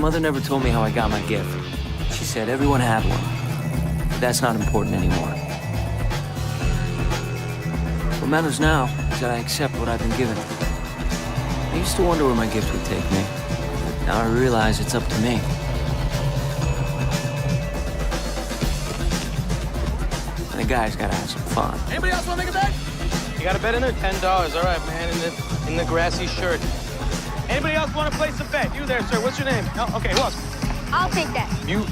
Mother never told me how I got my gift. She said everyone had one. But that's not important anymore. What matters now is that I accept what I've been given. I used to wonder where my gift would take me. Now I realize it's up to me. And the guy's gotta have some fun. Anybody else want to make a bet? You got a bet in there? $10. All right, man. In the grassy shirt. Anybody else want to place a bet? You there, sir. What's your name? No? Okay, who else? I'll take that. You,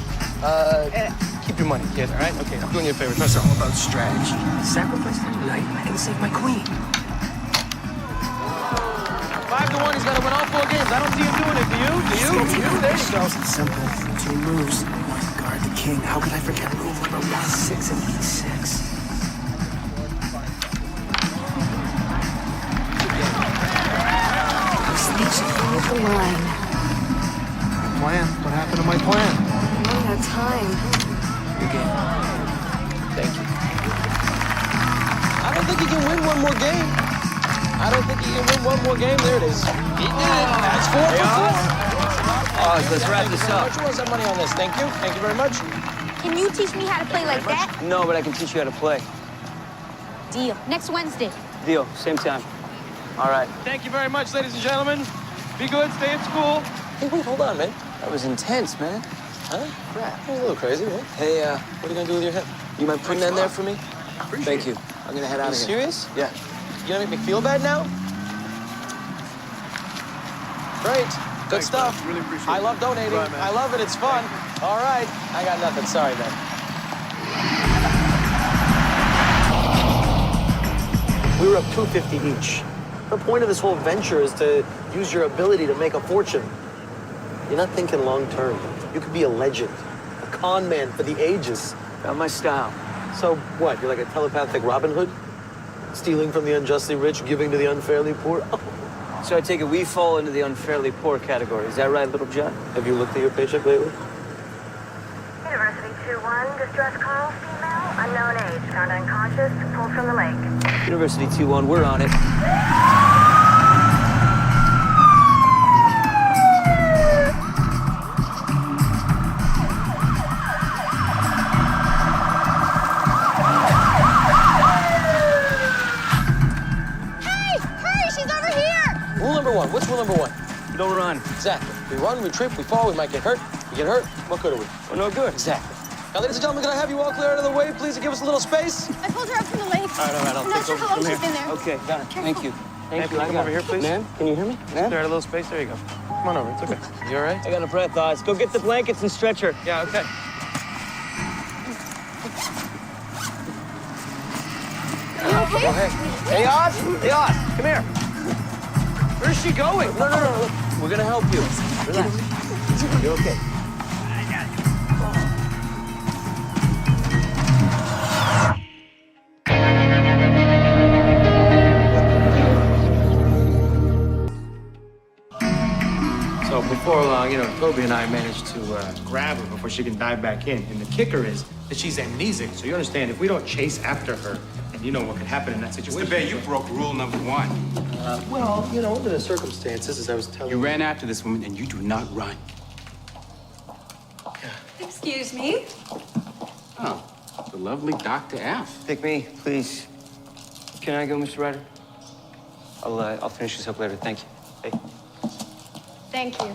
keep your money, kid, all right? Okay, I'm doing you a favor. It's all about strategy. Sacrifice tonight, I can save my queen. 5-1, he's got to win all 4 games. I don't see him doing it. Do you? Do you? Do you? There you go. It's simple. 2 moves. Guard the king. How could I forget move number 1? 6 and E6. The line. Plan? What happened to my plan? I'm running out of time. Your game. Thank you. I don't think he can win one more game. I don't think he can win one more game. There it is. He did it. That's 4 for 4. Oh, let's wrap this How up. much was that money on this? Thank you. Thank you very much. Can you teach me how to play like that? No, but I can teach you how to play. Deal. Next Wednesday. Deal. Same time. All right. Thank you very much, ladies and gentlemen. Be good. Stay in school. Hey, wait, hold on, man. That was intense, man. Huh? Crap. That was a little crazy, man. Hey, What are you gonna do with your hip? you mind putting that in there for me? Thank you. I'm gonna head out Are of you here. serious? Yeah. You gonna make me feel bad now? Great. Good stuff. Really appreciate it. I love donating. Bye, man. I love it. It's fun. All right. I got nothing. Sorry, man. We were up $250 each. The point of this whole venture is to use your ability to make a fortune. You're not thinking long term. You could be a legend, a con man for the ages. Got my style. So what? You're like a telepathic Robin Hood? Stealing from the unjustly rich, giving to the unfairly poor? So I take it we fall into the unfairly poor category. Is that right, little John? Have you looked at your paycheck lately? University 2-1, distress call, female, unknown age, found unconscious, pulled from the lake. University 2-1, we're on it. Rule number 1. What's rule number 1? You don't run. Exactly. We run, we trip, we fall, we might get hurt. We get hurt, what good are we? We're no good. Exactly. Now, ladies and gentlemen, can I have you all clear out of the way, please, and give us a little space? I pulled her up from the lake. All right, I'm not sure how long she's been there. Okay, got it. Thank you. Thank you. Can you come over here, please? Ma'am, can you hear me? Clear out a little space. There you go. Come on over. It's okay. You all right? I got a breath, Oz. Go get the blankets and stretcher. Yeah, okay. You okay? Oh, hey. Hey, Oz. Hey, Oz. Come here. Where's she going? No. We're gonna help you. Relax. You're okay. So before long, Toby and I managed to grab her before she can dive back in. And the kicker is that she's amnesic. So you understand, if we don't chase after her, and you know what could happen in that situation. Mr. Bay, you broke rule number 1. Well, under the circumstances, as I was telling You ran after this woman, and you do not run. Excuse me? Oh, the lovely Dr. F. Pick me, please. Can I go, Mr. Ryder? I'll finish this up later. Thank you. Hey. Thank you.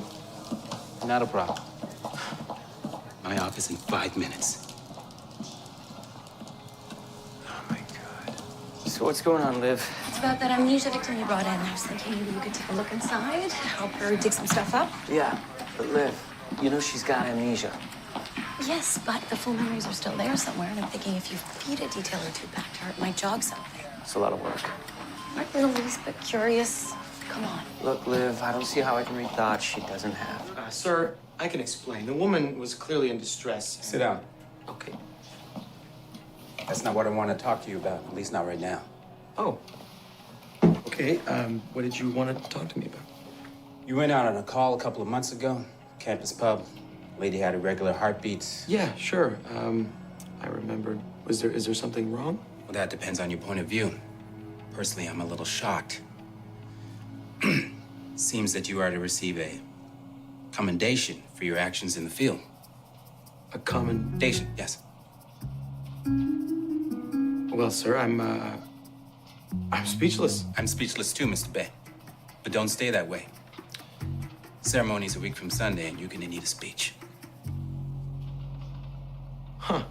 Not a problem. My office in 5 minutes. Oh, my God. So what's going on, Liv? It's about that amnesia victim you brought in. I was thinking maybe you could take a look inside, help her dig some stuff up. Yeah, but Liv, she's got amnesia. Yes, but the full memories are still there somewhere, and I'm thinking if you feed a detail or two back to her, it might jog something. It's a lot of work. Aren't you the least bit curious? Come on. Look, Liv, I don't see how I can read thoughts she doesn't have. Sir, I can explain. The woman was clearly in distress. Sit down. Okay. That's not what I want to talk to you about, at least not right now. Oh. Okay, what did you want to talk to me about? You went out on a call a couple of months ago, campus pub. Lady had irregular heartbeats. Yeah, sure. I remembered. Is there something wrong? Well, that depends on your point of view. Personally, I'm a little shocked. Seems that you are to receive a commendation for your actions in the field. A commendation? Yes. Well, sir, I'm speechless. I'm speechless too, Mr. Bay. But don't stay that way. Ceremony's a week from Sunday, and you're gonna need a speech. Huh.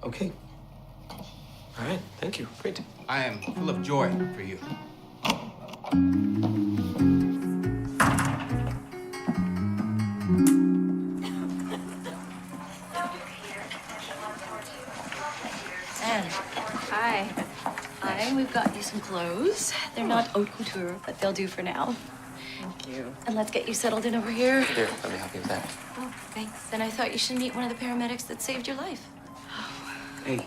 Okay. All right, thank you. Great. I am full of joy for you. Anne. Hi. Hi, we've got you some clothes. They're not haute couture, but they'll do for now. Thank you. And let's get you settled in over here. Here, let me help you with that. Oh, thanks. And I thought you should meet one of the paramedics that saved your life. Hey,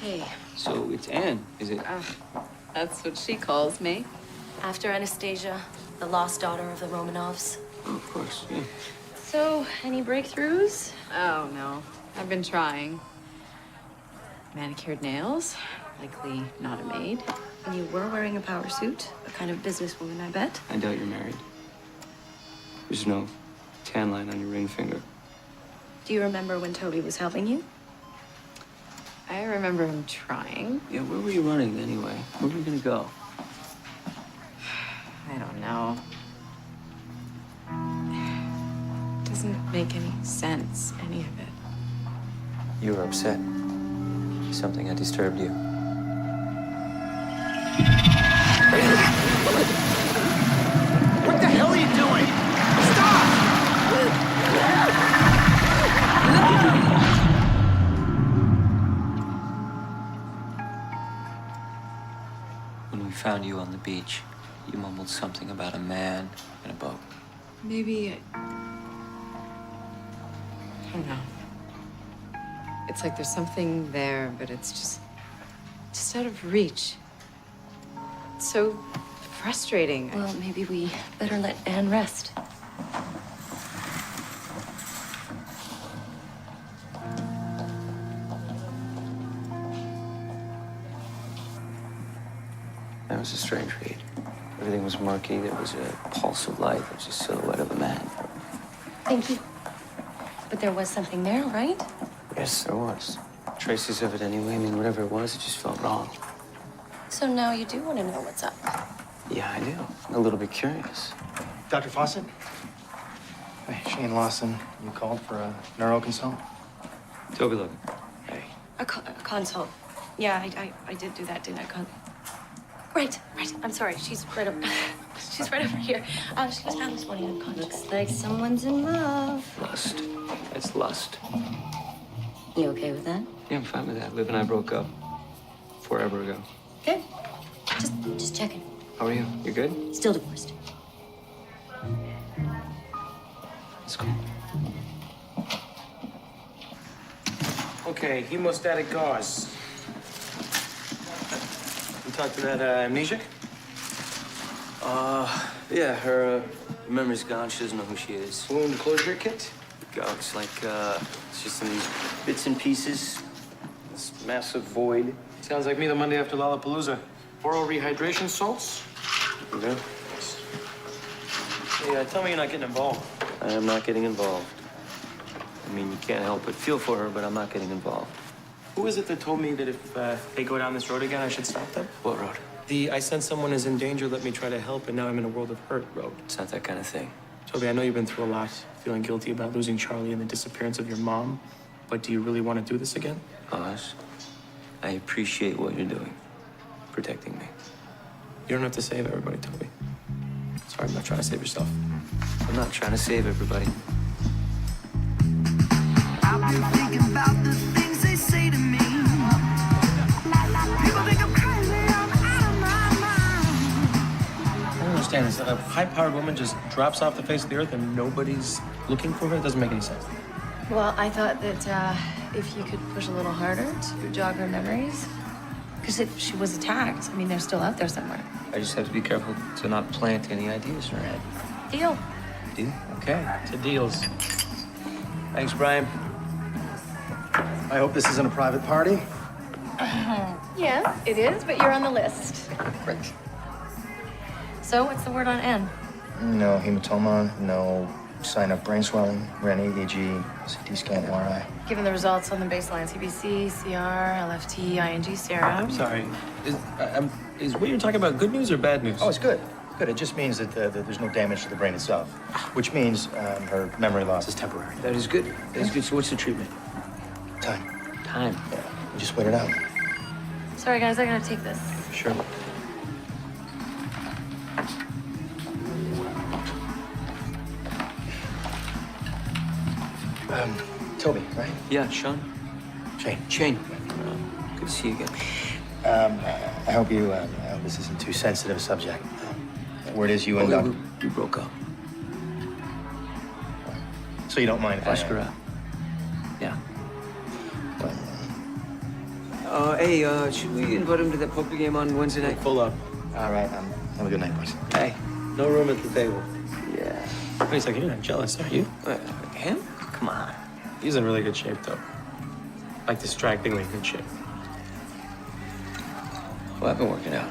Hey, so it's Anne, is it? that's what she calls me. After Anastasia, the lost daughter of the Romanovs. Oh, of course, yeah. So, any breakthroughs? Oh, no. I've been trying. Manicured nails, likely not a maid. And you were wearing a power suit, a kind of businesswoman, I bet. I doubt you're married. There's no tan line on your ring finger. Do you remember when Toby was helping you? I remember him trying. Yeah, where were you running anyway? Where were we gonna go? I don't know. Doesn't make any sense, any of it. You were upset. Something had disturbed you. What the hell are you doing? When we found you on the beach, you mumbled something about a man and a boat. Maybe I don't know. It's like there's something there, but it's just out of reach. It's so frustrating. Well, maybe we better let Anne rest. That was a strange read. Everything was murky. There was a pulse of light. There was a silhouette of a man. Thank you. But there was something there, right? Yes, there was. Traces of it anyway. I mean, whatever it was, it just felt wrong. So now you do want to know what's up. Yeah, I do. I'm a little bit curious. Dr. Fawcett? Hey, Shane Lawson. You called for a neuro consult? Toby, look. Hey. A consult. Yeah, I did do that, didn't I? Right. I'm sorry. She's right over. She's right over here. She was found this morning unconscious. Looks like someone's in love. Lust. It's lust. You okay with that? Yeah, I'm fine with that. Liv and I broke up forever ago. Good. Just checking. How are you? You good? Still divorced. Let's go. Okay, hemostatic gauze. You talked to that amnesiac? Yeah, her memory's gone. She doesn't know who she is. Wound closure kit? It's like, it's just in these bits and pieces. This massive void. Sounds like me the Monday after Lollapalooza. Oral rehydration salts? You know? Hey, tell me you're not getting involved. I am not getting involved. I mean, you can't help but feel for her, but I'm not getting involved. Who is it that told me that if they go down this road again, I should stop them? What road? I sense someone is in danger, let me try to help, and now I'm in a world of hurt road. It's not that kind of thing. Toby, I know you've been through a lot, feeling guilty about losing Charlie and the disappearance of your mom, but do you really want to do this again? Oz, I appreciate what you're doing, protecting me. You don't have to save everybody, Toby. Sorry, I'm not trying to save yourself. I'm not trying to save everybody. I've been thinking about the things they say to me. People think I'm crazy, I'm out of my mind. I don't understand. Is a high-powered woman just drops off the face of the earth and nobody's looking for her? It doesn't make any sense. Well, I thought that if you could push a little harder to jog her memories. Because if she was attacked, I mean, they're still out there somewhere. I just have to be careful to not plant any ideas in her head. Deal. Deal? Okay. To deals. Thanks, Brian. I hope this isn't a private party. Yeah, it is, but you're on the list. Great. So, what's the word on Anne? No hematoma, no Sign up brain swelling, ran EEG, CT scan, MRI. Given the results on the baseline CBC, CR, LFT, ING, serum. Sorry. Is what you're talking about good news or bad news? Oh, it's good. Good. It just means that there's no damage to the brain itself, which means her memory loss is temporary. That is good. That is good. So what's the treatment? Time. Time. Yeah. We just wait it out. Sorry, guys, I gotta take this. Sure. Toby, right? Yeah, Sean. Shane. Good to see you again. I hope you, I hope this isn't too sensitive a subject. Word is you and Doc. We broke up. So you don't mind if Ask I... her out. Yeah. Well, Hey, should we invite him to that poker game on Wednesday night? Full up. all right. Have a good night, boys. Hey. No room at the table. Yeah. Wait a second, you're not jealous, are you? Him? Come on. He's in really good shape, though. Like distractingly good shape. Well, I've been working out.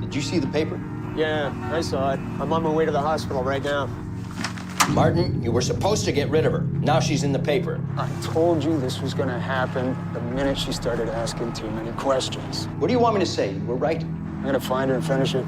Did you see the paper? Yeah, I saw it. I'm on my way to the hospital right now. Martin, you were supposed to get rid of her. Now she's in the paper. I told you this was gonna happen the minute she started asking too many questions. What do you want me to say? You were right. I'm gonna find her and finish it.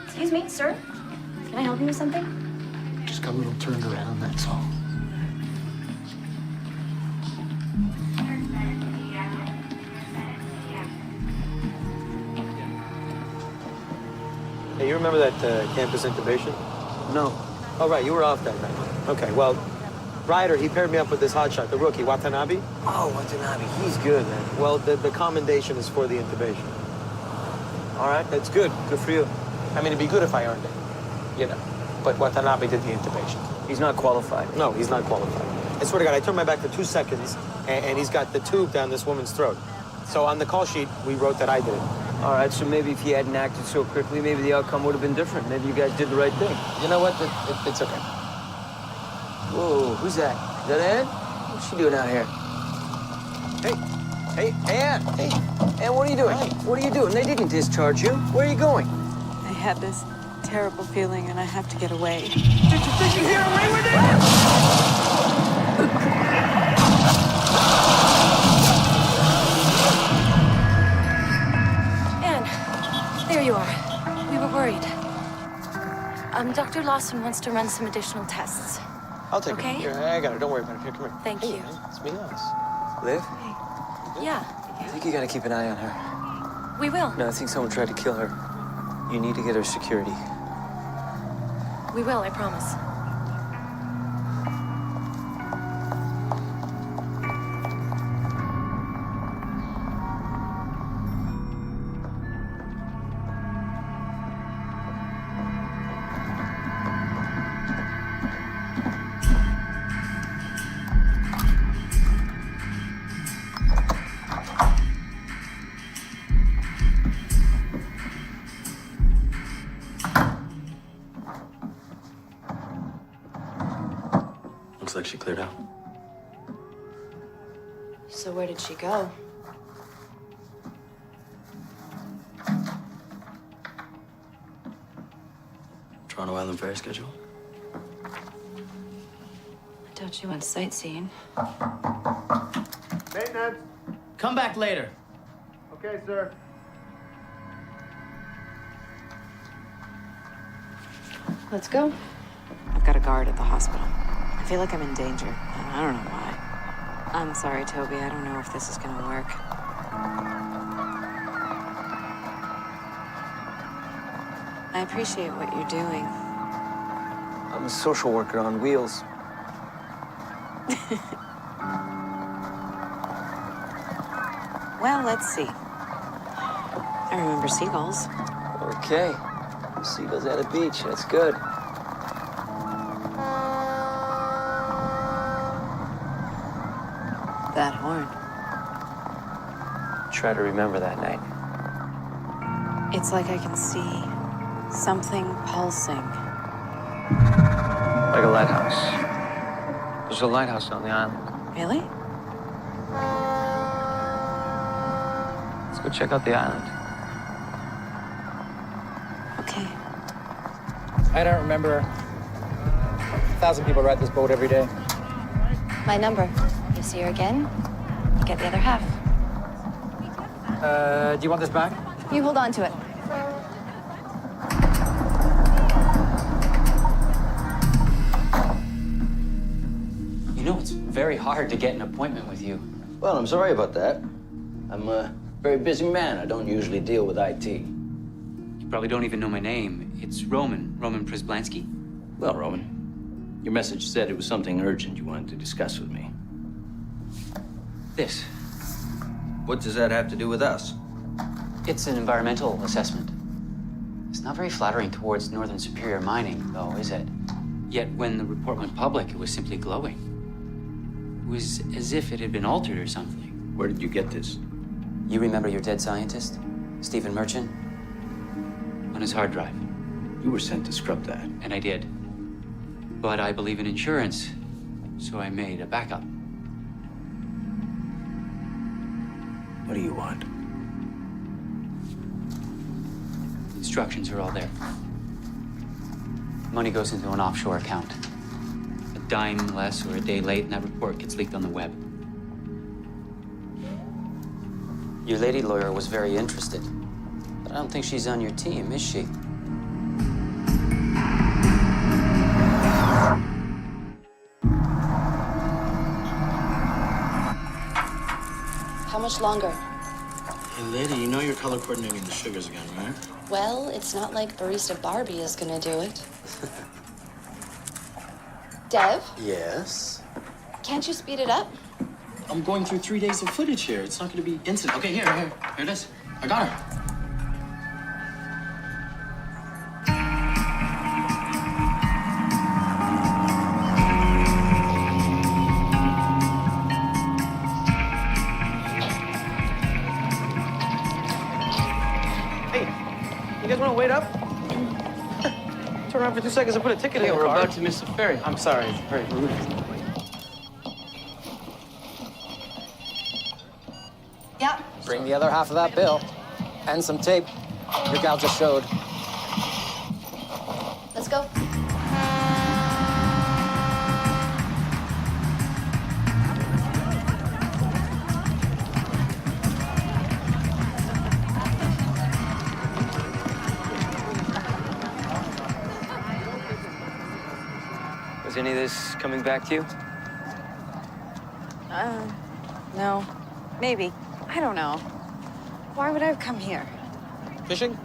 Excuse me, sir. Can I help you with something? Just got a little turned around, that's all. Hey, you remember that campus intubation? No. Oh, right, you were off that night. Okay, well, Ryder, he paired me up with this hotshot, the rookie, Watanabe. Oh, Watanabe. He's good, man. Well, the commendation is for the intubation. All right. That's good. Good for you. I mean, it'd be good if I earned it, you know. But Watanabe did the intubation. He's not qualified. No, he's not qualified. I swear to God, I turned my back for 2 seconds, and he's got the tube down this woman's throat. So on the call sheet, we wrote that I did it. All right, so maybe if he hadn't acted so quickly, maybe the outcome would have been different. Maybe you guys did the right thing. You know what? It's okay. Whoa, who's that? Is that Ann? What's she doing out here? Hey, Ann! Hey, Ann, what are you doing? Hi. What are you doing? They didn't discharge you. Where are you going? I had this terrible feeling and I have to get away. Did you think you'd get away with it? There you are. We were worried. Dr. Lawson wants to run some additional tests. I'll take Okay. her. Here, I got her. Don't worry about it. Here, come here. Thank you. Let's be honest. Liv? Yeah, I think you gotta keep an eye on her. we will. No, I think someone tried to kill her. You need to get her security. We will, I promise. Looks like she cleared out. So where did she go? Toronto Island Fair schedule. I doubt she went sightseeing. Maintenance. Come back later. Okay, sir. Let's go. I've got a guard at the hospital. I feel like I'm in danger. I don't know why. I'm sorry, Toby. I don't know if this is gonna work. I appreciate what you're doing. I'm a social worker on wheels. Well, let's see. I remember seagulls. Okay. Seagulls at a beach. That's good. That horn. Try to remember that night. It's like I can see something pulsing. Like a lighthouse. There's a lighthouse on the island. Really? Let's go check out the island. Okay. I don't remember. 1,000 people ride this boat every day. My number. You see her again, you get the other half. Do you want this back? You hold on to it. You know, it's very hard to get an appointment with you. Well, I'm sorry about that. I'm a very busy man. I don't usually deal with IT. You probably don't even know my name. It's Roman Prisblansky. Well, Roman, your message said it was something urgent you wanted to discuss with me. This. What does that have to do with us? It's an environmental assessment. It's not very flattering towards Northern Superior Mining, though, is it? Yet when the report went public, it was simply glowing. It was as if it had been altered or something. Where did you get this? You remember your dead scientist, Stephen Merchant? On his hard drive. You were sent to scrub that. And I did. But I believe in insurance, so I made a backup. What do you want? Instructions are all there. Money goes into an offshore account. A dime less or a day late, and that report gets leaked on the web. Your lady lawyer was very interested, but I don't think she's on your team, is she? How much longer? Hey, lady, you know you're color coordinating the sugars again, right? Well, it's not like Barista Barbie is gonna do it. Dev, Yes. can't you speed it up? I'm going through 3 days of footage here. It's not going to be instant. Okay, here it is. I got her. You guys want to wait up? Turn around for 2 seconds and put a ticket in the we're car. about to miss the ferry. I'm sorry. It's very rude. Yeah. Bring the other half of that bill. And some tape. Your gal just showed. Let's go. Is any of this coming back to you? No. Maybe. I don't know. Why would I have come here? Fishing?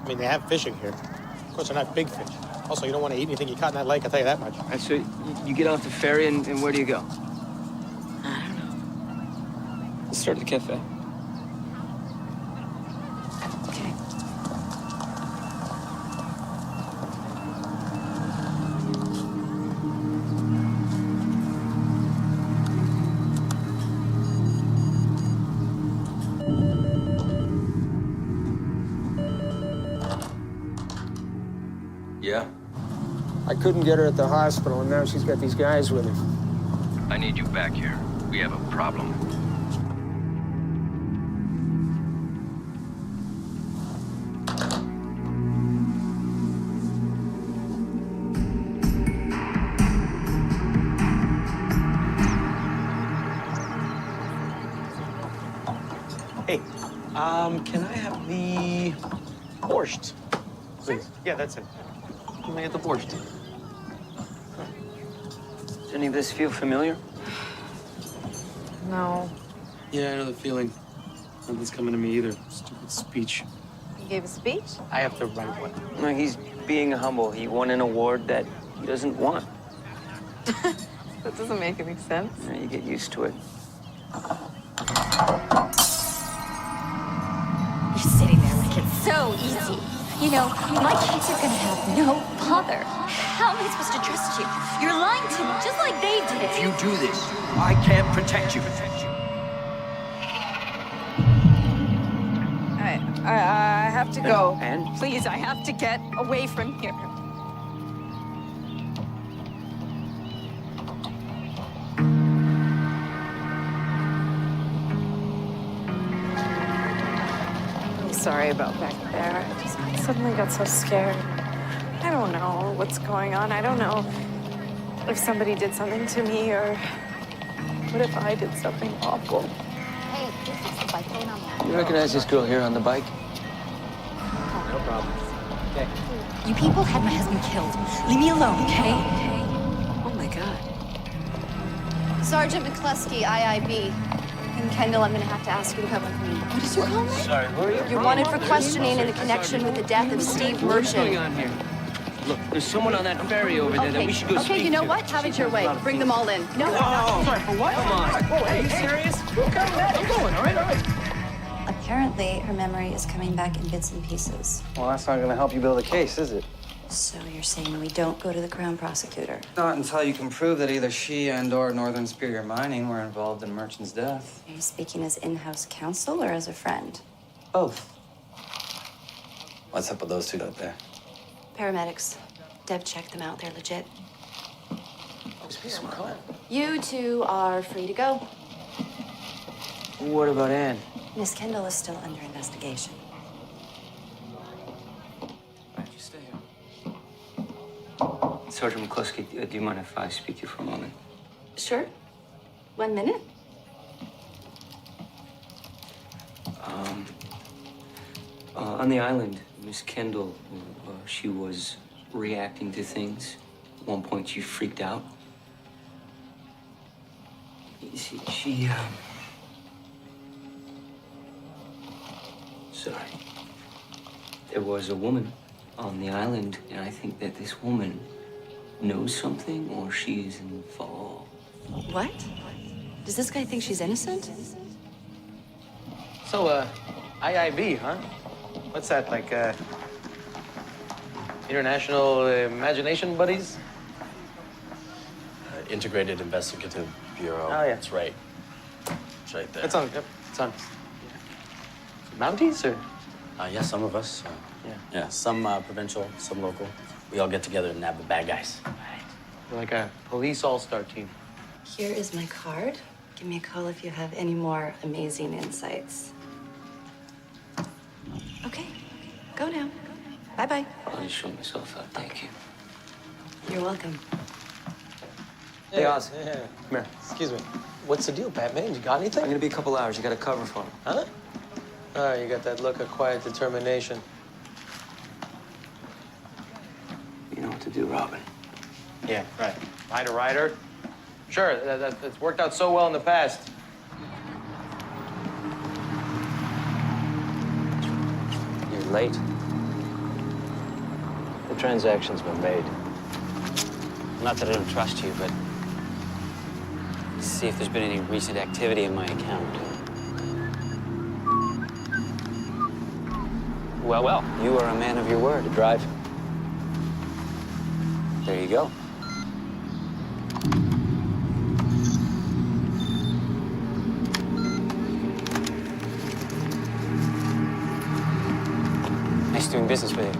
I mean, they have fishing here. Of course, they're not big fish. Also, you don't want to eat anything you caught in that lake, I'll tell you that much. All right, so you get off the ferry, and where do you go? I don't know. Let's start at the cafe. Okay. Yeah? I couldn't get her at the hospital, and now she's got these guys with her. I need you back here. We have a problem. Hey, can I have the borscht, please? Yeah, that's it. Can I get the borscht? Does any of this feel familiar? No. Yeah, I know the feeling. Nothing's coming to me either. Stupid speech. You gave a speech? I have to write one. No, he's being humble. He won an award that he doesn't want. That doesn't make any sense. Yeah, you get used to it. You're sitting there like it's so easy. You know, my kids are gonna have no father. How am I supposed to trust you? You're lying to me, just like they did. If you do this, I can't protect you. I have to go. And? Please, I have to get away from here. I'm sorry about back there. I just suddenly got so scared. I don't know what's going on. I don't know if somebody did something to me or what if I did something awful. Hey, this is the bike lane on that. You recognize this girl here on the bike? No problem. Okay. You people had my husband killed. Leave me alone, okay? Oh my God. Sergeant McCluskey, IIB. And Kendall, I'm gonna have to ask you to come with me. What did you call me? Sorry, who are you? You're wanted for questioning in connection with the death of Steve Merchant. on here? Look, there's someone on that ferry over there that we should go speak to. Okay, you know what? Have it your way. Bring them all in. No. Sorry, for what? Come on. Whoa, are you serious? I'm going, all right. Apparently, her memory is coming back in bits and pieces. Well, that's not gonna help you build a case, is it? So you're saying we don't go to the Crown Prosecutor? Not until you can prove that either she and/or Northern Superior Mining were involved in Merchant's death. Are you speaking as in-house counsel or as a friend? Both. What's up with those two up there? Paramedics. Deb checked them out. They're legit. You two are free to go. What about Anne? Miss Kendall is still under investigation. Sergeant McCluskey, do you mind if I speak to you for a moment? Sure. 1 minute? On the island, Miss Kendall, she was reacting to things. At one point, she freaked out. You see, Sorry. There was a woman on the island, and I think that this woman knows something or she's involved. What? Does this guy think she's innocent? So, IIB, huh? What's that, like, International Imagination Buddies? Integrated Investigative Bureau. Oh, yeah. That's right. It's right there. It's on. Mounties, or? Yeah, some of us. Yeah, some provincial, some local. We all get together and nab the bad guys. We're like a police all-star team. Here is my card. Give me a call if you have any more amazing insights. Okay, go now. Bye-bye. I'll just show myself out. Thank you. You're welcome. Hey, Oz. Yeah. Come here. Excuse me. What's the deal, Batman? You got anything? I'm gonna be a couple hours. You got a cover for him. Huh? Oh, you got that look of quiet determination. You know what to do, Robin. Yeah, right. Ride a rider? Sure, that's worked out so well in the past. You're late. The transaction's been made. Not that I don't trust you, but see if there's been any recent activity in my account. Well, you are a man of your word. Drive. There you go. Nice doing business with you.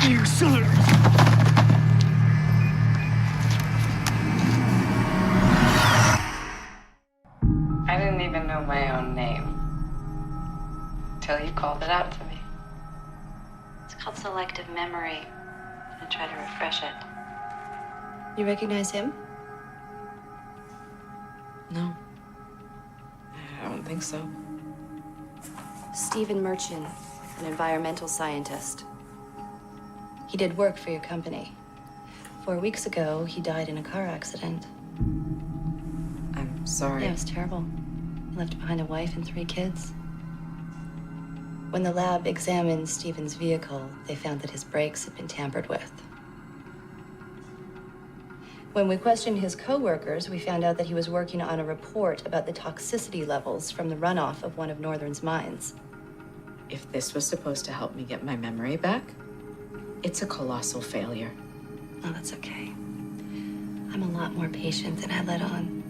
You son of... I didn't even know my own name until you called it out to me. It's called selective memory. I'm gonna try to refresh it. You recognize him? No. I don't think so. Stephen Merchant, an environmental scientist. He did work for your company. 4 weeks ago, he died in a car accident. I'm sorry. Yeah, it was terrible. He left behind a wife and 3 kids. When the lab examined Stephen's vehicle, they found that his brakes had been tampered with. When we questioned his co-workers, we found out that he was working on a report about the toxicity levels from the runoff of one of Northern's mines. If this was supposed to help me get my memory back, it's a colossal failure. Oh, that's okay. I'm a lot more patient than I let on.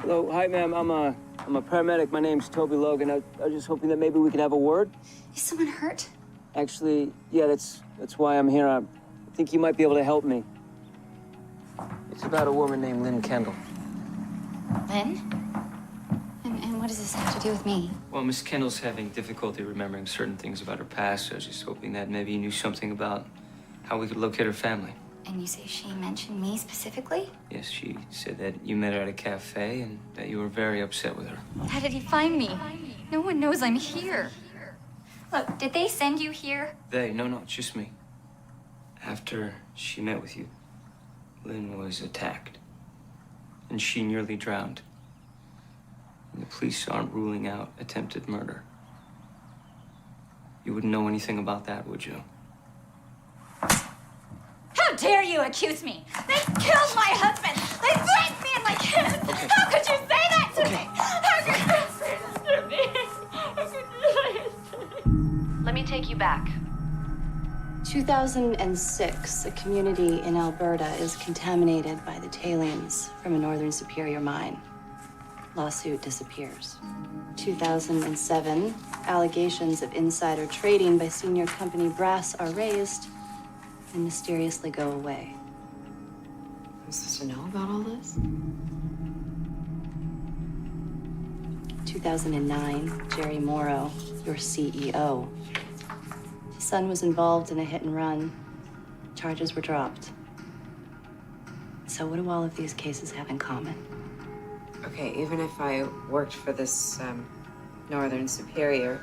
Hello, hi, ma'am. I'm a paramedic. My name's Toby Logan. I was just hoping that maybe we could have a word. Is someone hurt? Actually, yeah, that's why I'm here. I think you might be able to help me. It's about a woman named Lynn Kendall. Lynn? And what does this have to do with me? Well, Miss Kendall's having difficulty remembering certain things about her past, so I was just hoping that maybe you knew something about how we could locate her family. And you say she mentioned me specifically? Yes, she said that you met her at a cafe and that you were very upset with her. How did he find me? No one knows I'm here. Look, did they send you here? No, just me. After she met with you, Lynn was attacked, and she nearly drowned. And the police aren't ruling out attempted murder. You wouldn't know anything about that, would you? How dare you accuse me? They killed my husband! They threatened me and my kids! Okay. How could you say that to me? How could you say this to me? How could you say this to me? Let me take you back. 2006, a community in Alberta is contaminated by the tailings from a Northern Superior mine. Lawsuit disappears. 2007, allegations of insider trading by senior company brass are raised and mysteriously go away. I'm supposed to know about all this? 2009, Jerry Morrow, your CEO. His son was involved in a hit and run. Charges were dropped. So what do all of these cases have in common? Okay, even if I worked for this Northern Superior,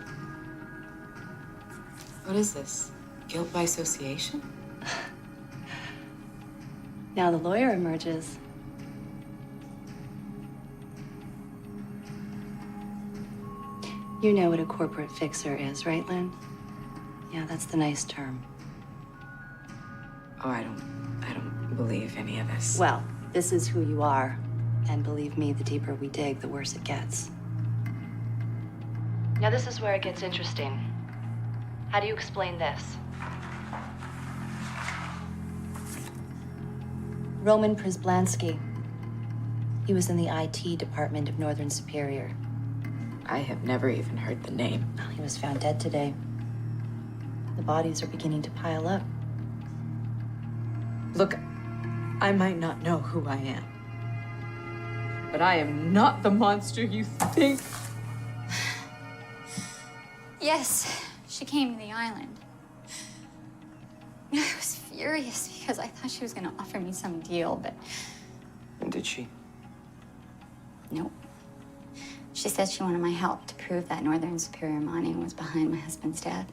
what is this? Guilt by association? Now the lawyer emerges. You know what a corporate fixer is, right, Lynn? Yeah, that's the nice term. Oh, I don't believe any of this. Well, this is who you are. And believe me, the deeper we dig, the worse it gets. Now this is where it gets interesting. How do you explain this? Roman Przyblansky. He was in the IT department of Northern Superior. I have never even heard the name. Well, he was found dead today. The bodies are beginning to pile up. Look, I might not know who I am, but I am not the monster you think. Yes, she came to the island. I was furious because I thought she was going to offer me some deal, but And did she? nope. She said she wanted my help to prove that Northern Superior Mining was behind my husband's death.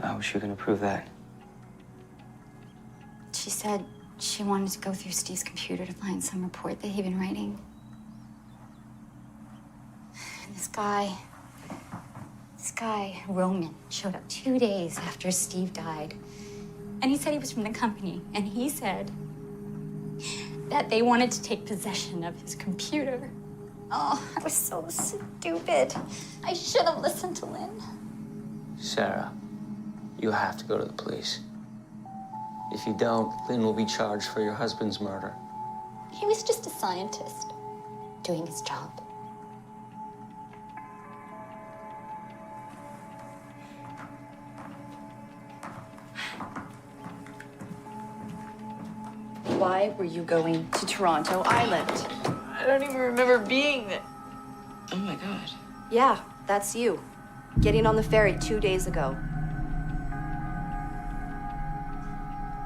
How was she gonna prove that? She said she wanted to go through Steve's computer to find some report that he'd been writing. And this guy, Roman, showed up 2 days after Steve died. And he said he was from the company. And he said that they wanted to take possession of his computer. Oh, I was so stupid. I should have listened to Lynn. Sarah, you have to go to the police. If you don't, Lynn will be charged for your husband's murder. He was just a scientist doing his job. Why were you going to Toronto Island? I don't even remember being there. Oh my God. Yeah, that's you. Getting on the ferry 2 days ago.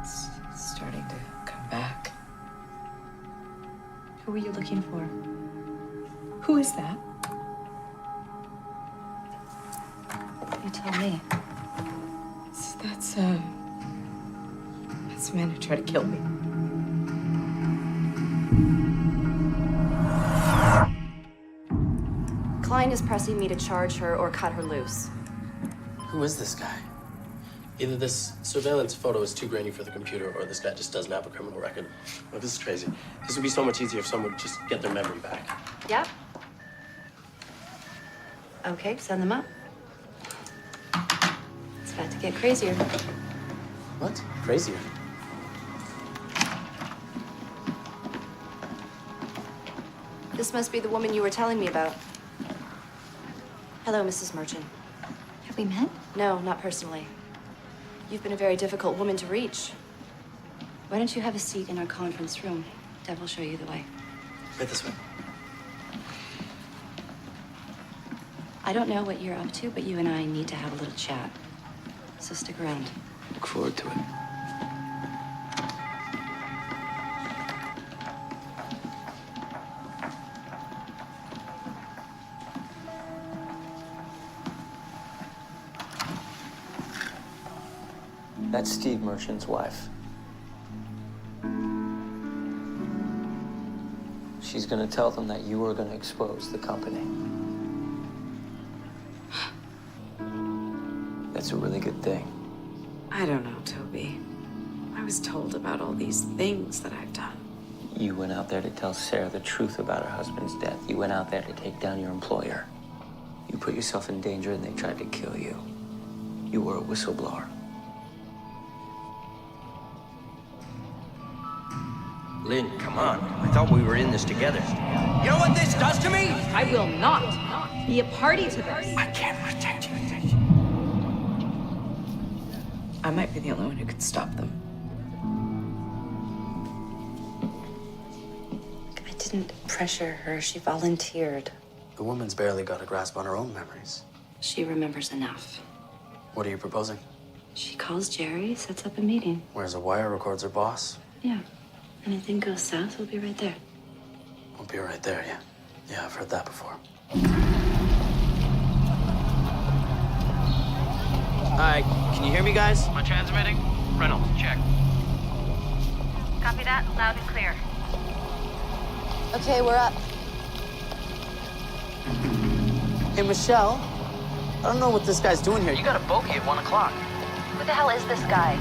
It's starting to come back. Who were you looking for? Who is that? You tell me. That's the man who tried to kill me. Klein is pressing me to charge her or cut her loose. Who is this guy? Either this surveillance photo is too grainy for the computer, or this guy just doesn't have a criminal record. Look, this is crazy. This would be so much easier if someone would just get their memory back. Yeah? Okay, send them up. It's about to get crazier. What? Crazier? This must be the woman you were telling me about. Hello, Mrs. Merchant. Have we met? No, not personally. You've been a very difficult woman to reach. Why don't you have a seat in our conference room? Deb will show you the way. Right this way. I don't know what you're up to, but you and I need to have a little chat. So stick around. Look forward to it. That's Steve Merchant's wife. She's gonna tell them that you were gonna expose the company. That's a really good thing. I don't know, Toby. I was told about all these things that I've done. You went out there to tell Sarah the truth about her husband's death. You went out there to take down your employer. You put yourself in danger and they tried to kill you. You were a whistleblower. Lynn, come on. I thought we were in this together. You know what this does to me? I will not be a party to this. I can't protect you. I might be the only one who could stop them. I didn't pressure her. She volunteered. The woman's barely got a grasp on her own memories. She remembers enough. What are you proposing? She calls Jerry, sets up a meeting. Wears a wire, records her boss. Yeah. Anything goes south, we'll be right there. We'll be right there, yeah. Yeah, I've heard that before. Hi, can you hear me, guys? Am I transmitting? Reynolds, check. Copy that, loud and clear. Okay, we're up. Hey, Michelle. I don't know what this guy's doing here. You got a bogey at 1 o'clock. Who the hell is this guy?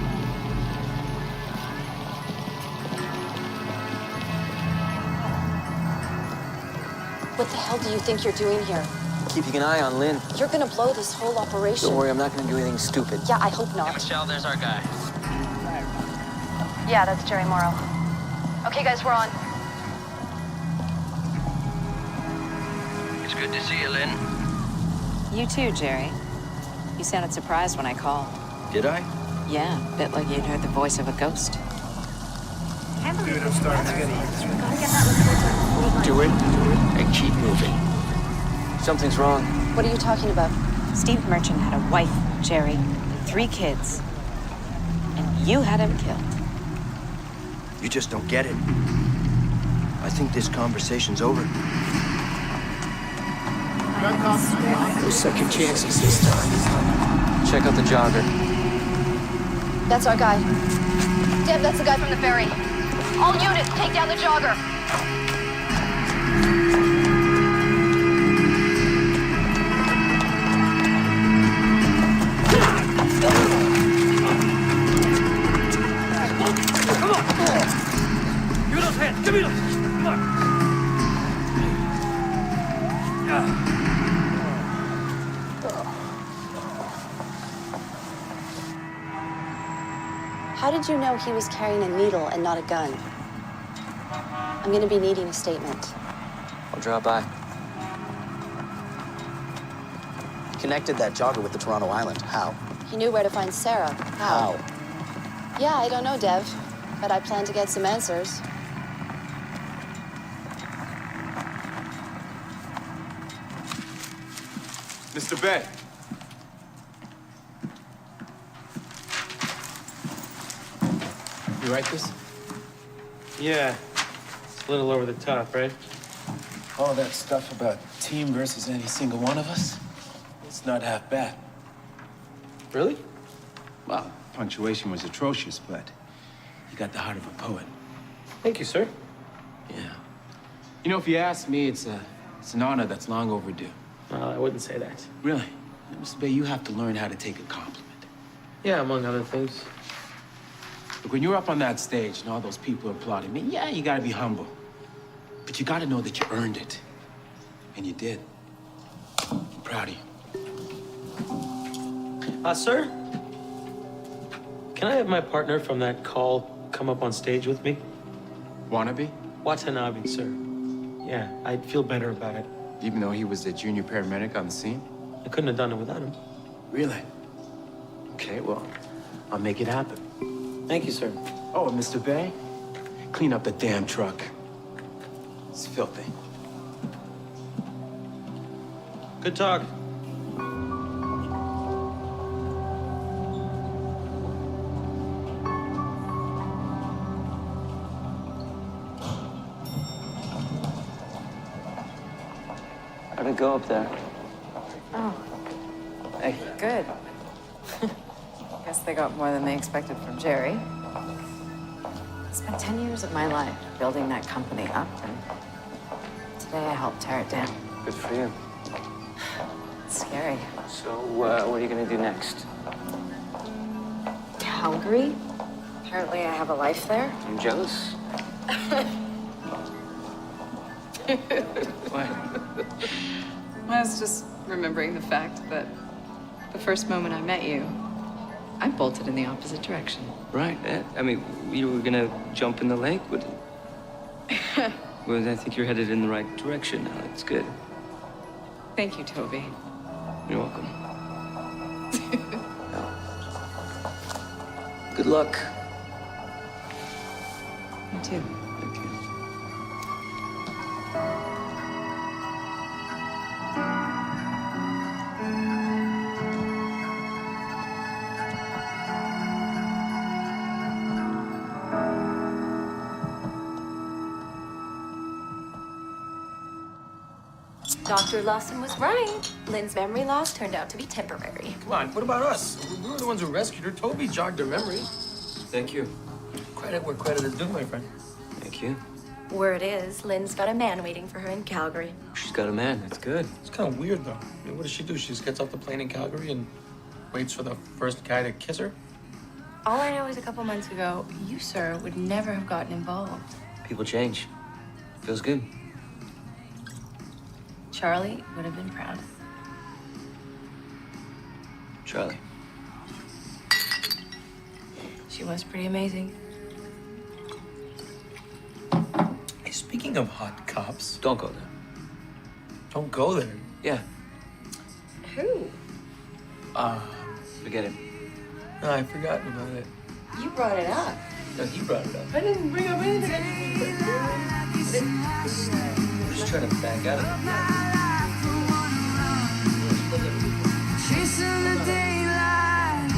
What the hell do you think you're doing here? Keeping an eye on Lynn. You're gonna blow this whole operation. Don't worry, I'm not gonna do anything stupid. Yeah, I hope not. Hey, Michelle, there's our guy. Yeah, that's Jerry Morrow. Okay, guys, we're on. It's good to see you, Lynn. You too, Jerry. You sounded surprised when I called. Did I? Yeah, a bit like you'd heard the voice of a ghost. Dude, I'm starting to get easy. Do it and keep moving. Something's wrong. What are you talking about? Steve Merchant had a wife, Jerry, and 3 kids. And you had him killed. You just don't get it. I think this conversation's over. No second chances this time. Check out the jogger. That's our guy. Deb, that's the guy from the ferry. All units, take down the jogger. Come on! Give me those hands! Give me those! Come on! How did you know he was carrying a needle and not a gun? I'm gonna be needing a statement. I'll drop by. Connected that jogger with the Toronto Island. How? He knew where to find Sarah. How? Yeah, I don't know, Dev. but I plan to get some answers. Mr. Bay. You write this? Yeah. It's a little over the top, right? All that stuff about team versus any single one of us, it's not half bad. Really? Well, punctuation was atrocious, but you got the heart of a poet. Thank you, sir. Yeah. You know, if you ask me, it's an honor that's long overdue. Well, I wouldn't say that. Really? Mr. Bay, you have to learn how to take a compliment. Yeah, among other things. Look, when you're up on that stage and all those people are applauding me, yeah, you gotta be humble. But you gotta know that you earned it. And you did. I'm proud of you. Sir? Can I have my partner from that call come up on stage with me? Wannabe? Watanabe, sir. Yeah, I'd feel better about it. Even though he was the junior paramedic on the scene? I couldn't have done it without him. Really? Okay, well, I'll make it happen. Thank you, sir. Oh, and Mr. Bay, clean up the damn truck. It's filthy. Good talk. How'd it go up there? Oh, Hey. good. Guess they got more than they expected from Jerry. I spent 10 years of my life building that company up, and today I helped tear it down. Good for you. It's scary. So, what are you gonna do next? Calgary? Apparently I have a life there. I'm jealous. Why? I was just remembering the fact that the first moment I met you, I bolted in the opposite direction. Right. I mean, you were gonna jump in the lake? Well, I think you're headed in the right direction now. It's good. Thank you, Toby. You're welcome. Good luck. You too. Thank you. Dr. Lawson was right. Lynn's memory loss turned out to be temporary. Come on, what about us? We were the ones who rescued her. Toby jogged her memory. Thank you. Credit where credit is due, my friend. Thank you. Word is, Lynn's got a man waiting for her in Calgary. She's got a man. That's good. It's kind of weird, though. I mean, what does she do? She just gets off the plane in Calgary and waits for the first guy to kiss her? All I know is a couple months ago, you, sir, would never have gotten involved. People change. Feels good. Charlie would have been proud. Charlie. She was pretty amazing. Hey, speaking of hot cops. Don't go there. Don't go there. Yeah. Who? Forget it. No, I've forgotten about it. You brought it up. No, he brought it up. I didn't bring up anything. I'm just trying to back out of it. Chasing the daylight.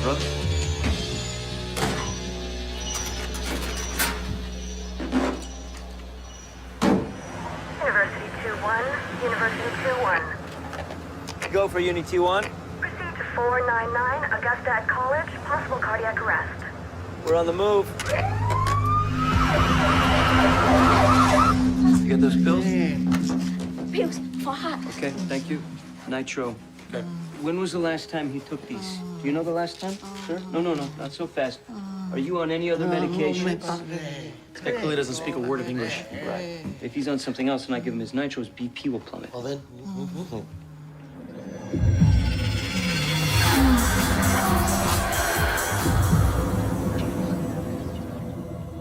brother. University 2-1, University 2-1. Go for Uni T1. Proceed to 499 Augusta College, possible cardiac arrest. We're on the move. You get those pills? Pills for hot. Okay, thank you. Nitro. Okay. When was the last time he took these? Do you know the last time, sir? No, not so fast. Are you on any other medication? This guy clearly doesn't speak a word of English. Right. If he's on something else and I give him his nitro, his BP will plummet. Well then.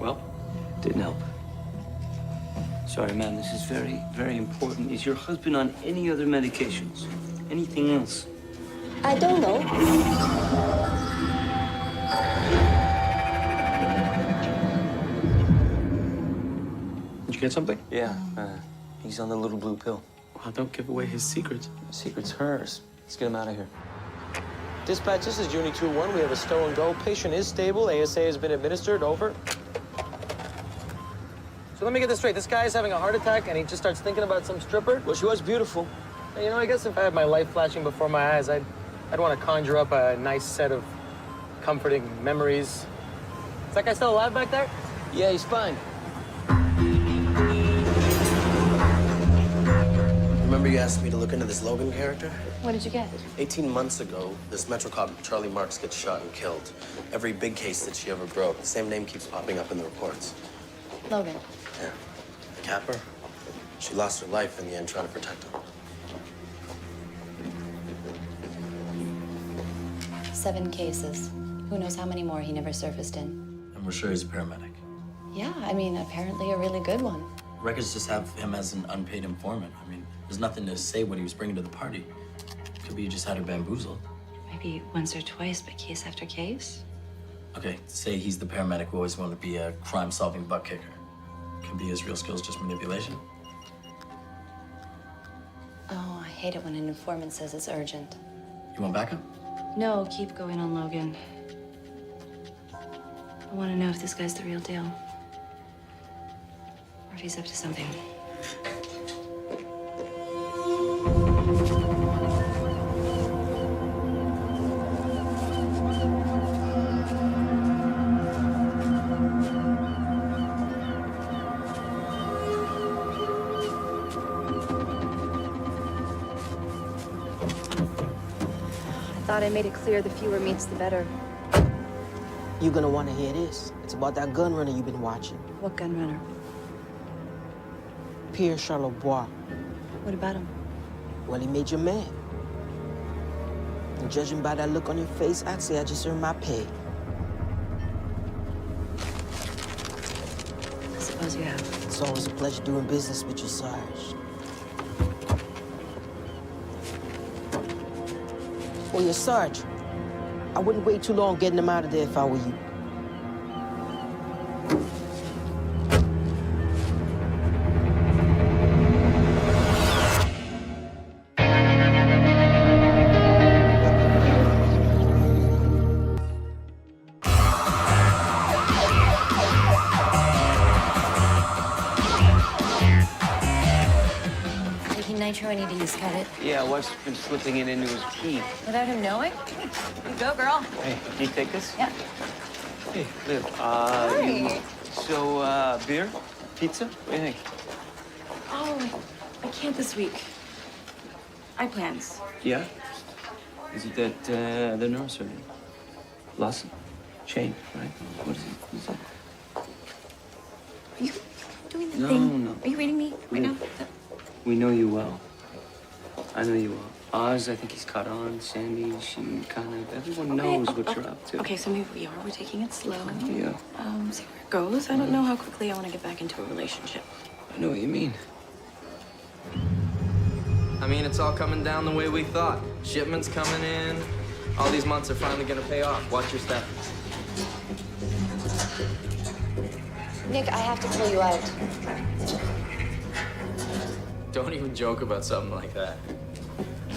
Well, didn't help. Sorry, ma'am, this is very, very important. Is your husband on any other medications? Anything else? I don't know. Did you get something? Yeah, he's on the little blue pill. Well, don't give away his secrets. The secret's hers. Let's get him out of here. Dispatch, this is Uni 2-1. We have a stow and go. Patient is stable. ASA has been administered. Over. So let me get this straight. This guy's having a heart attack and he just starts thinking about some stripper? Well, she was beautiful. You know, I guess if I had my life flashing before my eyes, I'd want to conjure up a nice set of comforting memories. Is that guy still alive back there? Yeah, he's fine. Remember you asked me to look into this Logan character? What did you get? 18 months ago, this Metro cop, Charlie Marks, gets shot and killed. Every big case that she ever broke, the same name keeps popping up in the reports. Logan. Yeah. Capper. She lost her life in the end trying to protect him. 7 cases. Who knows how many more he never surfaced in. And we're sure he's a paramedic. Yeah, I mean, apparently a really good one. Records just have him as an unpaid informant. I mean, there's nothing to say what he was bringing to the party. Could be he just had her bamboozled. Maybe once or twice, but case after case? Okay, say he's the paramedic who always wanted to be a crime-solving butt kicker. Could be his real skills just manipulation. Oh, I hate it when an informant says it's urgent. You want backup? No, keep going on Logan. I want to know if this guy's the real deal. Or if he's up to something. I thought I made it clear the fewer meats, the better. You're gonna wanna hear this. It's about that gun runner you've been watching. What gun runner? Pierre Charlebois. What about him? Well, he made you mad. And judging by that look on your face, I'd say I just earned my pay. I suppose you have. It's always a pleasure doing business with you, Sarge. Oh, yeah, Sarge. I wouldn't wait too long getting him out of there if I were you. Taking nitro, I need to use cut it. Yeah, wife's been slipping it into his pee. Without him knowing? You go, girl. Hey, can you take this? Yeah. Hey, Liv. Hi. So, beer? Pizza? What do you think? Oh, I can't this week. I have plans. Yeah? Is it that, the neurosurgeon? Lawson? Shane, right? What is it? What is that? Are you doing that No, thing? no. Are you reading me right now? We know you well. I know you well. Oz, I think he's caught on. Sandy, she kind of, everyone knows what you're up to. Okay, so maybe we are. We're taking it slow. Yeah. See where it goes. I don't know how quickly I want to get back into a relationship. I know what you mean. I mean, it's all coming down the way we thought. Shipments coming in. All these months are finally gonna pay off. Watch your step. Nick, I have to pull you out. Don't even joke about something like that.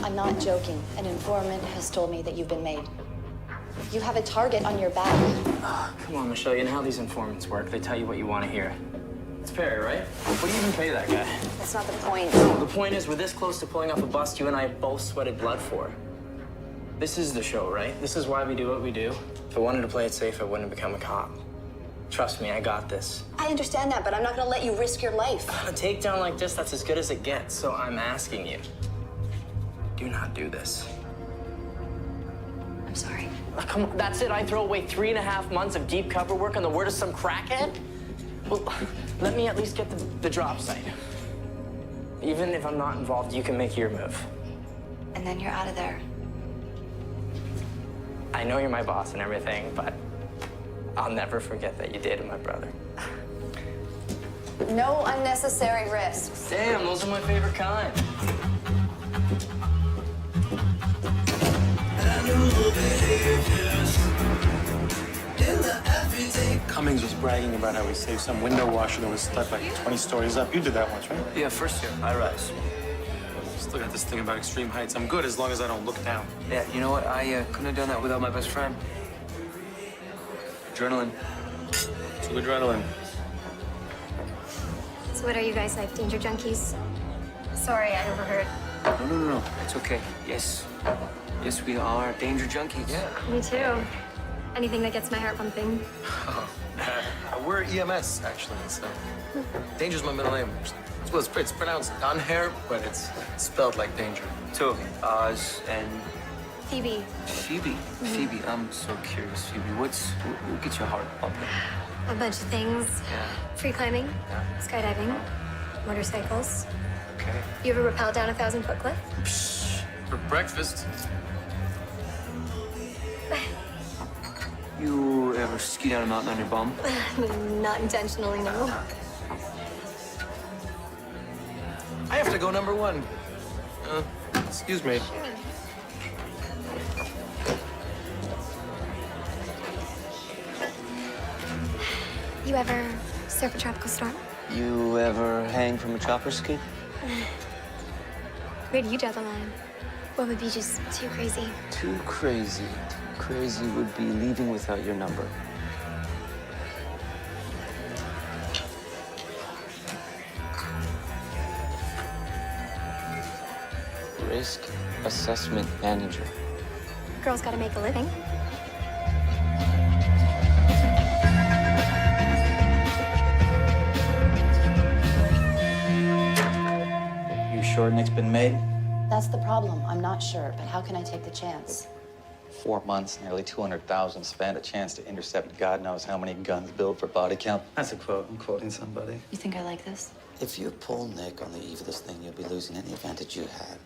I'm not joking. An informant has told me that you've been made. You have a target on your back. Come on, Michelle, you know how these informants work. They tell you what you want to hear. It's fair, right? What do you even pay that guy? That's not the point. No, the point is, we're this close to pulling off a bust you and I both sweated blood for. This is the show, right? This is why we do what we do. If I wanted to play it safe, I wouldn't have become a cop. Trust me, I got this. I understand that, but I'm not gonna let you risk your life. A takedown like this, that's as good as it gets. So I'm asking you, do not do this. I'm sorry. Come on, that's it? I throw away 3.5 months of deep cover work on the word of some crackhead? Well, let me at least get the drop site. Even if I'm not involved, you can make your move. And then you're out of there. I know you're my boss and everything, but I'll never forget that you dated my brother. No unnecessary risks. Damn, those are my favorite kind. Cummings was bragging about how he saved some window washer that was stuck like 20 stories up. You did that once, right? Yeah, first year, high rise. Still got this thing about extreme heights. I'm good as long as I don't look down. Yeah, you know what? I couldn't have done that without my best friend. Adrenaline. Too adrenaline. So what are you guys like, danger junkies? Sorry, I overheard. No. It's okay. Yes. Yes, we are danger junkies. Yeah. Me too. Anything that gets my heart pumping. We're EMS, actually, so. Danger's my middle name. Well, it's pronounced Dunhair, but it's spelled like danger. So, Oz and Phoebe. Phoebe. Phoebe, I'm so curious, Phoebe. What gets your heart pumping? A bunch of things. Yeah. Free climbing, skydiving, motorcycles. Okay. You ever rappel down a 1,000-foot cliff? For breakfast. You ever ski down a mountain on your bum? Not intentionally, no. I have to go number one. Excuse me. You ever surf a tropical storm? You ever hang from a chopper ski? Where do you draw the line? What would be just too crazy? Too crazy. Too crazy would be leaving without your number. Risk assessment manager. Girls gotta make a living. You sure Nick's been made? That's the problem. I'm not sure, but how can I take the chance? 4 months, nearly 200,000 spent, a chance to intercept God knows how many guns built for body count. That's a quote. I'm quoting somebody. You think I like this? If you pull Nick on the eve of this thing, you'll be losing any advantage you had.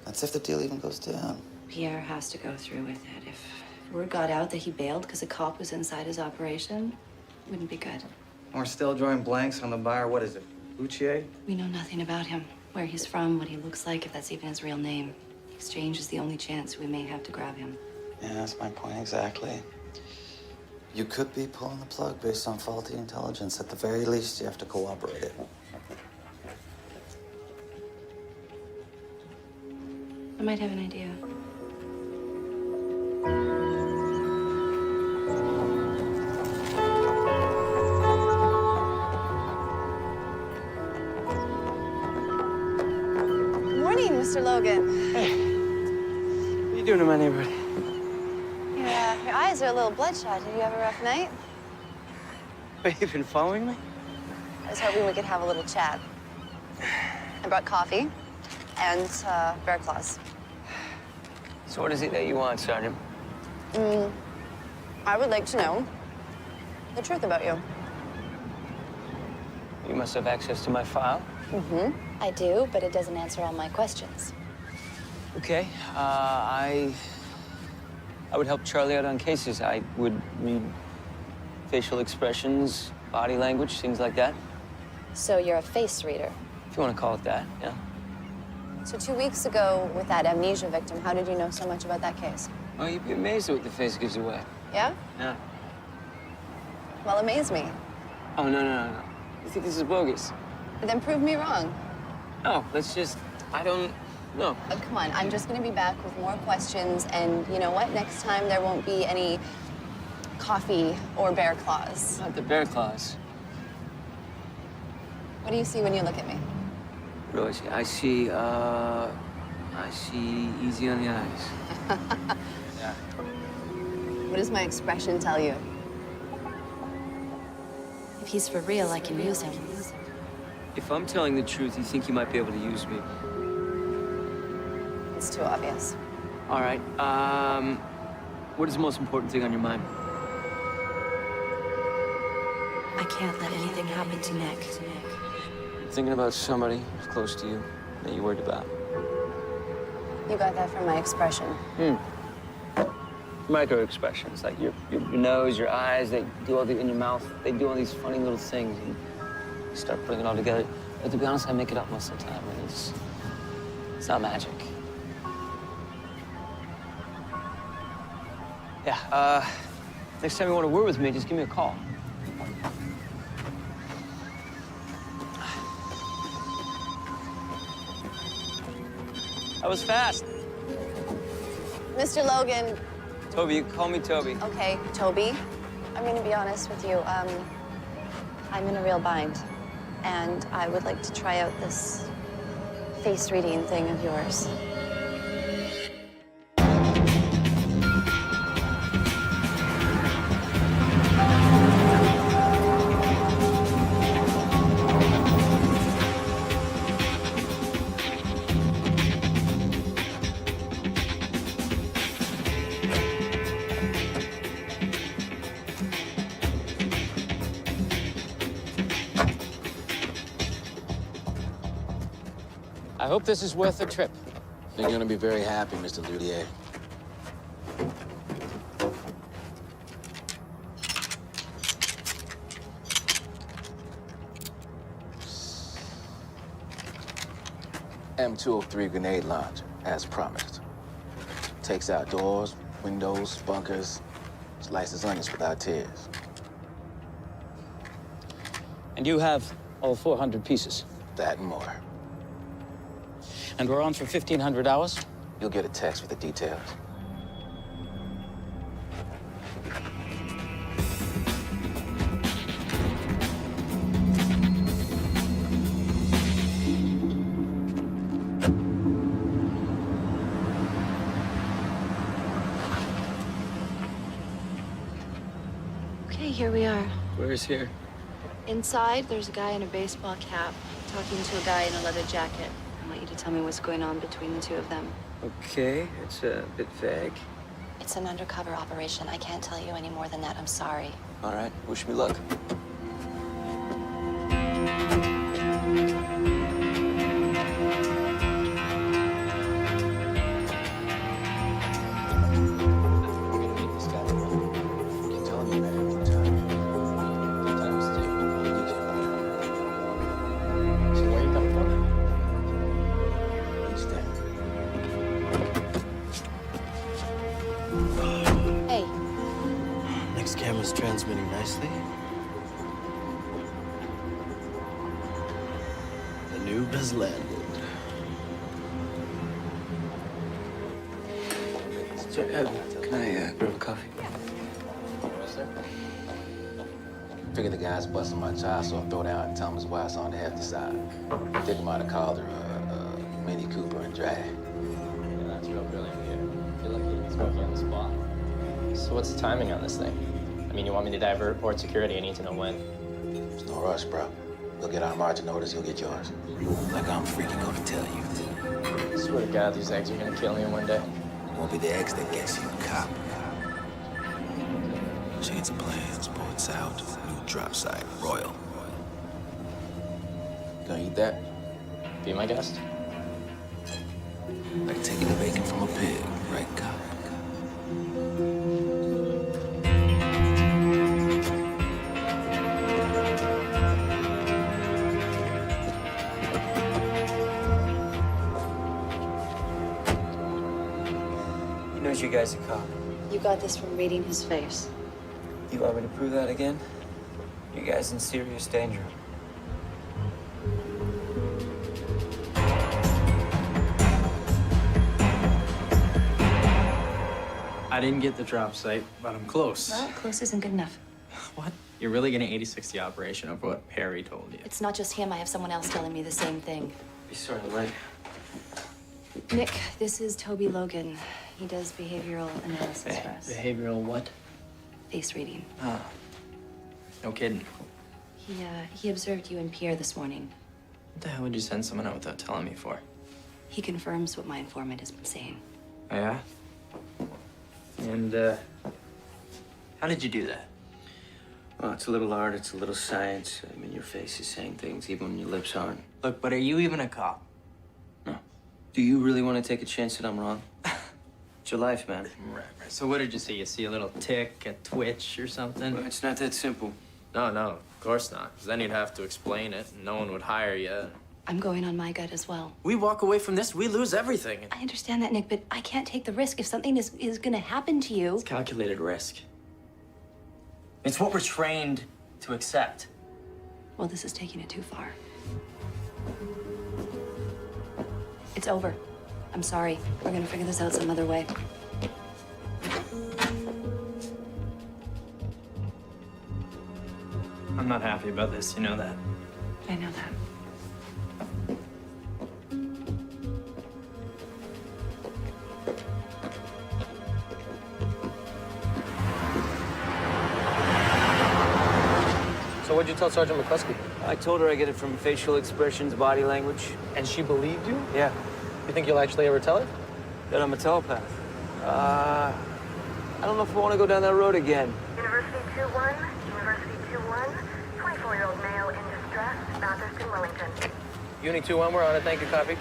That's if the deal even goes down. Pierre has to go through with it. If word got out that he bailed because a cop was inside his operation, it wouldn't be good. We're still drawing blanks on the buyer. What is it? Uchier? We know nothing about him, where he's from, what he looks like, if that's even his real name. The exchange is the only chance we may have to grab him. Yeah, that's my point exactly. You could be pulling the plug based on faulty intelligence. At the very least, you have to cooperate it. I might have an idea. Morning, Mr. Logan. Hey. What are you doing in my neighborhood? Your eyes are a little bloodshot. Did you have a rough night? Wait, you've been following me? I was hoping we could have a little chat. I brought coffee and bear claws. So what is it that you want, Sergeant? I would like to know the truth about you. You must have access to my file. I do, but it doesn't answer all my questions. Okay. I would help Charlie out on cases. I would read facial expressions, body language, things like that. So you're a face reader. If you want to call it that, yeah. So 2 weeks ago, with that amnesia victim, how did you know so much about that case? Oh, you'd be amazed at what the face gives away. Yeah? Yeah. Well, amaze me. Oh, no. You think this is bogus? Then prove me wrong. No, let's just... I don't No. Come on, I'm just gonna be back with more questions, and you know what? Next time there won't be any coffee or bear claws. Not the bear claws. What do you see when you look at me? What do I see? I see easy on the eyes. Yeah. What does my expression tell you? If he's for real, I can use him. If I'm telling the truth, you think you might be able to use me? It's too obvious. All right. What is the most important thing on your mind? I can't let anything happen to Nick. Thinking about somebody close to you that you're worried about. You got that from my expression. Micro expressions, like your nose, your eyes, they do all the, in your mouth, they do all these funny little things, and you start putting it all together. But to be honest, I make it up most of the time, and it's not magic. Yeah, next time you want to word with me, just give me a call. That was fast. Mr. Logan. Toby, you can call me Toby. Okay, Toby. I'm gonna be honest with you. I'm in a real bind, and I would like to try out this face reading thing of yours. I hope this is worth the trip. You're gonna be very happy, Mr. Ludier. M203 grenade launcher, as promised. Takes out doors, windows, bunkers, slices onions without tears. And you have all 400 pieces? That and more. And we're on for 1,500 hours? You'll get a text with the details. Okay, here we are. Where is here? Inside, there's a guy in a baseball cap talking to a guy in a leather jacket. I want you to tell me what's going on between the two of them. Okay, it's a bit vague. It's an undercover operation. I can't tell you any more than that. I'm sorry. All right, wish me luck. Hey. Next camera's transmitting nicely. The noob has landed. Can I grab a coffee? Figure the guy's busting my child, so I throw down and tell him his wife's on the hefty side. Think might have called her a Mini Cooper and drag. Yeah, that's real brilliant here. You're lucky he's working on the spot. So what's the timing on this thing? I mean, you want me to divert port security? I need to know when. There's no rush, bro. You'll get our marching orders, you'll get yours. Like I'm freaking gonna tell you. I swear to God, these eggs are gonna kill me in one day. It won't be the eggs that gets you, cop. Change of plans, ports out, new drop site, Royal. Gonna eat that? Be my guest. Like taking the bacon from a pig, right, cop? He knows you guys are cop. You got this from reading his face. You want me to prove that again? You guys in serious danger. I didn't get the drop site, but I'm close. Well, close isn't good enough. What? You're really getting 80-60 operation over what Perry told you. It's not just him. I have someone else telling me the same thing. Be sorry, Lynn. Nick, this is Toby Logan. He does behavioral analysis for us. Behavioral what? Face reading. Ah. No kidding. He observed you and Pierre this morning. What the hell would you send someone out without telling me for? He confirms what my informant has been saying. Oh, yeah? And, how did you do that? Well, it's a little art, it's a little science. I mean, your face is saying things even when your lips aren't. Look, but are you even a cop? No. Do you really want to take a chance that I'm wrong? It's your life, man. Right. So what did you see? You see a little tick, a twitch or something? Well, it's not that simple. No, of course not. 'Cause then you'd have to explain it, and no one would hire you. I'm going on my gut as well. We walk away from this, we lose everything. I understand that, Nick, but I can't take the risk. If something is gonna happen to you... It's calculated risk. It's what we're trained to accept. Well, this is taking it too far. It's over. I'm sorry. We're gonna figure this out some other way. I'm not happy about this, you know that. I know that. So what'd you tell Sergeant McCluskey? I told her I get it from facial expressions, body language. And she believed you? Yeah. You think you'll actually ever tell her? That I'm a telepath. I don't know if I want to go down that road again. University 2-1, University 2-1, 24-year-old male in distress, Bathurst in Wellington. Uni 2-1, we're on it. Thank you, copy.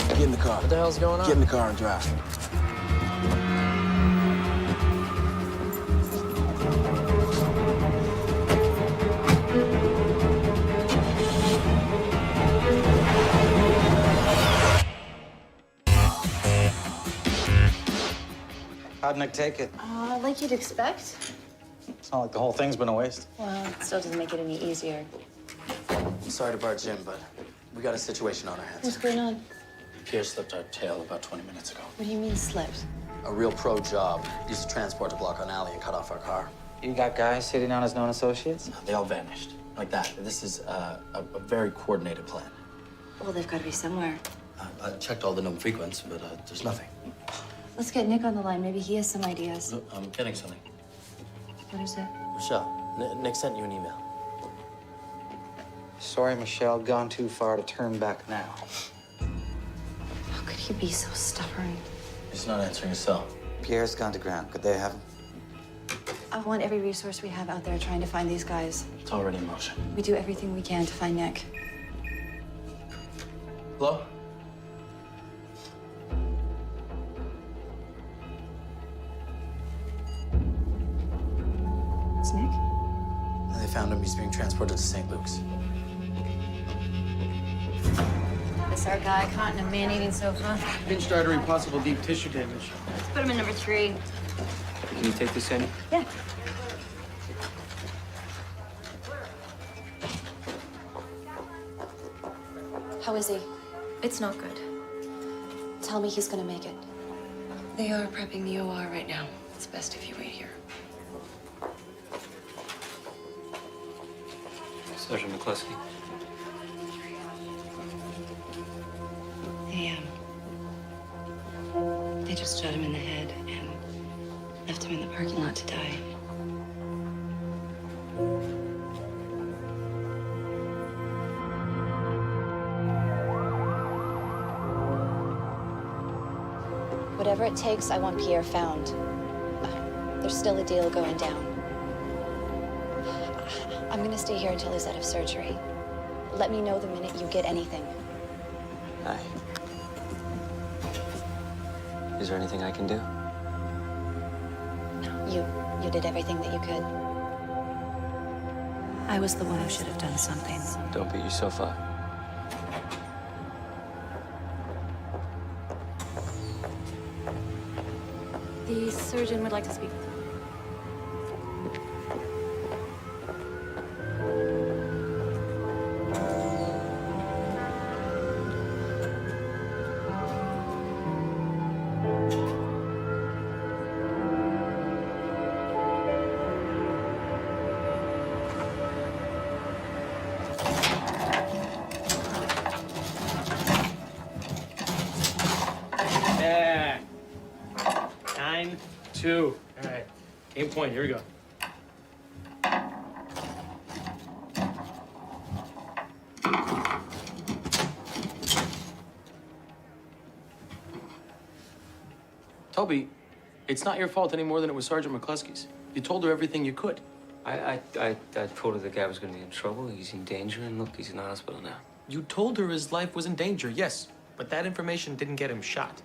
Get in the car. What the hell's going on? Get in the car and drive. How'd Nick take it? Like you'd expect. It's not like the whole thing's been a waste. Well, it still doesn't make it any easier. Sorry to barge in, but we got a situation on our hands. What's going on? Pierre slipped our tail about 20 minutes ago. What do you mean slipped? A real pro job. Used a transport to block an alley and cut off our car. You got guys sitting down as known associates? They all vanished. Like that. This is a very coordinated plan. Well, they've got to be somewhere. I checked all the known frequents, but there's nothing. Let's get Nick on the line. Maybe he has some ideas. Look, I'm getting something. What is it? Michelle, Nick sent you an email. Sorry, Michelle, gone too far to turn back now. How could he be so stubborn? He's not answering his cell. Pierre's gone to ground. Could they have him? I want every resource we have out there trying to find these guys. It's already in motion. We do everything we can to find Nick. Hello? It's Nick? They found him. He's being transported to St. Luke's. This our guy caught in a man-eating sofa. Pinched artery, possible deep tissue damage. Let's put him in number 3. Can you take this in? Yeah. How is he? It's not good. Tell me he's gonna make it. They are prepping the OR right now. It's best if you wait here. Sergeant McCluskey. They just shot him in the head and left him in the parking lot to die. Whatever it takes, I want Pierre found. There's still a deal going down. I'm gonna stay here until he's out of surgery. Let me know the minute you get anything. Hi. Is there anything I can do? You did everything that you could. I was the one who should have done something. Don't beat yourself up. The surgeon would like to speak with you. 2. All right. Game point. Here we go. Toby, it's not your fault any more than it was Sergeant McCluskey's. You told her everything you could. I told her the guy was gonna be in trouble. He's in danger, and look, he's in the hospital now. You told her his life was in danger, yes, but that information didn't get him shot.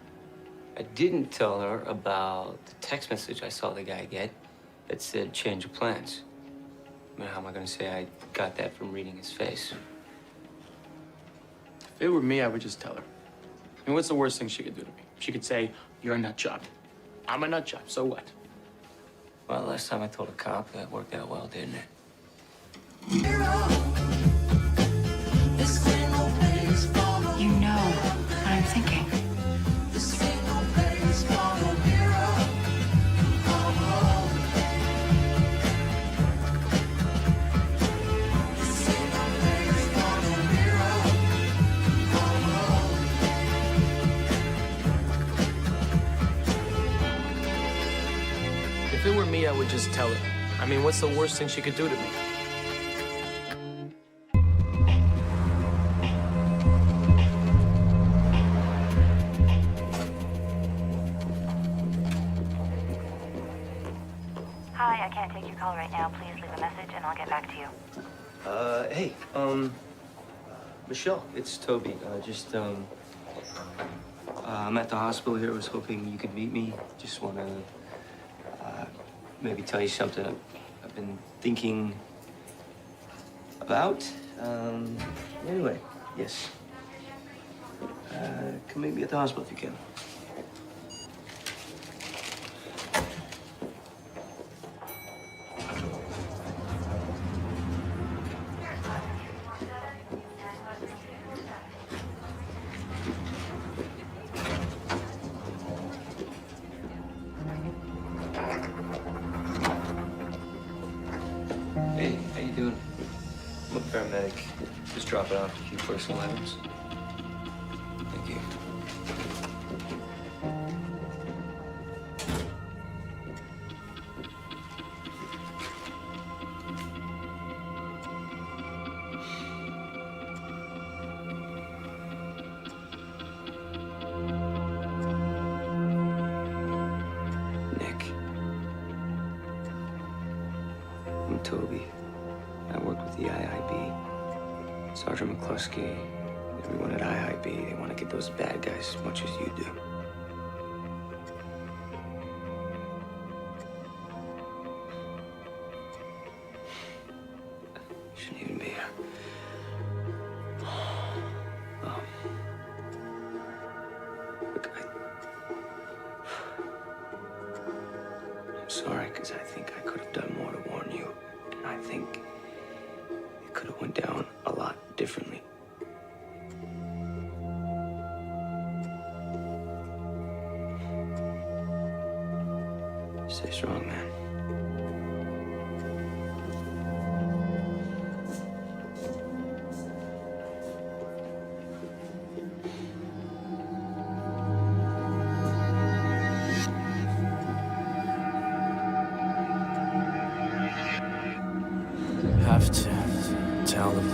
I didn't tell her about the text message I saw the guy get that said change of plans. I mean, how am I gonna say I got that from reading his face? If it were me, I would just tell her. I mean, what's the worst thing she could do to me? She could say, you're a nut job. I'm a nut job, so what? Well, last time I told a cop, that worked out well, didn't it? You know what I'm thinking. If it were me, I would just tell her. I mean, what's the worst thing she could do to me? Hi, I can't take your call right now. Please leave a message and I'll get back to you. Hey, Michelle, it's Toby. I'm at the hospital here. I was hoping you could meet me. Just want to maybe tell you something I've been thinking about. Anyway, yes. Come meet me at the hospital if you can. Hey, how you doing? I'm a paramedic. Just dropping off a few personal items. Thank you. Nick. I'm Toby. I work with the IIB. Sergeant McCluskey, everyone at IIB, they want to get those bad guys as much as you do. Shouldn't even be here. Look, I'm sorry, because I think I could have done more to warn you. And I think it could have went down a lot differently. Stay strong, man. Have to tell them.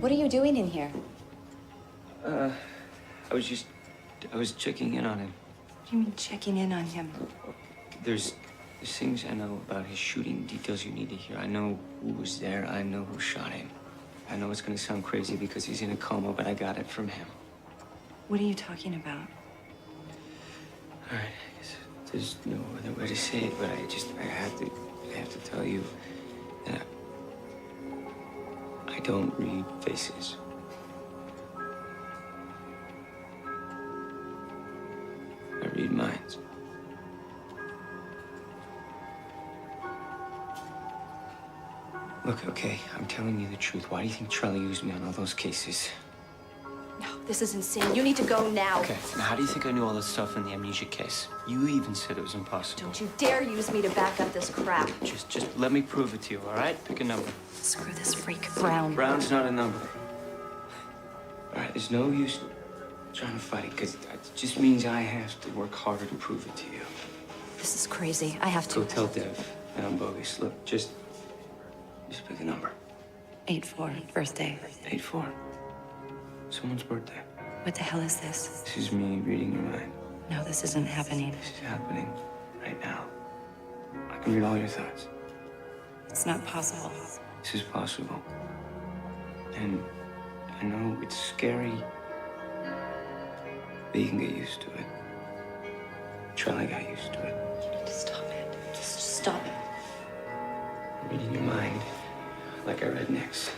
What are you doing in here? I was checking in on him. What do you mean checking in on him? There's things I know about his shooting, details you need to hear. I know who was there. I know who shot him. I know it's gonna sound crazy because he's in a coma, but I got it from him. What are you talking about? All right, I guess there's no other way to say it, but I have to tell you that I don't read faces. I read minds. Look, okay, I'm telling you the truth. Why do you think Charlie used me on all those cases? No, this is insane. You need to go now. Okay, now how do you think I knew all this stuff in the amnesia case? You even said it was impossible. Don't you dare use me to back up this crap. Just let me prove it to you, all right? Pick a number. Screw this freak, Brown. Brown's not a number. All right, there's no use trying to fight, because it just means I have to work harder to prove it to you. This is crazy. I have to. Go tell Dev that I'm bogus. Look, just pick a number. 8-4, birthday. 8-4. Someone's birthday. What the hell is this? This is me reading your mind. No, this isn't happening. This is happening right now. I can read all your thoughts. It's not possible. This is possible. And I know it's scary, but you can get used to it. Charlie got used to it. You need to stop it. Just stop it. Reading your mind, like I read Nick's.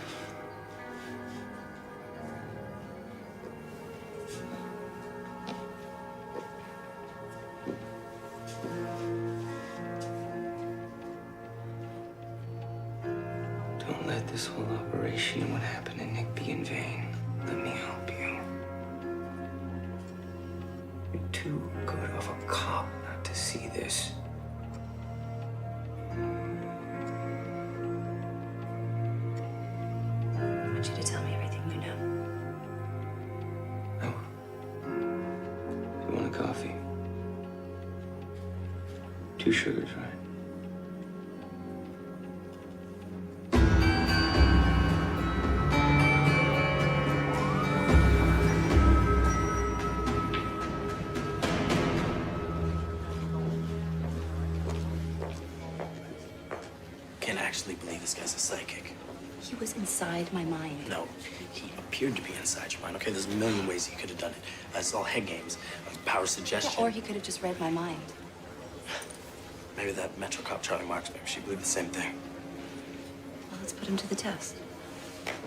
Don't let this whole operation and what happened to Nick be in vain. Let me help you. You're too good of a cop not to see this. I want you to tell me everything you know. You want a coffee? 2 sugars, right? Can't actually believe this guy's a psychic. He was inside my mind. No, he appeared to be inside your mind. Okay, there's a million ways he could have done it. It's all head games, power suggestion. Yeah, or he could have just read my mind. Maybe that Metro cop Charlie Marks, maybe she believed the same thing. Well, let's put him to the test.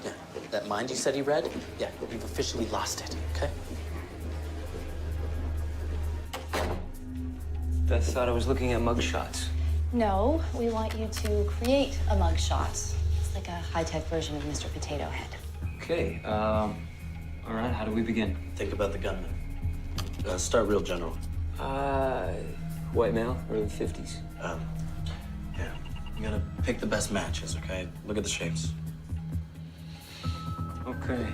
Yeah, that mind you said he read? Yeah, you've officially lost it, okay? Beth thought I was looking at mugshots. No, we want you to create a mugshot. It's like a high-tech version of Mr. Potato Head. Okay, all right, how do we begin? Think about the gunman. Start real general. White male, early 50s. Yeah, you gotta pick the best matches, okay? Look at the shapes. Okay,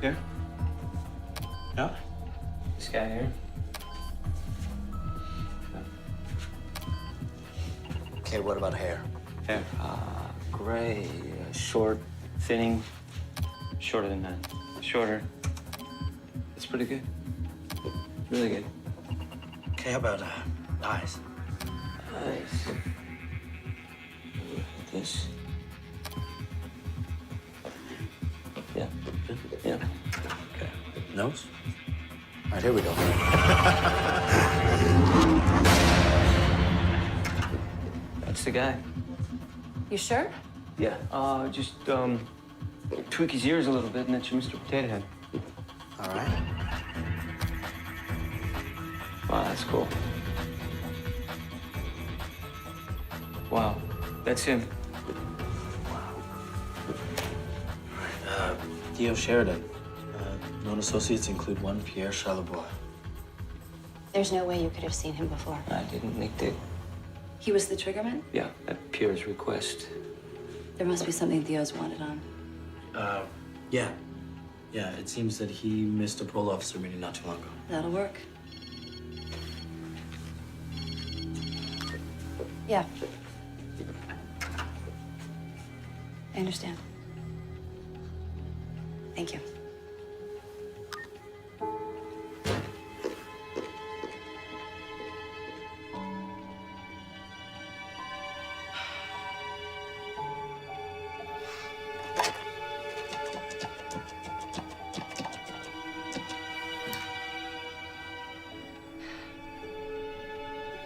here? Yeah? This guy here? Okay, what about hair? Hair, gray, short, thinning, shorter than that. Shorter. That's pretty good. Really good. Okay, how about eyes? Eyes. This. Yeah. Yeah. Okay. Nose? All right, here we go. That's the guy. You sure? Yeah. Just tweak his ears a little bit, and that's your Mr. Potato Head. All right. Wow, that's cool. Wow, that's him. Theo Sheridan. Known associates include one Pierre Charlebois. There's no way you could have seen him before. I didn't. Nick did. He was the triggerman? Yeah, at Pierre's request. There must be something Theo's wanted on. Yeah. Yeah, it seems that he missed a parole officer meeting not too long ago. That'll work. Yeah. I understand. Thank you.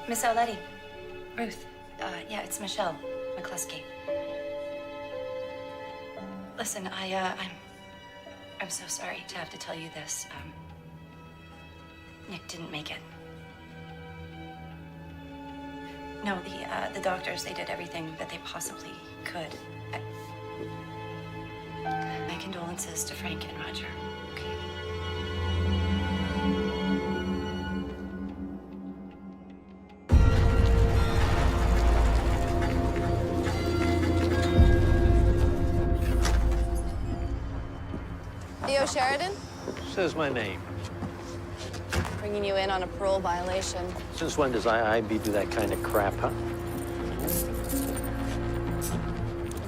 Miss O'Letty. Ruth. Yeah, it's Michelle McCluskey. Listen, I'm so sorry to have to tell you this. Nick didn't make it. No, the doctors, they did everything that they possibly could. My condolences to Frank and Roger. Okay. Theo Sheridan, Says my name. bringing you in on a parole violation. Since when does IIB do that kind of crap, huh?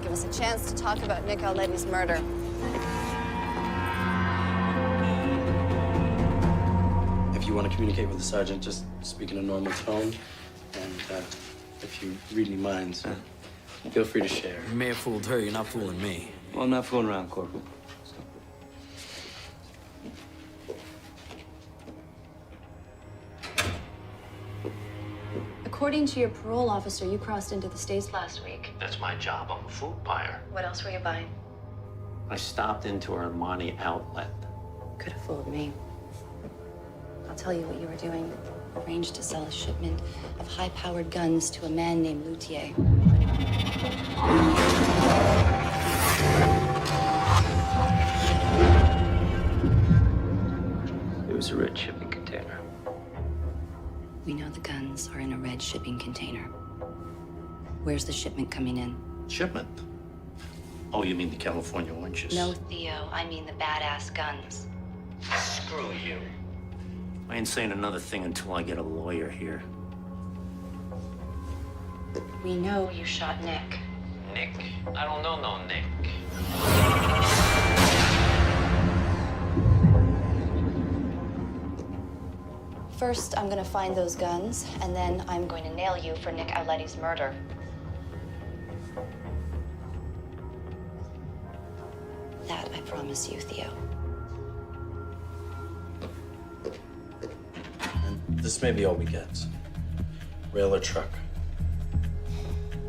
Give us a chance to talk about Nick Auletti's murder. If you want to communicate with the sergeant, just speak in a normal tone. And if you read any minds, feel free to share. You may have fooled her, you're not fooling me. Well, I'm not fooling around, Corporal. According to your parole officer, you crossed into the States last week. That's my job. I'm a food buyer. What else were you buying? I stopped into our Armani outlet. Could have fooled me. I'll tell you what you were doing. Arranged to sell a shipment of high-powered guns to a man named Luthier. It was a red shipping container. We know the guns are in a red shipping container. Where's the shipment coming in? Shipment? Oh, you mean the California oranges? No, Theo. I mean the badass guns. Screw you. I ain't saying another thing until I get a lawyer here. We know you shot Nick. Nick? I don't know no Nick. First, I'm gonna find those guns, and then I'm going to nail you for Nick Auletti's murder. That I promise you, Theo. And this may be all we get. Rail or truck.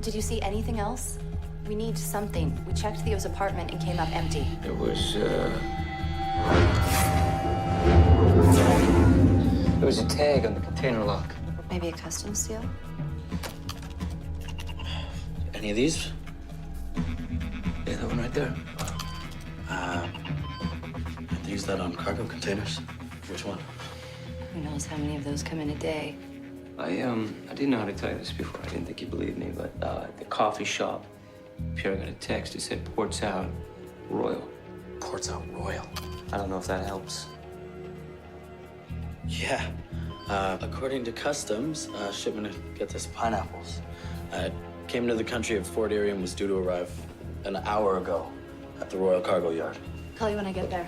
Did you see anything else? We need something. We checked Theo's apartment and came up empty. There was, There was a tag on the container lock. Maybe a customs seal? Any of these? Yeah, that one right there. They use that on cargo containers. Which one? Who knows how many of those come in a day? I didn't know how to tell you this before. I didn't think you believed me, but at the coffee shop, Pierre got a text. It said, "Ports out, Royal." Ports out, Royal. I don't know if that helps. Yeah. According to customs, shipment of, get this, pineapples. Came into the country at Fort Erie and was due to arrive an hour ago at the Royal Cargo Yard. Call you when I get there.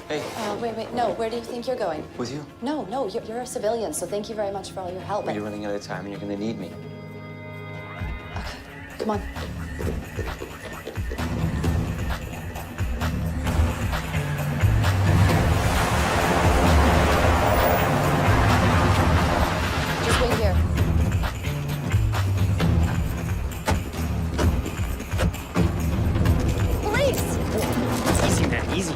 Hey. Wait. No, where do you think you're going? With you? No, you're a civilian, so thank you very much for all your help. But you're running out of time and you're gonna need me. Come on. Just wait here. Police! It's easy, man, easy.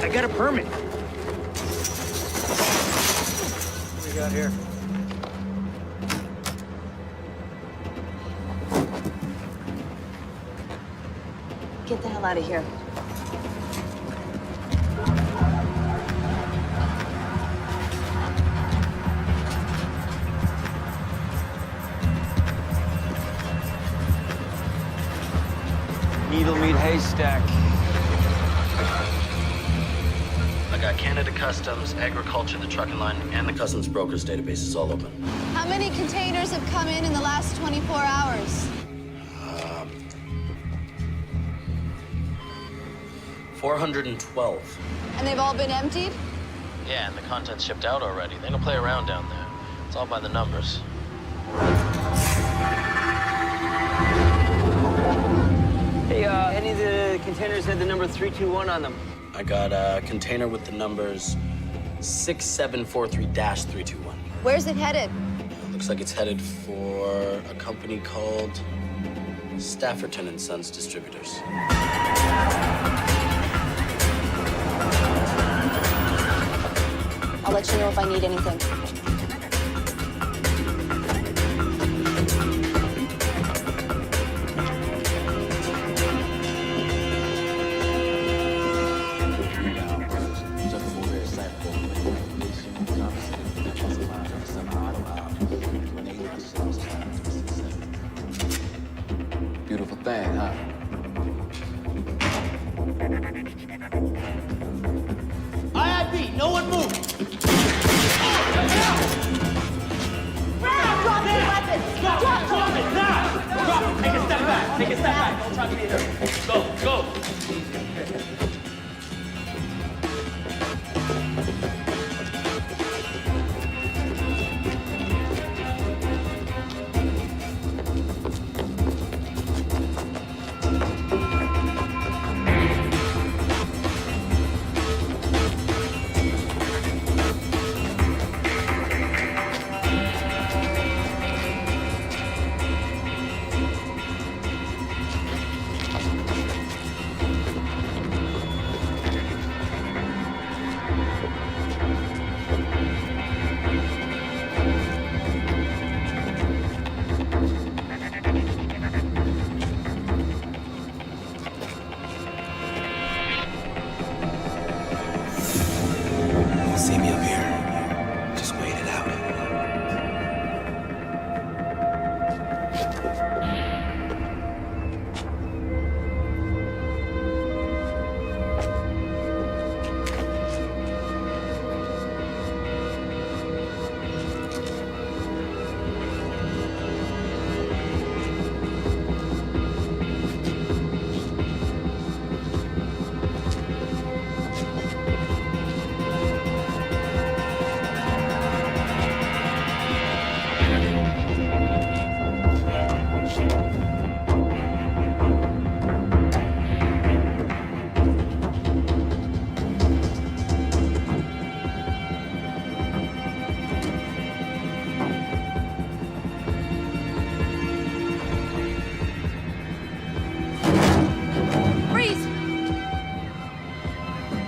I got a permit. What do we got here? Get the hell out of here. Needle meat haystack. I got Canada Customs, Agriculture, the trucking line, and the customs brokers databases all open. How many containers have come in the last 24 hours? 412. And they've all been emptied? Yeah, and the contents shipped out already. They don't play around down there. It's all by the numbers. Hey, any of the containers had the number 321 on them? I got a container with the numbers 6743-321. Where's it headed? Looks like it's headed for a company called Stafferton and Sons Distributors. I'll let you know if I need anything. Bang, huh? IIB, no one move! Drop your weapon! Drop it! Now! Drop it! Take a step back! Take a step back! Don't try to get hurt. Go, go! See me up here. Just wait it out.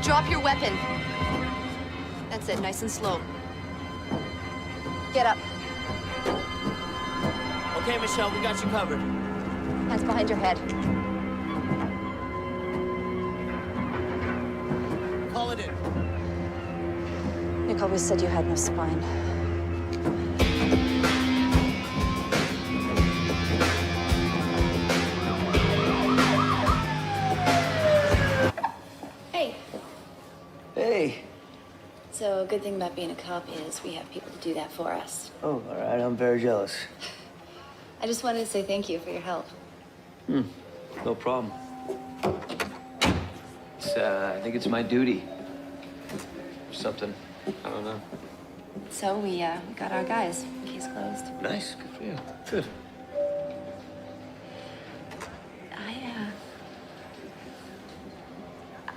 Drop your weapon. That's it, nice and slow. Get up. Okay, Michelle, we got you covered. Hands behind your head. Call it in. Nick always said you had no spine. Hey. Hey. So a good thing about being a cop is we have people to do that for us. Oh, all right. I'm very jealous. I just wanted to say thank you for your help. No problem. I think it's my duty. Or something. I don't know. So we got our guys. Case closed. Nice. Good for you. Good.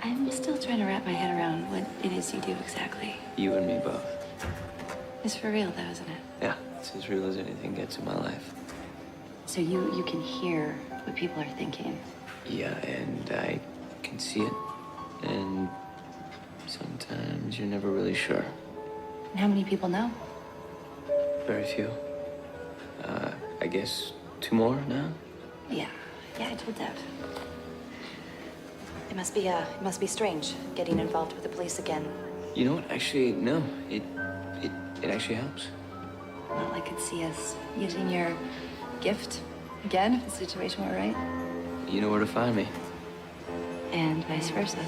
I'm still trying to wrap my head around what it is you do exactly. You and me both. It's for real, though, isn't it? Yeah. It's as real as anything gets in my life. So you can hear what people are thinking. Yeah, and I can see it. And sometimes you're never really sure. And how many people know? Very few. I guess 2 more now? Yeah, I told Dad. It must be strange getting involved with the police again. You know what? Actually, no. It actually helps. Well, I could see us using your gift again if the situation were right. You know where to find me. And vice versa.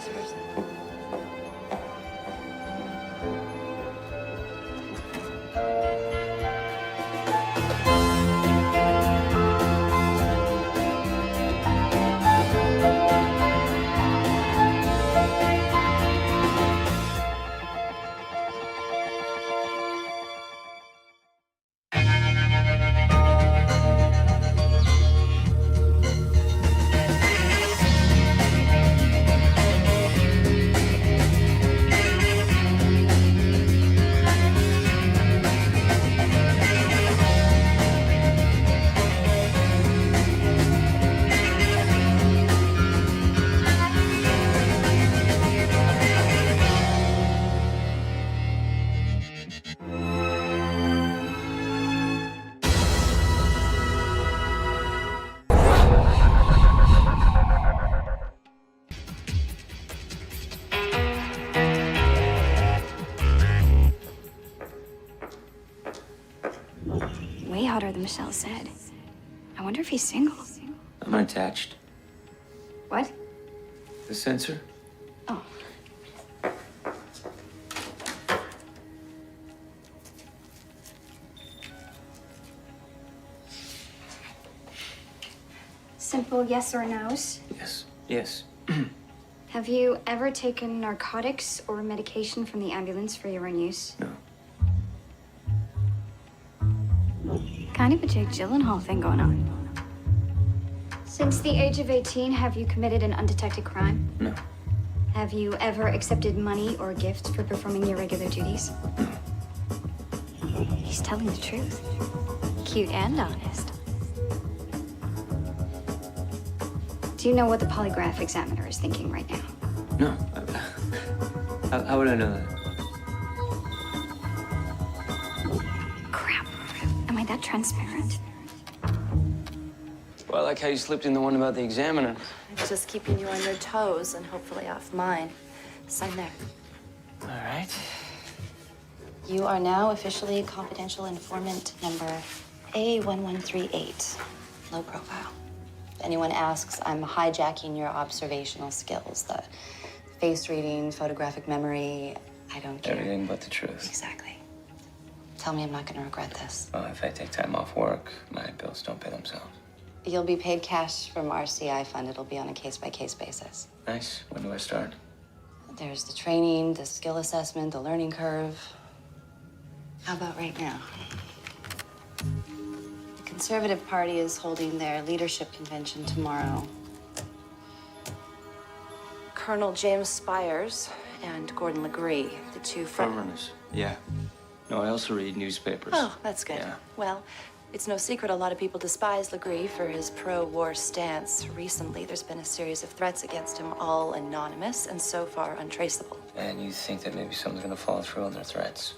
Way hotter than Michelle said. I wonder if he's single. I'm unattached. What? The sensor? Oh. Simple yes or no's. Yes. Yes. Have you ever taken narcotics or medication from the ambulance for your own use? No. Kind of a Jake Gyllenhaal thing going on. Since the age of 18, have you committed an undetected crime? No. Have you ever accepted money or gifts for performing your regular duties? He's telling the truth. Cute and honest. Do you know what the polygraph examiner is thinking right now? No. How would I know that? Crap. Am I that transparent? Well, I like how you slipped in the one about the examiner. I'm just keeping you on your toes and hopefully off mine. Sign there. All right. You are now officially confidential informant number A1138. Low profile. If anyone asks, I'm hijacking your observational skills. The face reading, photographic memory, I don't care. Everything but the truth. Exactly. Tell me I'm not going to regret this. Well, if I take time off work, my bills don't pay themselves. You'll be paid cash from our CI fund. It'll be on a case-by-case basis. Nice. When do I start? There's the training, the skill assessment, the learning curve. How about right now? The Conservative Party is holding their leadership convention tomorrow. Colonel James Spires and Gordon Legree, the two Frontrunners. Yeah. No, I also read newspapers. Oh, that's good. Yeah. Well, it's no secret a lot of people despise Legree for his pro-war stance. Recently, there's been a series of threats against him, all anonymous and so far untraceable. And you think that maybe someone's gonna follow through on their threats?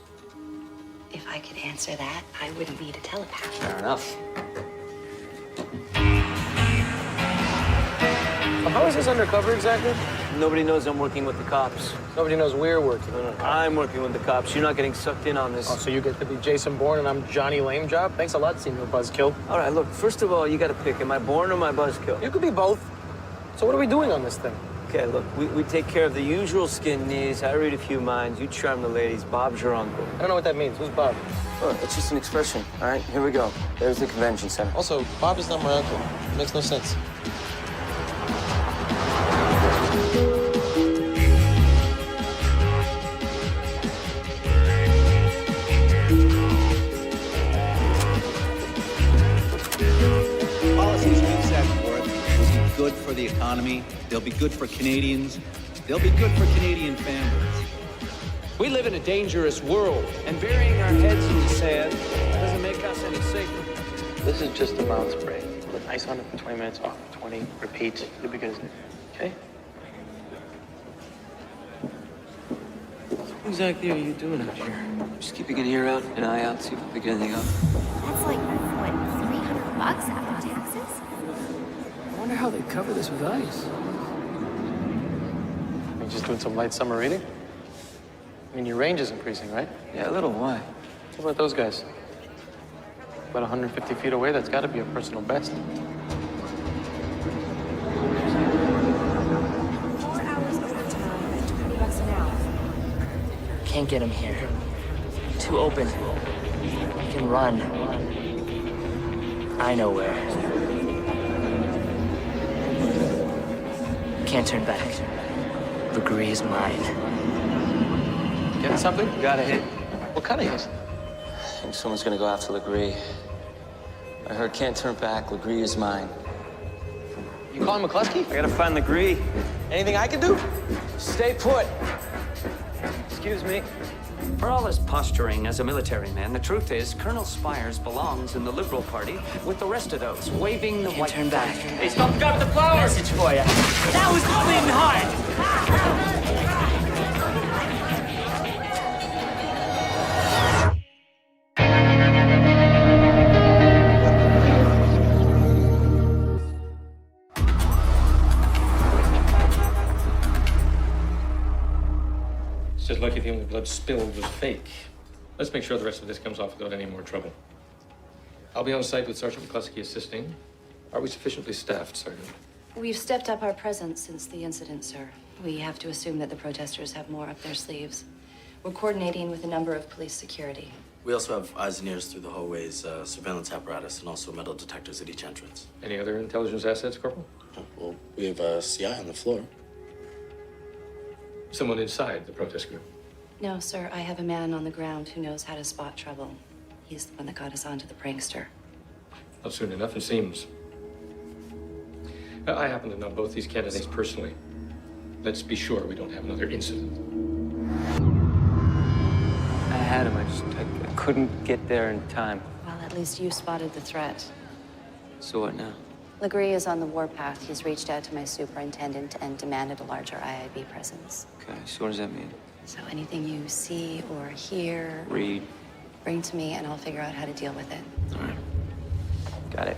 If I could answer that, I wouldn't need a telepath. Fair enough. How is this undercover exactly? Nobody knows I'm working with the cops. Nobody knows we're working. I'm working with the cops. You're not getting sucked in on this. Oh, so you get to be Jason Bourne and I'm Johnny Lame Job? Thanks a lot, Senior Buzzkill. All right, look, first of all, you got to pick. Am I Bourne or my Buzzkill? You could be both. So what are we doing on this thing? Okay, look, we take care of the usual skin needs. I read a few minds. You charm the ladies. Bob's your uncle. I don't know what that means. Who's Bob? Look, it's just an expression. All right, here we go. There's the convention center. Also, Bob is not my uncle. It makes no sense. Policies we've set forth will be good for the economy, they'll be good for Canadians, they'll be good for Canadian families. We live in a dangerous world, and burying our heads in the sand doesn't make us any safer. This is just a mild spray. Put ice on it for 20 minutes, off for 20, repeat. You'll be good as new. Okay? What exactly are you doing out here? Just keeping an ear out, an eye out, see if we pick anything up. That's like, what, $300 after taxes? I wonder how they cover this with ice. You're just doing some light summer reading? I mean, your range is increasing, right? Yeah, a little. Why? What about those guys? About 150 feet away, that's got to be a personal best. 4 hours overtime at $20 an hour. Can't get him here. Too open. He can run. I know where. Can't turn back. Legree is mine. Getting something? Got a hit. What kind of hit? I think someone's gonna go after Legree. I heard can't turn back, Legree is mine. You calling McCluskey? I gotta find Legree. Anything I can do? Stay put. Excuse me. For all his posturing as a military man, the truth is Colonel Spires belongs in the Liberal Party with the rest of those, waving the white turn back. Hey, stop the guy with the flowers! Message for you. That was clean hard! It's just lucky the only blood spilled was fake. Let's make sure the rest of this comes off without any more trouble. I'll be on site with Sergeant McCluskey assisting. Are we sufficiently staffed, Sergeant? We've stepped up our presence since the incident, sir. We have to assume that the protesters have more up their sleeves. We're coordinating with a number of police security. We also have eyes and ears through the hallways, surveillance apparatus, and also metal detectors at each entrance. Any other intelligence assets, Corporal? Well, we have CI on the floor. Someone inside the protest group? No, sir. I have a man on the ground who knows how to spot trouble. He's the one that got us onto the prankster. Not soon enough, it seems. I happen to know both these candidates personally. Let's be sure we don't have another incident. I had him. I couldn't get there in time. Well, at least you spotted the threat. So what now? Legree is on the warpath. He's reached out to my superintendent and demanded a larger IIB presence. Okay, so what does that mean? So anything you see or hear, Read. bring to me and I'll figure out how to deal with it. All right. Got it.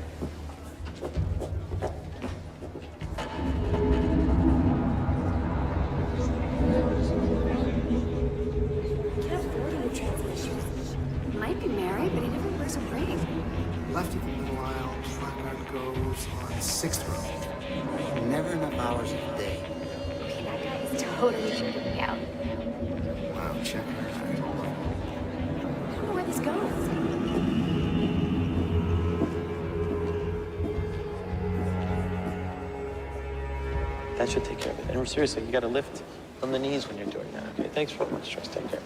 Might be married, but he never wears a ring. Left of the middle aisle, placard goes on 6th row. Never enough hours in a day. Okay, that guy is totally checking me out. Wow, check her out. I don't know where this goes. That should take care of it. And seriously, you gotta lift on the knees when you're doing that, okay? Thanks very much, Trust. Take care.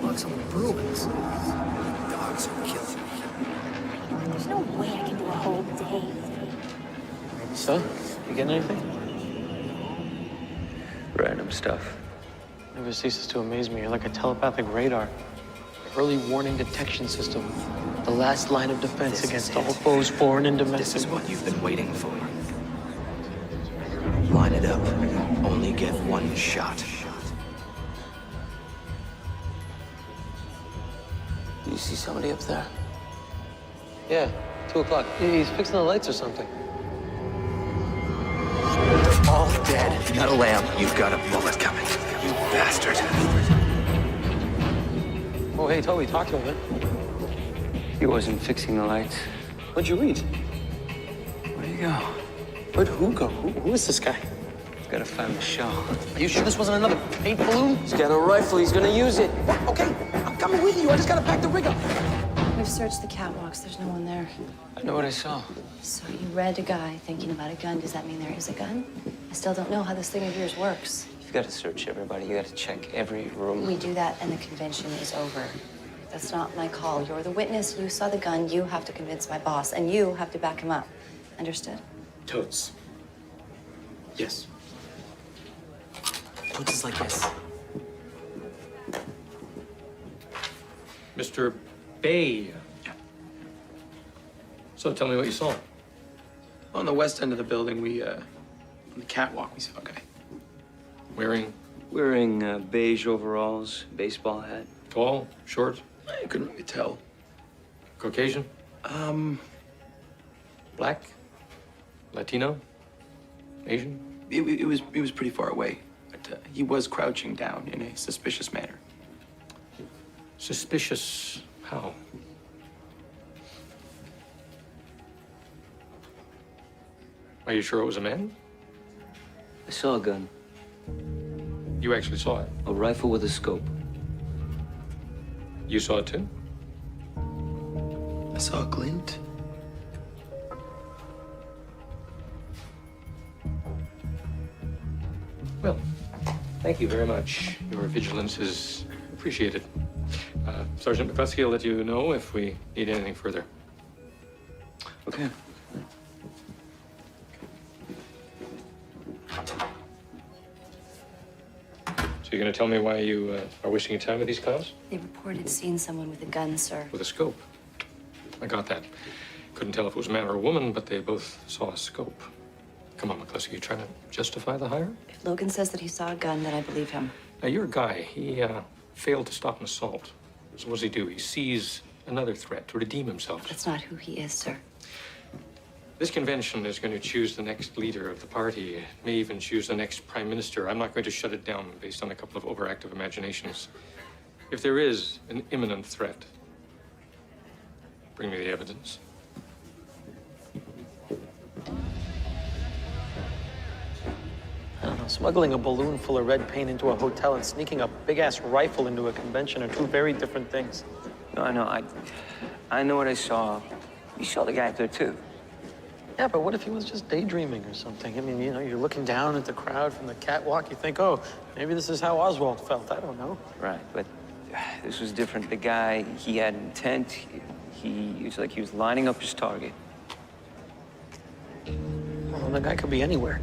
$50 on the Bruins. Dogs are killing me. There's no way I can do a whole day. So, you getting anything? Random stuff. Never ceases to amaze me. You're like a telepathic radar. Early warning detection system. The last line of defense against all foes, foreign and domestic. This is what you've been waiting for. Line it up. Only get one shot. Do you see somebody up there? Yeah, 2 o'clock. He's fixing the lights or something. They're all dead. Not a lamb. You've got a bullet coming. You bastard. Oh, hey, Toby, talk to him, man. He wasn't fixing the lights. What'd you read? Where'd he go? Where'd who go? Who is this guy? Gotta find Michelle. Are you sure this wasn't another paint balloon? He's got a rifle. He's gonna use it. Okay, I'm coming with you. I just gotta pack the rig up. We've searched the catwalks. There's no one there. I know what I saw. So you read a guy thinking about a gun. Does that mean there is a gun? I still don't know how this thing of yours works. You've got to search everybody. You got to check every room. We do that and the convention is over. That's not my call. You're the witness. You saw the gun. You have to convince my boss, and you have to back him up. Understood? Totes. Yes. Totes is like this. Mr. Bay. So tell me what you saw. On the west end of the building, on the catwalk, we saw a guy. Wearing beige overalls, baseball hat. Tall, short, I couldn't really tell. Caucasian, black, Latino, Asian. It was pretty far away, but he was crouching down in a suspicious manner. Suspicious how? Are you sure it was a man? I saw a gun. You actually saw it? A rifle with a scope. You saw it too? I saw a glint. Well, thank you very much. Your vigilance is appreciated. Sergeant McCluskey will let you know if we need anything further. Okay. So you're going to tell me why you are wasting your time with these clowns? They reported seeing someone with a gun, sir. With a scope. I got that. Couldn't tell if it was a man or a woman, but they both saw a scope. Come on, McCluskey, you trying to justify the hire? If Logan says that he saw a gun, then I believe him. Now, your guy, he failed to stop an assault. So what does he do? He sees another threat to redeem himself. That's not who he is, sir. This convention is going to choose the next leader of the party. It may even choose the next prime minister. I'm not going to shut it down based on a couple of overactive imaginations. If there is an imminent threat, bring me the evidence. I don't know, smuggling a balloon full of red paint into a hotel and sneaking a big-ass rifle into a convention are two very different things. No, I know what I saw. You saw the guy up there, too. Yeah, but what if he was just daydreaming or something? I mean, you know, you're looking down at the crowd from the catwalk, you think, oh, maybe this is how Oswald felt. I don't know. Right, but this was different. The guy, he had intent. He was like he was lining up his target. Well, the guy could be anywhere.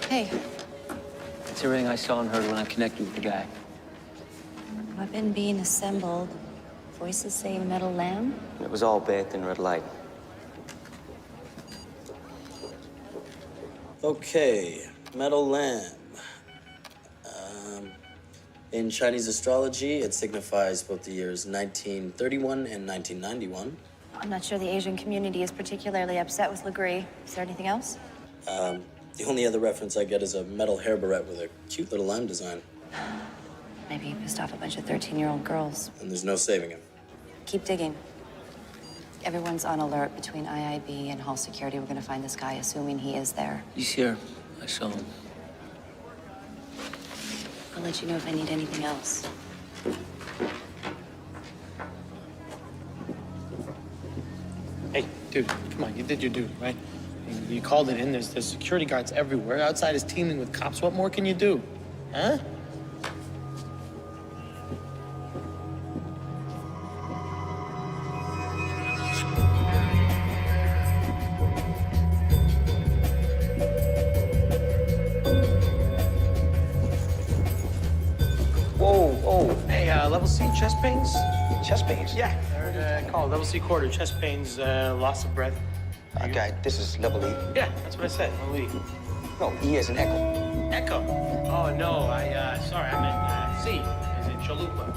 Hey, It's everything I saw and heard when I connected with the guy. weapon being assembled. Voices say metal lamb. It was all bathed in red light. Okay, metal lamb. In Chinese astrology, it signifies both the years 1931 and 1991. I'm not sure the Asian community is particularly upset with Legree. Is there anything else? The only other reference I get is a metal hair barrette with a cute little lamb design. Maybe he pissed off a bunch of 13-year-old girls. And there's no saving him. Keep digging. Everyone's on alert between IIB and Hall Security. We're gonna find this guy, assuming he is there. He's here. I saw him. I'll let you know if I need anything else. Hey, dude, come on, you did your duty, right? You called it in. There's security guards everywhere. Outside is teeming with cops. What more can you do? Huh? Whoa. Hey, level C chest pains? Chest pains? Yeah, they're called level C quarter. Chest pains, loss of breath. Okay, this is level E. Yeah, that's what I said. Level E. No, E as in echo. Echo. Oh, no, sorry, I meant C, as in chalupa.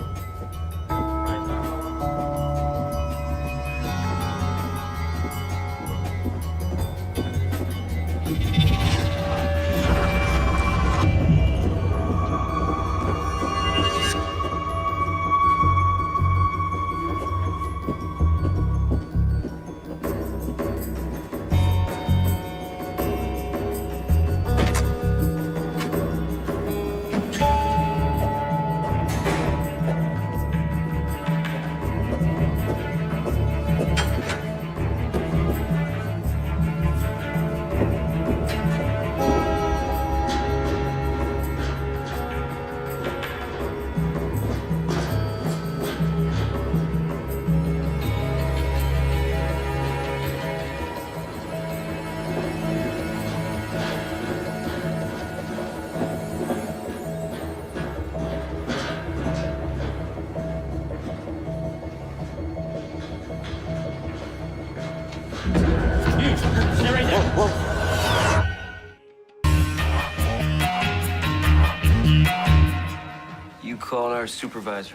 Stay right there. You call our supervisor.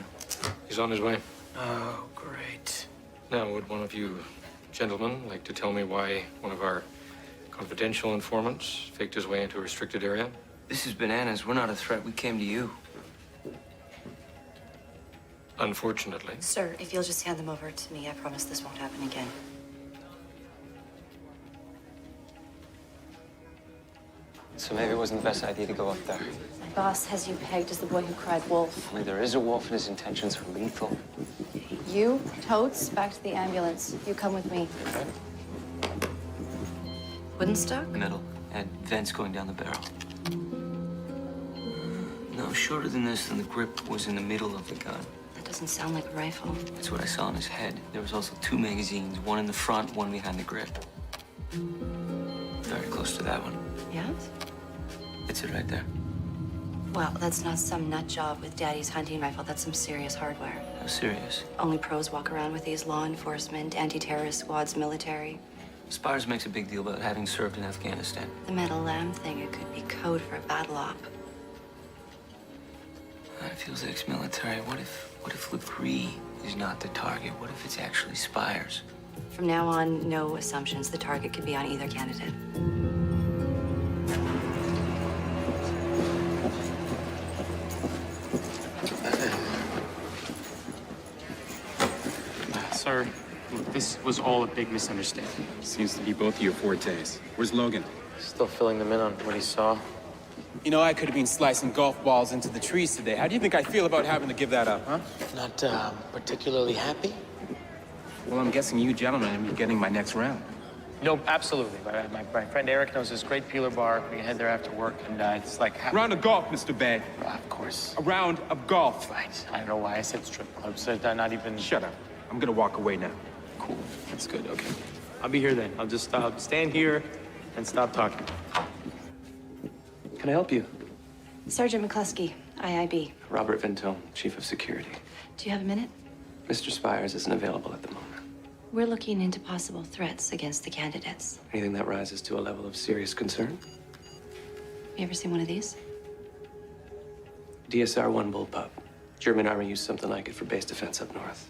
He's on his way. Oh, great. Now, would one of you gentlemen like to tell me why one of our confidential informants faked his way into a restricted area? This is bananas. We're not a threat. We came to you. Unfortunately. Sir, if you'll just hand them over to me, I promise this won't happen again. So maybe it wasn't the best idea to go up there. My boss has you pegged as the boy who cried wolf. Only there is a wolf and his intentions are lethal. You, Totes, back to the ambulance. You come with me. Wooden stock? Metal. Had vents going down the barrel. No, shorter than this, and the grip was in the middle of the gun. That doesn't sound like a rifle. That's what I saw on his head. There was also 2 magazines, one in the front, one behind the grip. Very close to that one. Yeah? It's it right there. Well, that's not some nut job with Daddy's hunting rifle. That's some serious hardware. How serious? Only pros walk around with these. Law enforcement, anti-terrorist squads, military. Spires makes a big deal about having served in Afghanistan. The metal lamb thing, it could be code for a battle op. It feels ex-military. What if Legree is not the target? What if it's actually Spires? From now on, no assumptions. The target could be on either candidate. Sir, look, this was all a big misunderstanding. Seems to be both of your fortes. Where's Logan? Still filling them in on what he saw. You know, I could have been slicing golf balls into the trees today. How do you think I feel about having to give that up, huh? Not particularly happy? Well, I'm guessing you gentlemen are getting my next round. No, absolutely. My friend Eric knows this great peeler bar. We can head there after work, and it's like... Round of golf, Mr. Bay. Of course. A round of golf. Right. I don't know why I said strip clubs. Not even... Shut up. I'm gonna walk away now. Cool. That's good. Okay. I'll be here then. I'll just stand here and stop talking. Can I help you? Sergeant McCluskey, IIB. Robert Ventone, Chief of Security. Do you have a minute? Mr. Spires isn't available at the moment. We're looking into possible threats against the candidates. Anything that rises to a level of serious concern? You ever seen one of these? DSR-1 bullpup. German army used something like it for base defense up north.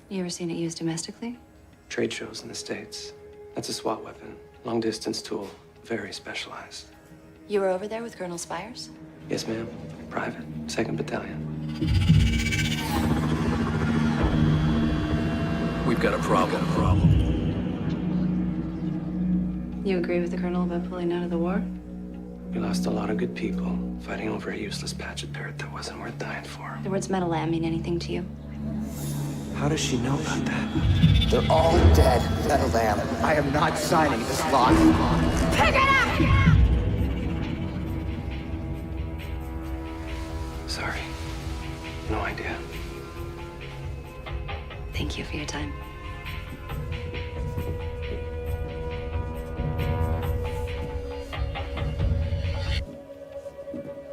You ever seen it used domestically? Trade shows in the States. That's a SWAT weapon. Long distance tool. Very specialized. You were over there with Colonel Spires? Yes, ma'am. Private. 2nd Battalion. We've got a problem. You agree with the Colonel about pulling out of the war? We lost a lot of good people fighting over a useless patch of dirt that wasn't worth dying for. The words metal lamb mean anything to you? How does she know about that? They're all dead, Metal Lamb. I am not signing this lot. Pick it up! Sorry. No idea. Thank you for your time.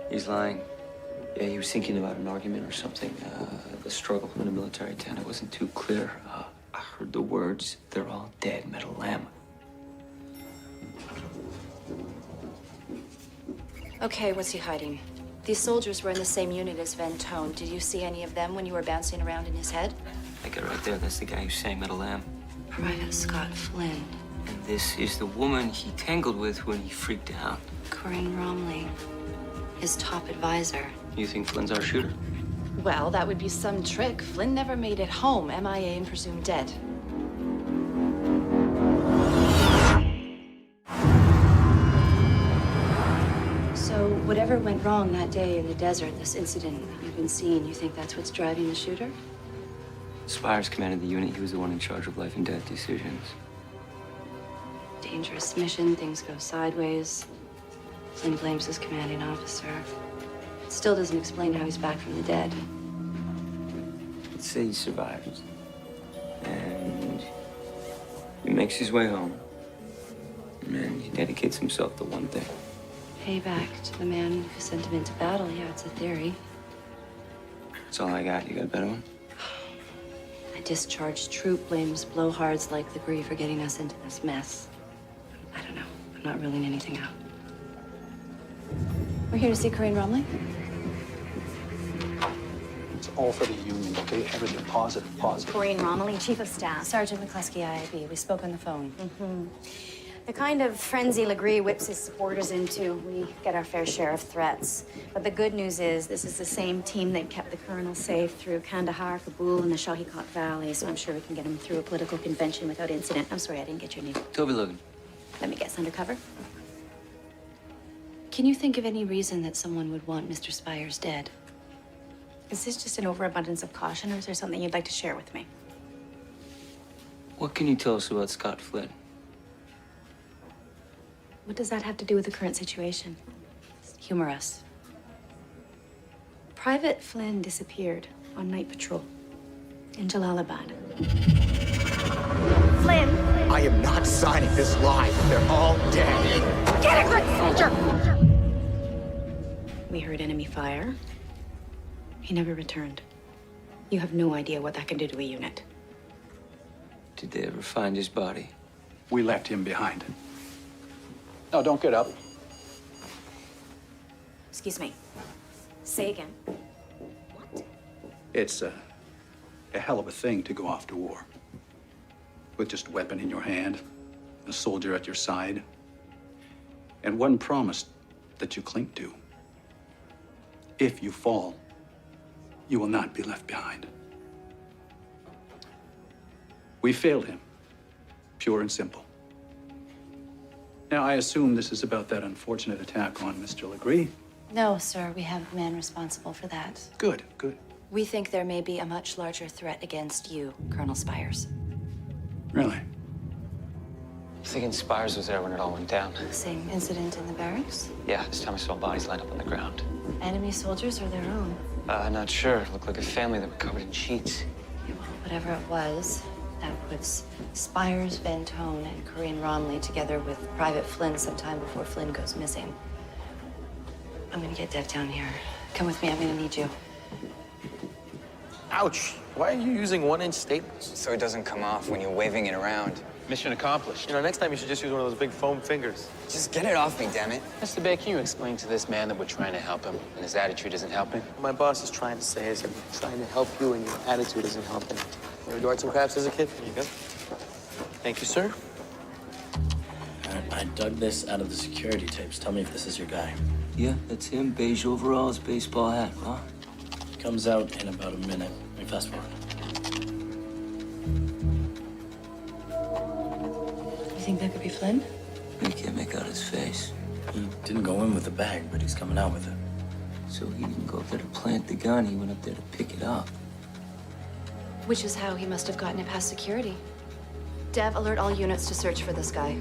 He's lying. Yeah, he was thinking about an argument or something. A struggle in a military tent. It wasn't too clear. I heard the words, "They're all dead, Metal Lamb." Okay, what's he hiding? These soldiers were in the same unit as Ventone. Did you see any of them when you were bouncing around in his head? That guy right there, that's the guy who sang Metal Lamb. Private Scott Flynn. And this is the woman he tangled with when he freaked out. Corinne Romley. His top advisor. You think Flynn's our shooter? Well, that would be some trick. Flynn never made it home, MIA and presumed dead. So, whatever went wrong that day in the desert, this incident you've been seeing, you think that's what's driving the shooter? Spires commanded the unit. He was the one in charge of life and death decisions. Dangerous mission, things go sideways. Flynn blames his commanding officer. It still doesn't explain how he's back from the dead. Let's say he survives. And he makes his way home. And he dedicates himself to one thing. Payback to the man who sent him into battle. Yeah, it's a theory. That's all I got. You got a better one? A discharged troop blames blowhards like Legree for getting us into this mess. I don't know. I'm not ruling anything out. We're here to see Corinne Romley. It's all for the union, okay? Everything positive. Corinne Romley, Chief of Staff. Sergeant McCluskey, IIB. We spoke on the phone. The kind of frenzy Legree whips his supporters into, we get our fair share of threats. But the good news is this is the same team that kept the colonel safe through Kandahar, Kabul, and the Shahikot Valley, so I'm sure we can get him through a political convention without incident. I'm sorry, I didn't get your name. Toby Logan. Let me guess, undercover? Can you think of any reason that someone would want Mr. Spires dead? Is this just an overabundance of caution, or is there something you'd like to share with me? What can you tell us about Scott Flynn? What does that have to do with the current situation? Humor us. Private Flynn disappeared on night patrol in Jalalabad. Flynn! I am not signing this lie. They're all dead. Get a grip, soldier! We heard enemy fire. He never returned. You have no idea what that can do to a unit. Did they ever find his body? We left him behind. No, don't get up. Excuse me. Say again. It's a hell of a thing to go off to war. With just a weapon in your hand, a soldier at your side, and one promise that you cling to. If you fall, you will not be left behind. We failed him, pure and simple. Now, I assume this is about that unfortunate attack on Mr. Legree. No, sir, we have a man responsible for that. Good, good. We think there may be a much larger threat against you, Colonel Spires. Really? Thinking Spires was there when it all went down. Same incident in the barracks? Yeah, this time I saw bodies lined up on the ground. Enemy soldiers or their own? Not sure. Looked like a family that were covered in sheets. Yeah, well, whatever it was, that puts Spires, Van Tone, and Corinne Romley together with Private Flynn sometime before Flynn goes missing. I'm gonna get Dev down here. Come with me, I'm gonna need you. Ouch. Why are you using 1-inch staples? So it doesn't come off when you're waving it around. Mission accomplished. You know, next time you should just use one of those big foam fingers. Just get it off me, damn it. Mr. Bay, can you explain to this man that we're trying to help him and his attitude isn't helping? My boss is trying to say is I'm trying to help you and your attitude isn't helping. You ever do arts and crafts as a kid? There you go. Thank you, sir. All right, I dug this out of the security tapes. Tell me if this is your guy. Yeah, that's him. Beige overalls, baseball hat, huh? Comes out in about a minute. Let me fast forward. You think that could be Flynn? You can't make out his face. He didn't go in with the bag, but he's coming out with it. So he didn't go up there to plant the gun, he went up there to pick it up. Which is how he must have gotten it past security. Dev, alert all units to search for this guy.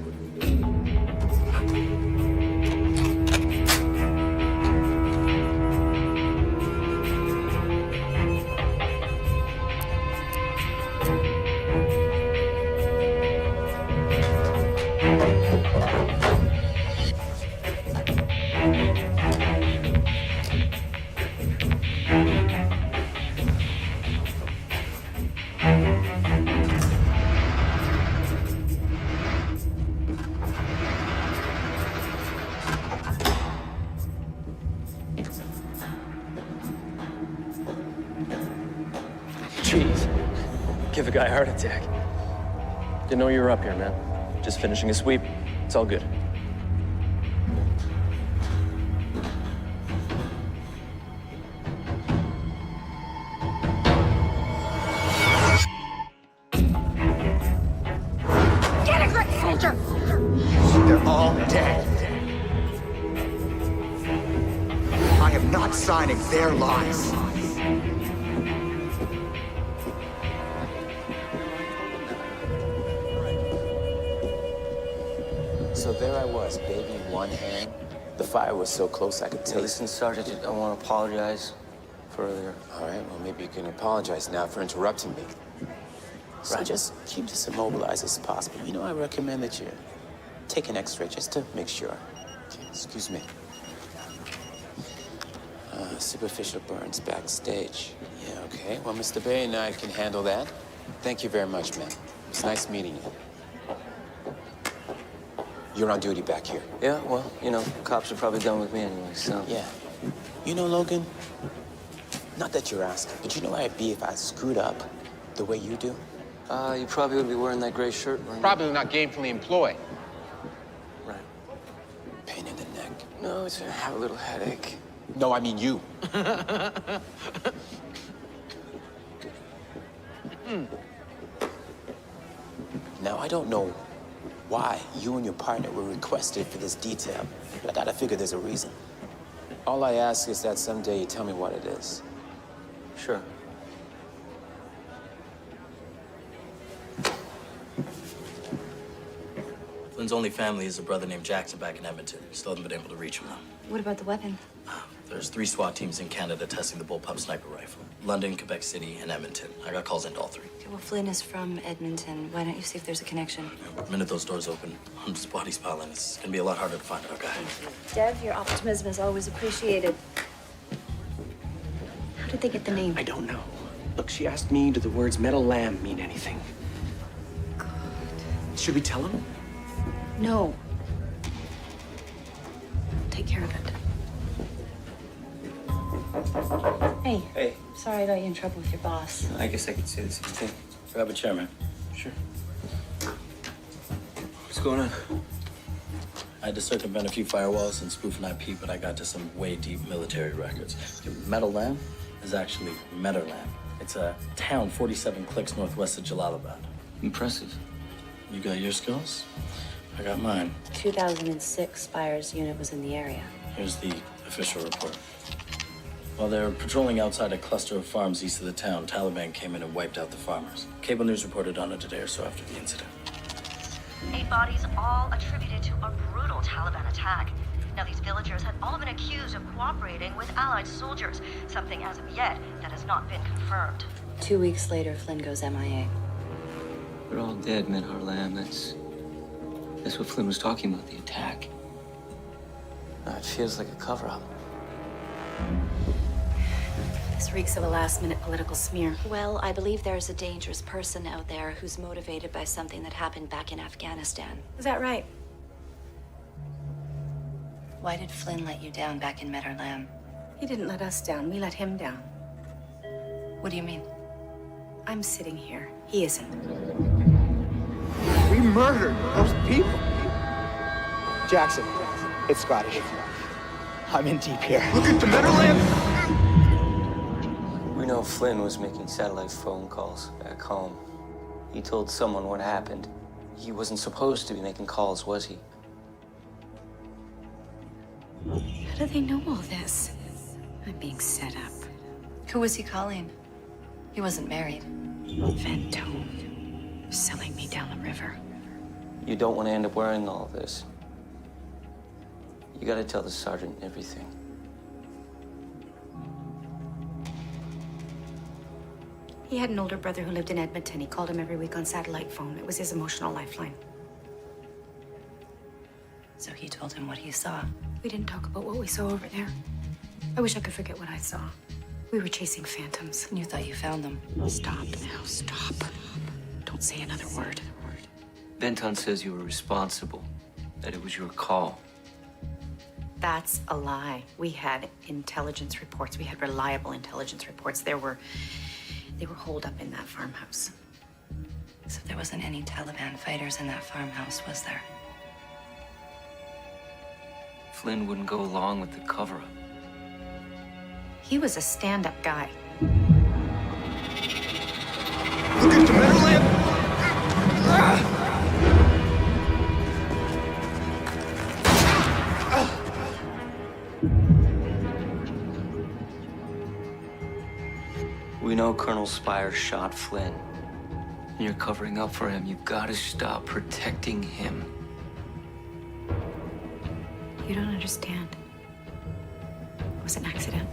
Jeez. Give a guy a heart attack. Didn't know you were up here, man. Just finishing a sweep. It's all good. Get a grip, soldier! They're all dead. I am not signing their lies. So there I was, baby in one hand. The fire was so close I could taste it. Listen, Sergeant, I want to apologize for earlier. All right, well, maybe you can apologize now for interrupting me. So Right. just keep this immobilized as possible. You know, I recommend that you take an X-ray just to make sure. Okay, excuse me. Superficial burns backstage. Yeah, okay. Well, Mr. Bay and I can handle that. Thank you very much, ma'am. It's nice meeting you. You're on duty back here. Yeah, well, you know, cops are probably done with me anyway, so. Yeah. You know, Logan, not that you're asking, but you know where I'd be if I screwed up the way you do? You probably would be wearing that gray shirt. Probably not gainfully employed. Right. Pain in the neck. No, it's I have a little headache. No, I mean you. Now, I don't know why you and your partner were requested for this detail, but I gotta figure there's a reason. All I ask is that someday you tell me what it is. Sure. Flynn's only family is a brother named Jackson back in Edmonton. Still haven't been able to reach him, though. What about the weapon? There's 3 SWAT teams in Canada testing the bullpup sniper rifle. London, Quebec City, and Edmonton. I got calls into all 3. Okay, well, Flynn is from Edmonton. Why don't you see if there's a connection? The minute those doors open, hundreds of bodies pile in. It's gonna be a lot harder to find our guy. Dev, your optimism is always appreciated. How did they get the name? I don't know. Look, she asked me, do the words metal lamb mean anything? God. Should we tell him? No. Take care of it. Hey. Hey. Sorry I got you in trouble with your boss. I guess I could say the same thing. Grab a chair, man. Sure. What's going on? I had to circumvent a few firewalls and spoof an IP, but I got to some way deep military records. Meadow Lamb is actually Meadowland. It's a town 47 clicks northwest of Jalalabad. Impressive. You got your skills? I got mine. 2006, Spire's unit was in the area. Here's the official report. While they were patrolling outside a cluster of farms east of the town, Taliban came in and wiped out the farmers. Cable news reported on it a day or so after the incident. 8 bodies, all attributed to a brutal Taliban attack. Now, these villagers had all been accused of cooperating with Allied soldiers, something as of yet that has not been confirmed. 2 weeks later, Flynn goes MIA. They're all dead, Menhar Lamb. That's what Flynn was talking about, the attack. It feels like a cover-up. This reeks of a last-minute political smear. Well, I believe there's a dangerous person out there who's motivated by something that happened back in Afghanistan. Is that right? Why did Flynn let you down back in Meadow Lamb? He didn't let us down. We let him down. What do you mean? I'm sitting here. He isn't. We murdered those people. Jackson, it's Scottish. I'm in deep here. Look at the Meadowland! We know Flynn was making satellite phone calls back home. He told someone what happened. He wasn't supposed to be making calls, was he? How do they know all this? I'm being set up. Who was he calling? He wasn't married. Fantone. Selling me down the river. You don't want to end up wearing all of this. You gotta tell the sergeant everything. He had an older brother who lived in Edmonton. He called him every week on satellite phone. It was his emotional lifeline. So he told him what he saw. We didn't talk about what we saw over there. I wish I could forget what I saw. We were chasing phantoms. And you thought you found them. Stop now, stop. Don't say another word. Benton says you were responsible, that it was your call. That's a lie. We had intelligence reports. We had reliable intelligence reports. They were holed up in that farmhouse. So there wasn't any Taliban fighters in that farmhouse, was there? Flynn wouldn't go along with the cover-up. He was a stand-up guy. Look at the Meadowland! We know Colonel Spire shot Flynn. And you're covering up for him. You've got to stop protecting him. You don't understand. It was an accident.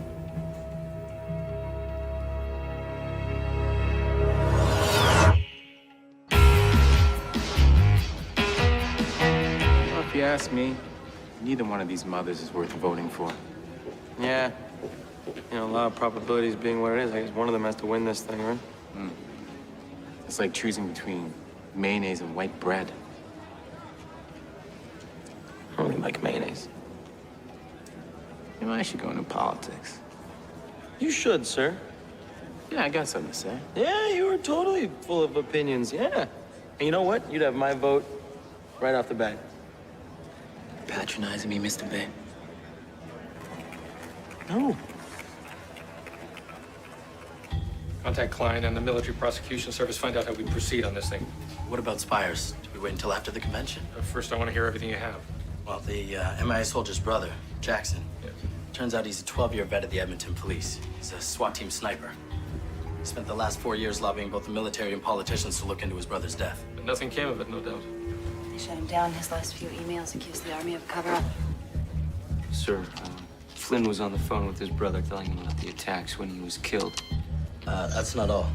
Well, if you ask me, neither one of these mothers is worth voting for. Yeah. You know, a lot of probabilities being what it is. I guess one of them has to win this thing, right? It's like choosing between mayonnaise and white bread. I don't really like mayonnaise. You know, I should go into politics. You should, sir. Yeah, I got something to say. Yeah, you were totally full of opinions. Yeah. And you know what? You'd have my vote right off the bat. Patronizing me, Mr. Bay. No. Contact client and the military prosecution service. Find out how we proceed on this thing. What about Spires? Do we wait until after the convention? First, I want to hear everything you have. Well, the MIA soldier's brother, Jackson. Yes. Turns out he's a 12-year vet of the Edmonton police. He's a SWAT team sniper. He spent the last 4 years lobbying both the military and politicians to look into his brother's death. But nothing came of it, no doubt. They shut him down. His last few emails accused the army of cover-up. Sir, Flynn was on the phone with his brother telling him about the attacks when he was killed. That's not all.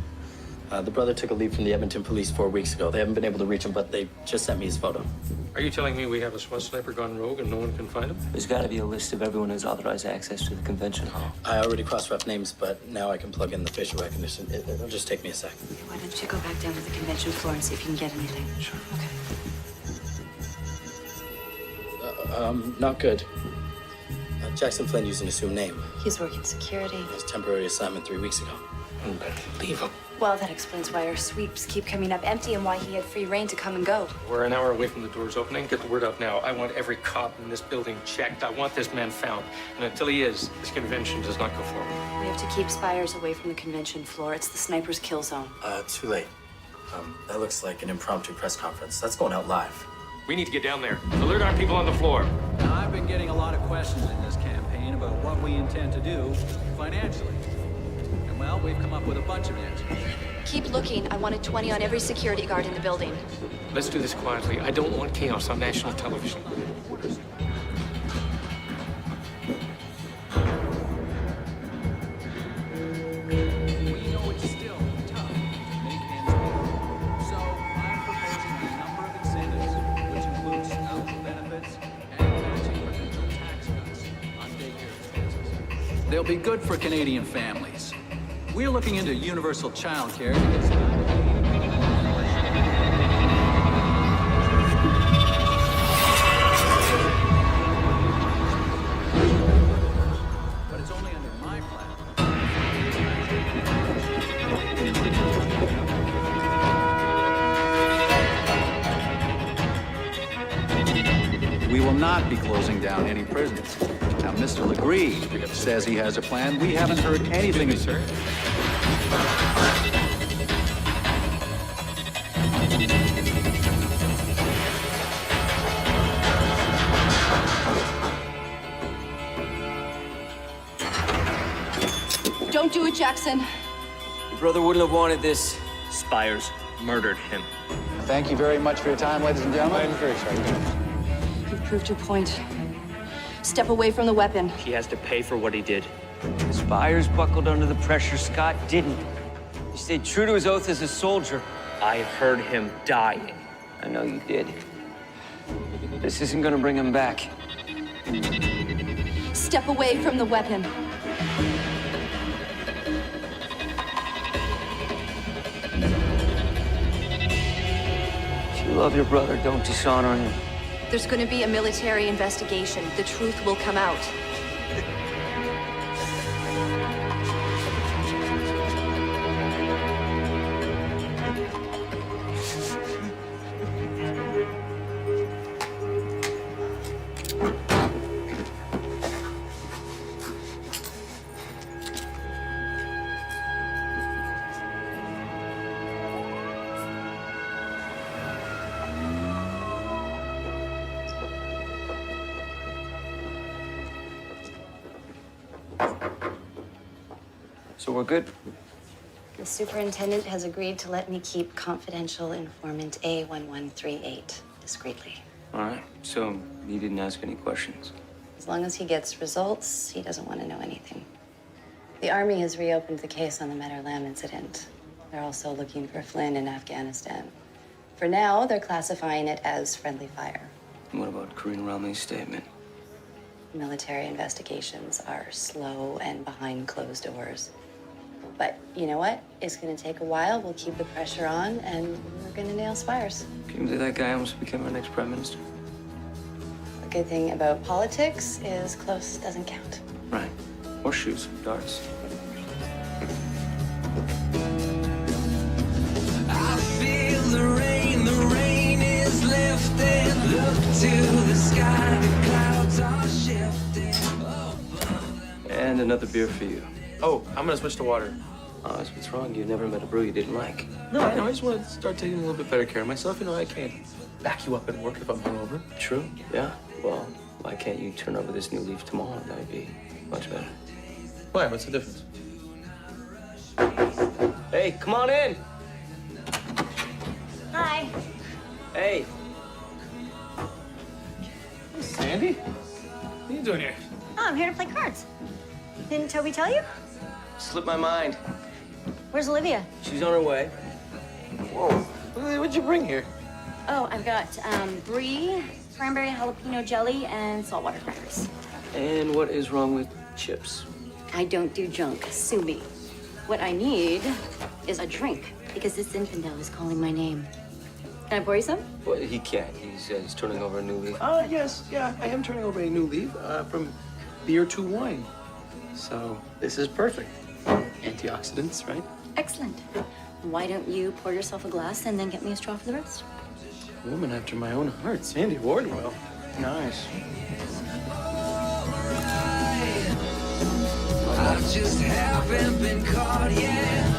The brother took a leave from the Edmonton police 4 weeks ago. They haven't been able to reach him, but they just sent me his photo. Are you telling me we have a SWAT sniper gone rogue and no one can find him? There's got to be a list of everyone who's authorized access to the convention hall. I already cross-ref names, but now I can plug in the facial recognition. It'll just take me a sec. Why don't you go back down to the convention floor and see if you can get anything? Sure. Okay. Not good. Jackson Flynn used an assumed name. He's working security. His temporary assignment 3 weeks ago. Unbelievable. Well, that explains why our sweeps keep coming up empty and why he had free reign to come and go. We're an hour away from the doors opening. Get the word out now. I want every cop in this building checked. I want this man found. And until he is, this convention does not go forward. We have to keep Spires away from the convention floor. It's the sniper's kill zone. Too late. That looks like an impromptu press conference. That's going out live. We need to get down there. Alert our people on the floor. Now, I've been getting a lot of questions in this campaign about what we intend to do financially. And well, we've come up with a bunch of answers. Keep looking. I wanted 20 on every security guard in the building. Let's do this quietly. I don't want chaos on national television. We know it's still tough to make ends meet. So I'm proposing a number of incentives, which includes spousal benefits and matching potential tax cuts on daycare expenses. They'll be good for Canadian families. We're looking into universal child care because but it's only under my plan. We will not be closing down any prisons. Now, Mr. Legree says he has a plan. We haven't heard anything, sir. Don't do it, Jackson. Your brother wouldn't have wanted this. Spires murdered him. Thank you very much for your time, ladies and gentlemen. I'm very sorry. You've proved your point. Step away from the weapon. He has to pay for what he did. Spires buckled under the pressure. Scott didn't. He stayed true to his oath as a soldier. I heard him dying. I know you did. This isn't gonna bring him back. Step away from the weapon. If you love your brother, don't dishonor him. There's going to be a military investigation. The truth will come out. So we're good? The superintendent has agreed to let me keep confidential informant A1138 discreetly. All right. So he didn't ask any questions? As long as he gets results, he doesn't want to know anything. The Army has reopened the case on the Meadow Lamb incident. They're also looking for Flynn in Afghanistan. For now, they're classifying it as friendly fire. What about Corinne Romney's statement? Military investigations are slow and behind closed doors. But you know what? It's going to take a while. We'll keep the pressure on, and we're going to nail Spires. Can you believe that guy almost became our next prime minister? The good thing about politics is close doesn't count. Right. Horseshoes, darts. I feel the rain is lifting. Look to the sky, the clouds are shifting. And another beer for you. Oh, I'm gonna switch to water. Oh, that's what's wrong. You never met a brew you didn't like. No, I know. I just want to start taking a little bit better care of myself. You know, I can't back you up at work if I'm hungover. True. Yeah. Well, why can't you turn over this new leaf tomorrow? That'd be much better. Why? What's the difference? Hey, come on in. Hi. Hey. Hey, Sandy. What are you doing here? Oh, I'm here to play cards. Didn't Toby tell you? Slipped my mind. Where's Olivia? She's on her way. Whoa. What'd you bring here? Oh, I've got brie, cranberry jalapeno jelly, and saltwater crackers. And what is wrong with chips? I don't do junk. Sue me. What I need is a drink, because this infidel is calling my name. Can I pour you some? Well, he can't. He's turning over a new leaf. Yes. Yeah, I am turning over a new leaf from beer to wine. So this is perfect. Antioxidants, right? Excellent. Why don't you pour yourself a glass and then get me a straw for the rest? A woman after my own heart, Sandy Wardwell. Nice. I just haven't been caught yet.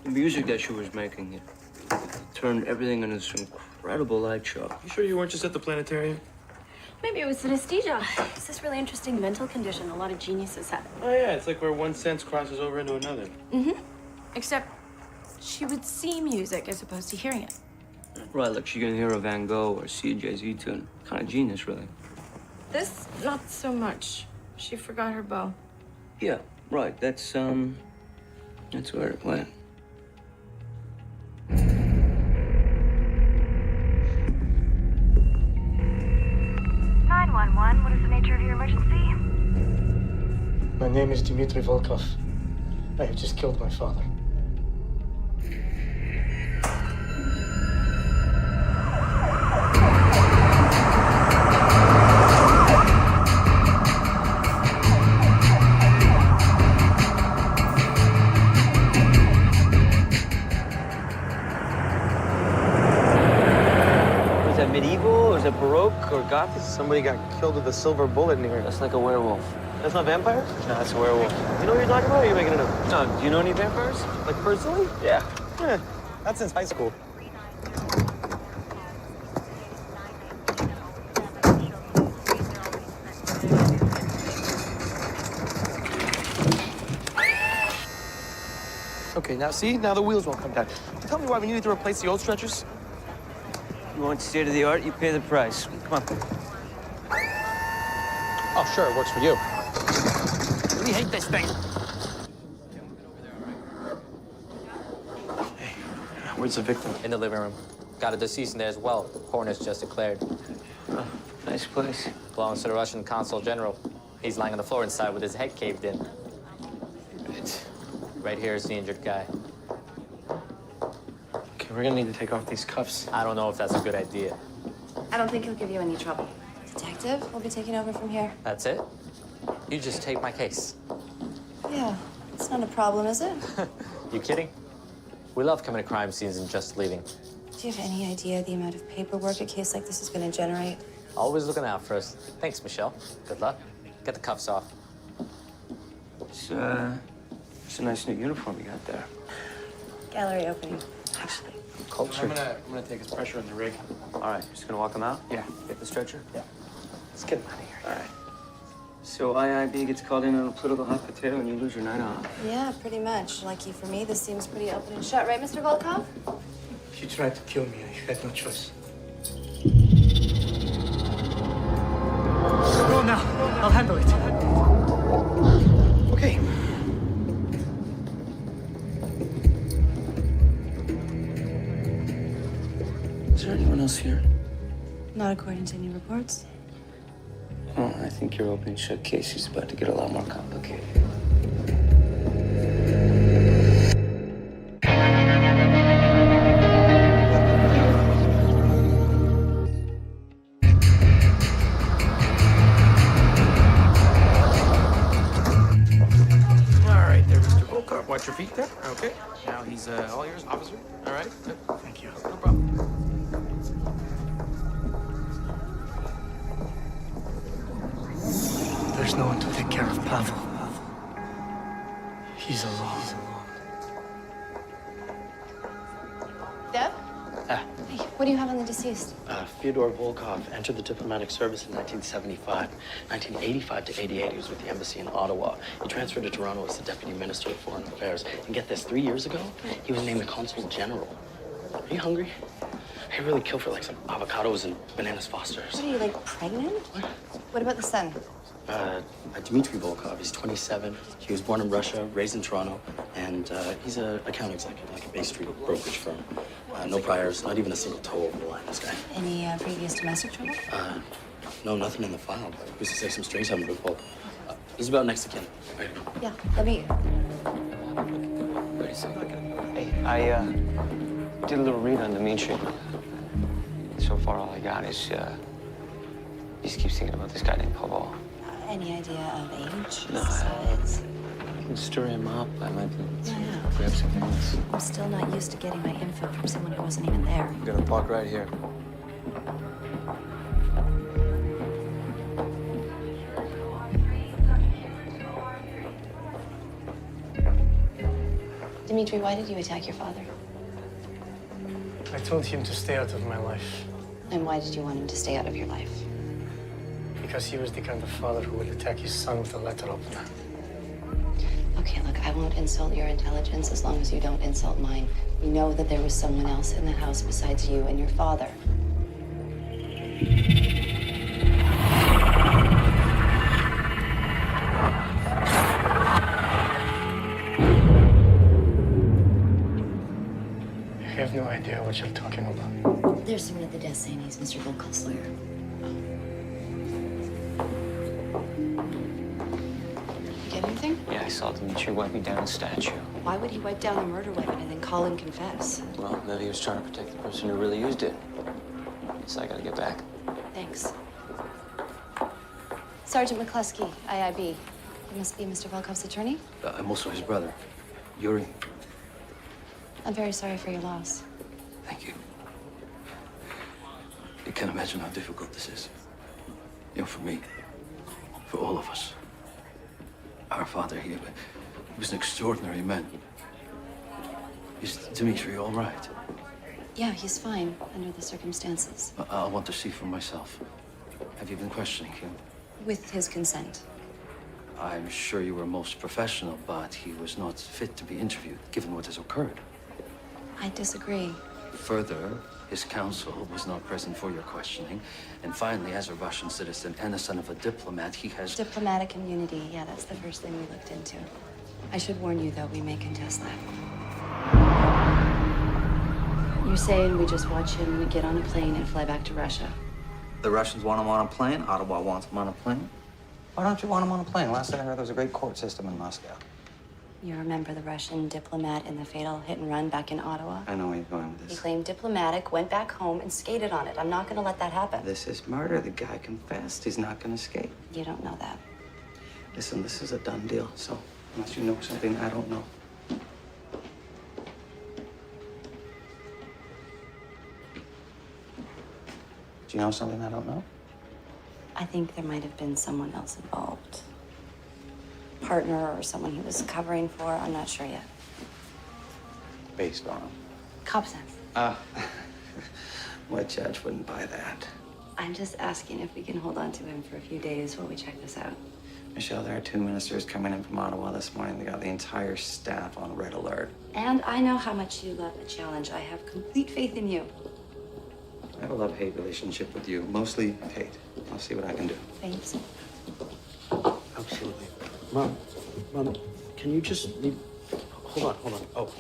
The music that she was making, it turned everything into this incredible light show. You sure you weren't just at the planetarium? Maybe it was synesthesia. It's this really interesting mental condition a lot of geniuses have. Oh yeah, it's like where one sense crosses over into another. Mm-hmm. Except she would see music as opposed to hearing it. Right, like she can hear a Van Gogh or see a Jay-Z tune. Kind of genius, really. This, not so much. She forgot her bow. Yeah, right. That's where it went. 911, what is the nature of your emergency? My name is Dmitry Volkov. I have just killed my father. Was that medieval, or is it Baroque, or Gothic? Somebody got killed with a silver bullet in here. That's like a werewolf. That's not vampire? No, that's a werewolf. You know what you're talking about, or are you making it up? No, do you know any vampires? Like personally? Yeah. Yeah, not since high school. Okay, now see? Now the wheels won't come down. Tell me why we needed to replace the old stretchers? You want state of the art, you pay the price. Come on. Oh, sure, it works for you. We hate this thing. Where's the victim? In the living room. Got a deceased in there as well. Coroner's just declared. Oh, nice place. Belongs to the Russian Consul General. He's lying on the floor inside with his head caved in. Right here is the injured guy. Okay, we're gonna need to take off these cuffs. I don't know if that's a good idea. I don't think he'll give you any trouble. Detective, we'll be taking over from here. That's it? You just take my case. Yeah, it's not a problem, is it? You kidding? We love coming to crime scenes and just leaving. Do you have any idea the amount of paperwork a case like this is going to generate? Always looking out for us. Thanks, Michelle. Good luck. Get the cuffs off. It's a nice new uniform you got there. Gallery opening. Actually, I'm culture. gonna take his pressure in the rig. All right, just gonna walk him out? Yeah. Get the stretcher? Yeah. Let's get him out of here. All right. So IIB gets called in on a political hot potato and you lose your night off. Yeah, pretty much. Lucky for me, this seems pretty open and shut, right, Mr. Volkov? If you tried to kill me, I had no choice. Go now. I'll handle it. Is there anyone else here? Not according to any reports. Oh, I think your opening shut case is about to get a lot more complicated. All right, there, Mr. Volkov. Watch your feet there. Okay. Now he's all yours, officer. All right. Good. Thank you. No problem. There's no one to take care of Pavel. He's alone. Dev? Ah. Hey, what do you have on the deceased? Fyodor Volkov entered the diplomatic service in 1975. 1985 to 88, he was with the embassy in Ottawa. He transferred to Toronto as the deputy minister of foreign affairs. And get this, 3 years ago, he was named the consul general. Are you hungry? I really kill for like some avocados and bananas Fosters. What are you, like, pregnant? What about the son? Dmitry Volkov, he's 27. He was born in Russia, raised in Toronto, and he's an account executive, like a Bay Street brokerage firm. No priors, not even a single toe over the line, this guy. Any previous domestic trouble? No, nothing in the file, but who's to say some strings haven't been pulled. He's about next to kin. Right. Yeah, let me. Wait a second. Hey, I did a little read on Dmitri. So far, all I got is he just keeps thinking about this guy named Pavel. Any idea of age? No, Size? I can stir him up. I might be able to Yeah. grab something else. I'm still not used to getting my info from someone who wasn't even there. I'm gonna park right here. Dmitri, why did you attack your father? I told him to stay out of my life And why did you want him to stay out of your life? because he was the kind of father who would attack his son with a letter opener. Okay, look, I won't insult your intelligence as long as you don't insult mine. We know that there was someone else in the house besides you and your father. I have no idea what you're talking about. There's someone at the desk saying he's Mr. Volkov's lawyer. Get anything? Yeah, I saw Dmitri wiping down a statue. Why would he wipe down a murder weapon and then call and confess? Well, maybe he was trying to protect the person who really used it. So I gotta get back. Thanks. Sergeant McCluskey, IIB. You must be Mr. Volkov's attorney? I'm also his brother, Yuri. I'm very sorry for your loss. Thank you. You can't imagine how difficult this is. You know, for me, for all of us. Our father, he was an extraordinary man. Is Dmitri all right? Yeah, he's fine under the circumstances. I want to see for myself. Have you been questioning him? With his consent. I'm sure you were most professional, but he was not fit to be interviewed, given what has occurred. I disagree. Further, his counsel was not present for your questioning. And finally, as a Russian citizen and the son of a diplomat, he has... Diplomatic immunity, yeah, that's the first thing we looked into. I should warn you, though, we may contest that. You're saying we just watch him get on a plane and fly back to Russia? The Russians want him on a plane. Ottawa wants him on a plane. Why don't you want him on a plane? Last I heard, there was a great court system in Moscow. You remember the Russian diplomat in the fatal hit and run back in Ottawa? I know where you're going with He this. claimed diplomatic, went back home, and skated on it. I'm not gonna let that happen. This is murder. The guy confessed. He's not going to escape. You don't know that. Listen, this is a done deal. So unless you know something I don't know. Do you know something I don't know? I think there might have been someone else involved. Partner or someone he was covering for. I'm not sure yet. Based on? Cop sense. What judge wouldn't buy that? I'm just asking if we can hold on to him for a few days while we check this out. Michelle, there are 2 ministers coming in from Ottawa this morning. They got the entire staff on red alert. And I know how much you love a challenge. I have complete faith in you. I have a love-hate relationship with you. Mostly hate. I'll see what I can do. Thanks. Absolutely. Mom, can you just leave? Hold on. Oh,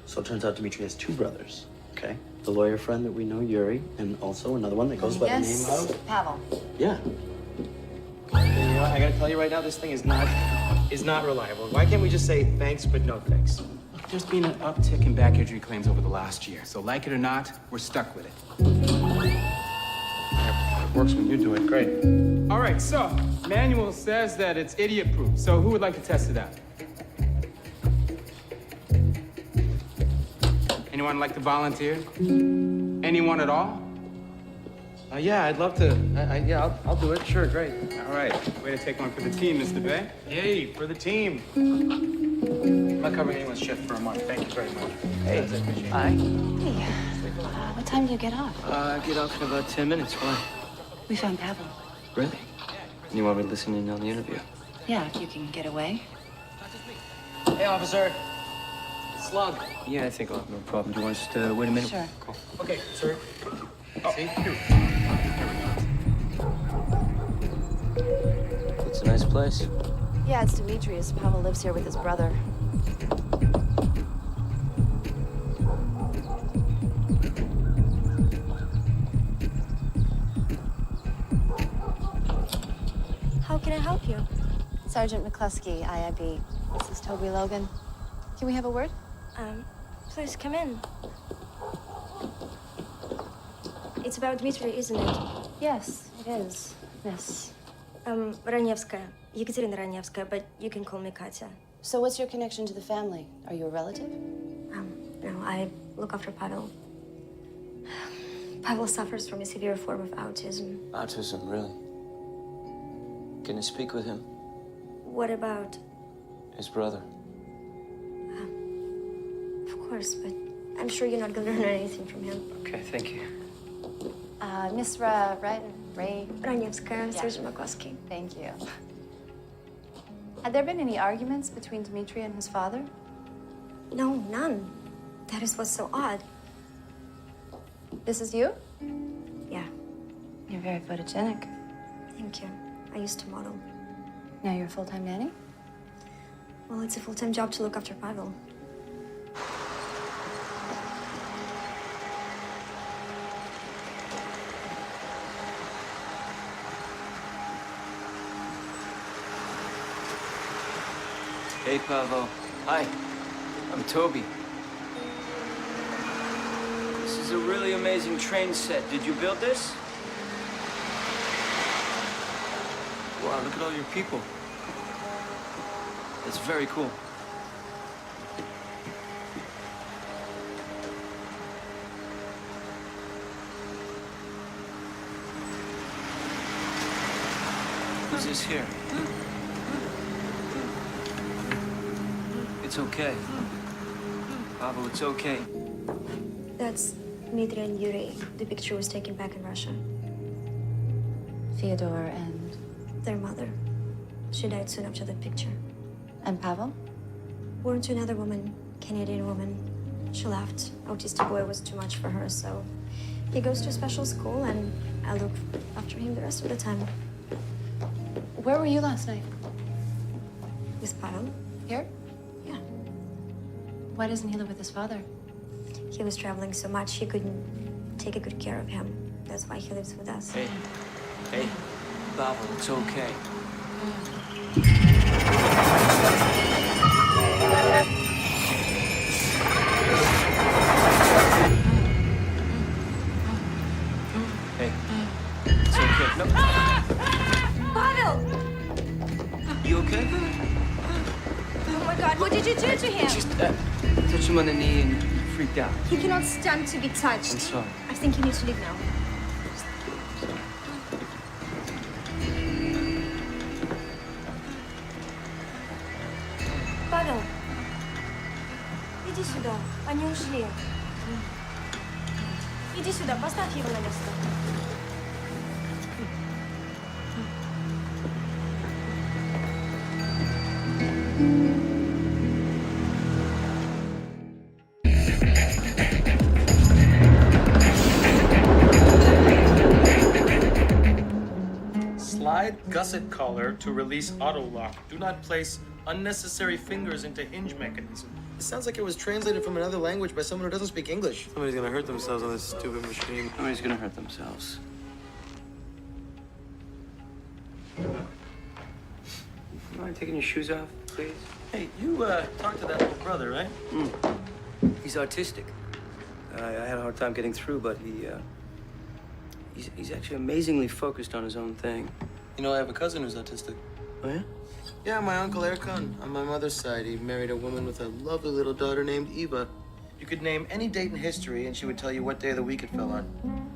so it turns out Dmitri has 2 brothers. Okay. The lawyer friend that we know, Yuri, and also another one that goes by the name Yes, of... Pavel. Yeah. You know what? I gotta tell you right now, this thing is not reliable. Why can't we just say thanks, but no thanks? There's been an uptick in back injury claims over the last year, so like it or not, we're stuck with it. It works when you do it. Great. All right, so manual says that it's idiot-proof. So who would like to test it out? Anyone like to volunteer? Anyone at all? Yeah, I'd love to. Yeah, I'll do it. Sure, great. All right, way to take one for the team, Mr. Bay. Yay, for the team. I'm not covering anyone's shift for a month. Thank you very much. Hey, hi. Hey, what time do you get off? Get off in about 10 minutes. Why? We found Pavel. Really? And you want me to listen in on the interview? Yeah, if you can get away. Hey, officer. Slug. Yeah, I think I'll have no problem. Do you want us to wait a minute? Sure. Cool. Okay, sir. See? It's a nice place. Yeah, it's Demetrius. Pavel lives here with his brother. How can I help you? Sergeant McCluskey, IIB. This is Toby Logan. Can we have a word? Please come in. It's about Dmitry, isn't it? Yes, it is, Miss. Раневская. Екатерина Раневская, but you can call me Katya. So what's your connection to the family? Are you a relative? No, I look after Pavel. Pavel suffers from a severe form of autism. Autism, really? Can I speak with him? What about? His brother. Of course, but I'm sure you're not gonna learn anything from him. Okay, thank you. Miss Ray? Раневская, Yeah. Sergeant McCluskey. Thank you. Had there been any arguments between Dmitry and his father? No, none. That is what's so odd. This is you? Yeah, You're very photogenic. thank you. I used to model. Now you're a full-time nanny? Well, it's a full-time job to look after Pavel. Hey, Pavel. Hi. I'm Toby. This is a really amazing train set. Did you build this? Wow, look at all your people. That's very cool. Who's this here? It's okay. Pavel, it's okay. That's Dmitry and Yuri. The picture was taken back in Russia. Fyodor and... Their mother. She died soon after that picture. And Pavel? Born to another woman, Canadian woman. She left. Autistic boy was too much for her, so he goes to a special school, and I look after him the rest of the time. Where were you last night? With Pavel? Here? Yeah. Why doesn't he live with his father? He was traveling so much, he couldn't take a good care of him. That's why he lives with us. Hey. Hey. Pavel, it's okay. Hey. It's okay. No. Pavel! You okay? Oh my God, what did you do to him? Just touched him on the knee and he freaked out. He cannot stand to be touched. I'm sorry. I think he needs to leave now. Павел, иди сюда. Они ушли. Иди сюда, поставь его на место. Slide gusset collar to release auto lock. Do not place unnecessary fingers into hinge mechanism. It sounds like it was translated from another language by someone who doesn't speak English. Somebody's gonna hurt themselves on this stupid machine. Nobody's gonna hurt themselves. You mind taking your shoes off, please? Hey, you talked to that little brother, right? He's autistic. I had a hard time getting through, but he's actually amazingly focused on his own thing. You know, I have a cousin who's autistic. Oh, yeah? Yeah, my uncle Erkan. On my mother's side, he married a woman with a lovely little daughter named Eva. You could name any date in history, and she would tell you what day of the week it fell on.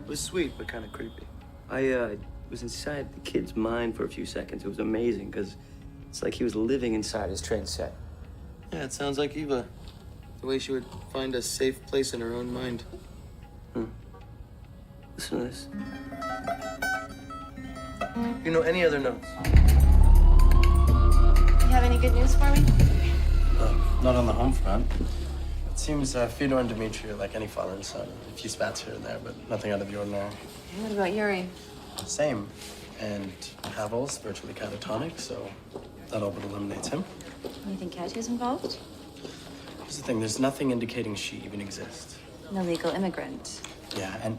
It was sweet, but kind of creepy. I was inside the kid's mind for a few seconds. It was amazing, because it's like he was living inside his train set. Yeah, it sounds like Eva. The way she would find a safe place in her own mind. Listen to this. You know any other notes? You have any good news for me? Not on the home front. It seems Fyodor and Dmitri are like any father and son. A few spats here and there, but nothing out of the ordinary. What about Yuri? Same. And Pavel's virtually catatonic, so that all but eliminates him. You think Katya's involved? Here's the thing, there's nothing indicating she even exists. An illegal immigrant. Yeah, and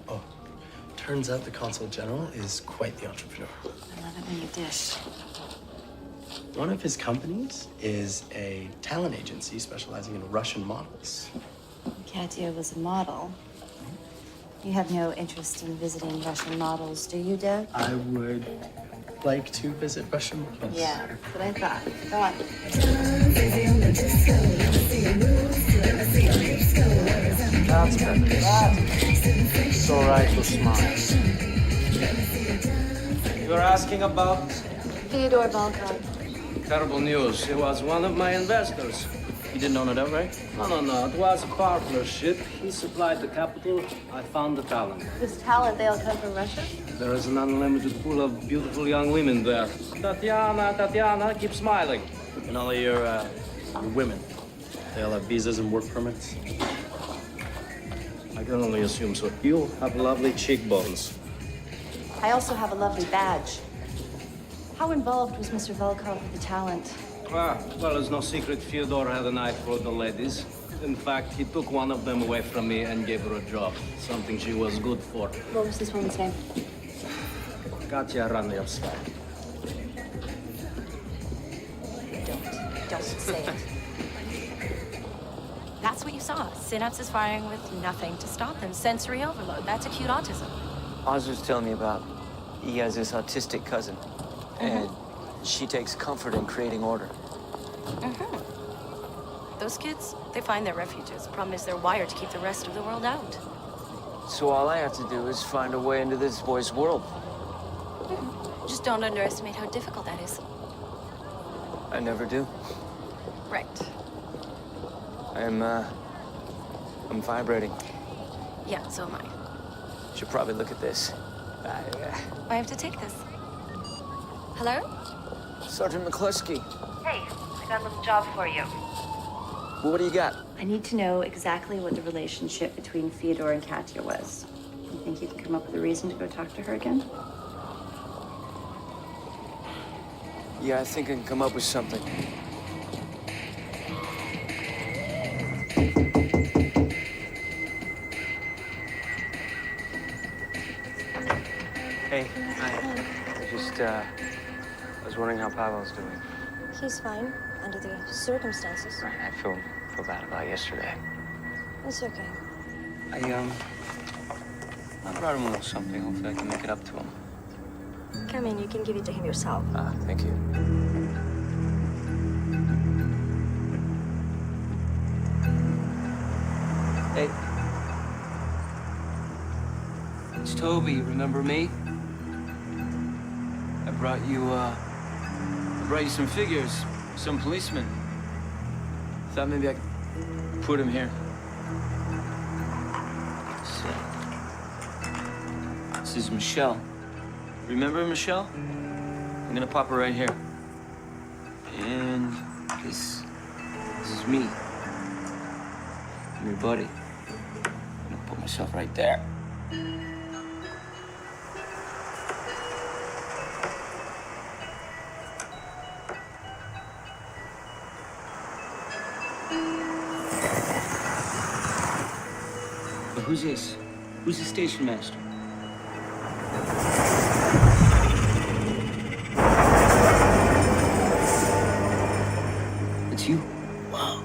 turns out the consul general is quite the entrepreneur. I love it when you dish. One of his companies is a talent agency specializing in Russian models. Katya was a model. You have no interest in visiting Russian models, do you, Dad? I would like to visit Russian models. Yeah, that's what I thought. Go on. That's better. It's all right to smile. You're asking about Fyodor Volkov. terrible news. He was one of my investors. You didn't own it outright? No. It was a partnership. He supplied the capital. I found the talent. This talent, they all come from Russia? There is an unlimited pool of beautiful young women there. Tatiana, keep smiling. And all of your women, they all have visas and work permits? I can only assume so. You have lovely cheekbones. I also have a lovely badge. How involved was Mr. Volkov with the talent? Well, it's no secret Fyodor had an eye for the ladies. In fact, he took one of them away from me and gave her a job. Something she was good for. What was this woman's name? Katya Ranievska. Don't say it. That's what you saw. Synapses firing with nothing to stop them. Sensory overload. That's acute autism. Oz was telling me about he has this autistic cousin, and she takes comfort in creating order. Those kids, they find their refuges. Problem is they're wired to keep the rest of the world out. So all I have to do is find a way into this boy's world. Just don't underestimate how difficult that is. I never do. Right. I'm vibrating. Yeah, so am I. Should probably look at this. I have to take this. Hello? Sergeant McCluskey. Hey, I got a little job for you. Well, what do you got? I need to know exactly what the relationship between Fyodor and Katya was. You think you can come up with a reason to go talk to her again? Yeah, I think I can come up with something. Hey, hi. I was wondering how Pavel's doing. He's fine, under the circumstances. I feel bad about yesterday. It's okay. I brought him a little something. Hopefully I can make it up to him. Come in, you can give it to him yourself. Thank you. Hey. It's Toby, remember me? I brought you some figures, some policemen. Thought maybe I could put him here. This is Michelle. Remember Michelle? I'm gonna pop her right here. And this is me. I'm your buddy. I'm gonna put myself right there. But who's this? Who's the station master? It's you? Wow,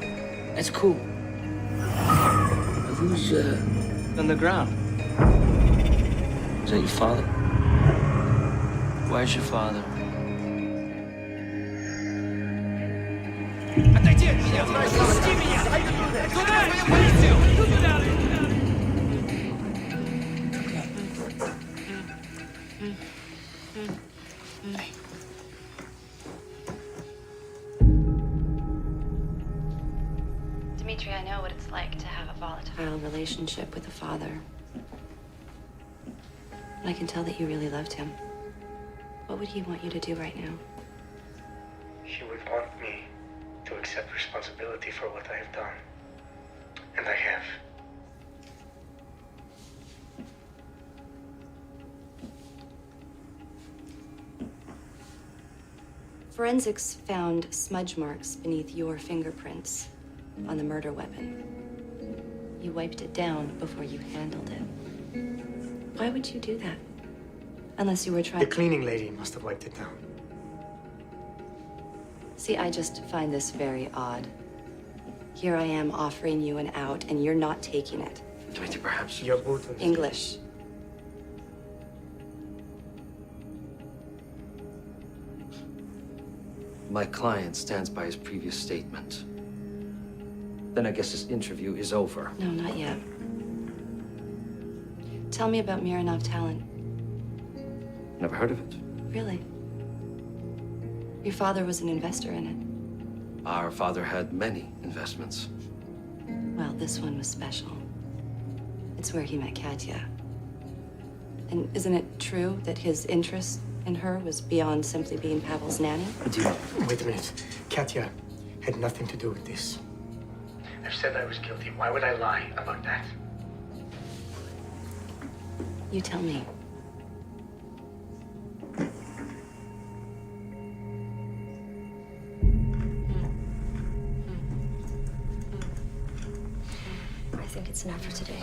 that's cool. Who's, on the ground? Is that your father? Where's your father? Отойди от меня! Отпусти меня! Куда я полетел? Куда? Dimitri, I know what it's like to have a volatile relationship with a father. And I can tell that you really loved him. What would he want you to do right now? He would want me to accept responsibility for what I have done. And I have. Forensics found smudge marks beneath your fingerprints on the murder weapon. You wiped it down before you handled it. Why would you do that? Unless you were trying... The cleaning lady must have wiped it down. See, I just find this very odd. Here I am offering you an out, and you're not taking it. Dimitri, perhaps you're both... English. My client stands by his previous statement. Then I guess this interview is over. No, not yet. Tell me about Mironov Talent. Never heard of it. Really? Your father was an investor in it. Our father had many investments. Well, this one was special. It's where he met Katya. And isn't it true that his interest in her was beyond simply being Pavel's nanny? Wait a minute. Katya had nothing to do with this. I've said I was guilty. Why would I lie about that? You tell me. I think it's enough for today.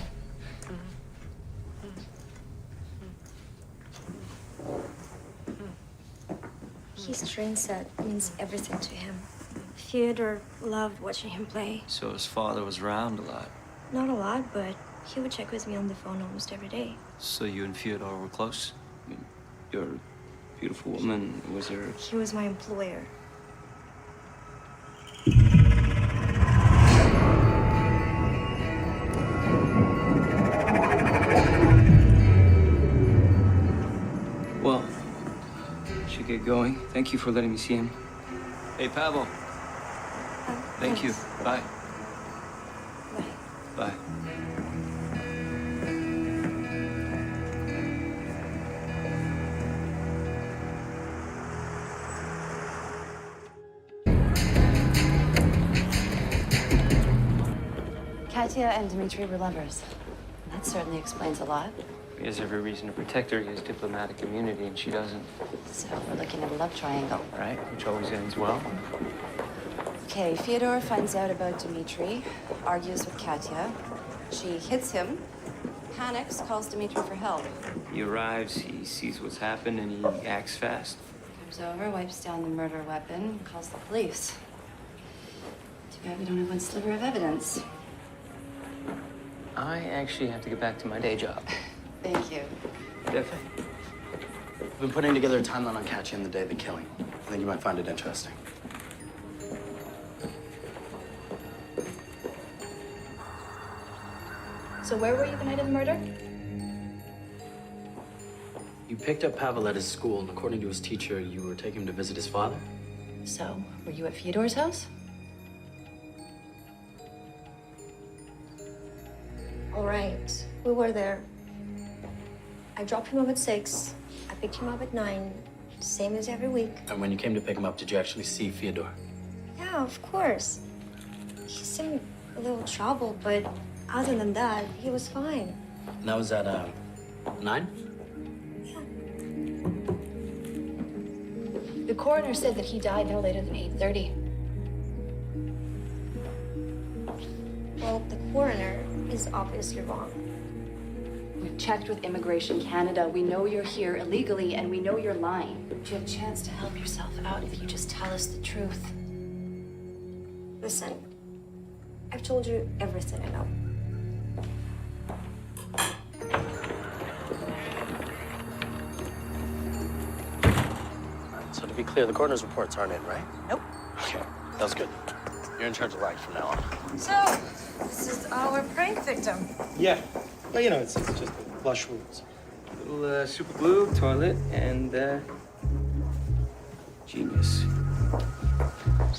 His train set means everything to him. Fyodor loved watching him play. So his father was around a lot. Not a lot, but he would check with me on the phone almost every day. So you and Fyodor were close? I mean, you're a beautiful woman. Was there... He was my employer. Well, should get going. Thank you for letting me see him. Hey, Pavel. Thank you. Bye. Bye. Bye. Katya and Dmitri were lovers. That certainly explains a lot. He has every reason to protect her. He has diplomatic immunity, and she doesn't. So we're looking at a love triangle. Right? Which always ends well. Okay, Fyodor finds out about Dmitri, argues with Katya. She hits him, panics, calls Dmitri for help. He arrives, he sees what's happened, and he acts fast. Comes over, wipes down the murder weapon, calls the police. Too bad we don't have one sliver of evidence. I actually have to get back to my day job. Thank you. Definitely. I've been putting together a timeline on Katya and the day of the killing. I think you might find it interesting. So where were you the night of the murder? You picked up Pavel at his school, and according to his teacher, you were taking him to visit his father? So, were you at Fyodor's house? All right, we were there. I dropped him off at 6. I picked him up at 9. Same as every week. And when you came to pick him up, did you actually see Fyodor? Yeah, of course. He seemed a little troubled, but other than that, he was fine. And that was at, 9? The coroner said that he died no later than 8:30. Well, the coroner is obviously wrong. We've checked with Immigration Canada. We know you're here illegally, and we know you're lying. But you have a chance to help yourself out if you just tell us the truth. Listen, I've told you everything I know. So to be clear, the coroner's reports aren't in, right? Nope. Okay, that was good. You're in charge of rights from now on. So, this is our prank victim. Yeah. Well, you know, it's just blush wounds. Little super glue, toilet, and genius.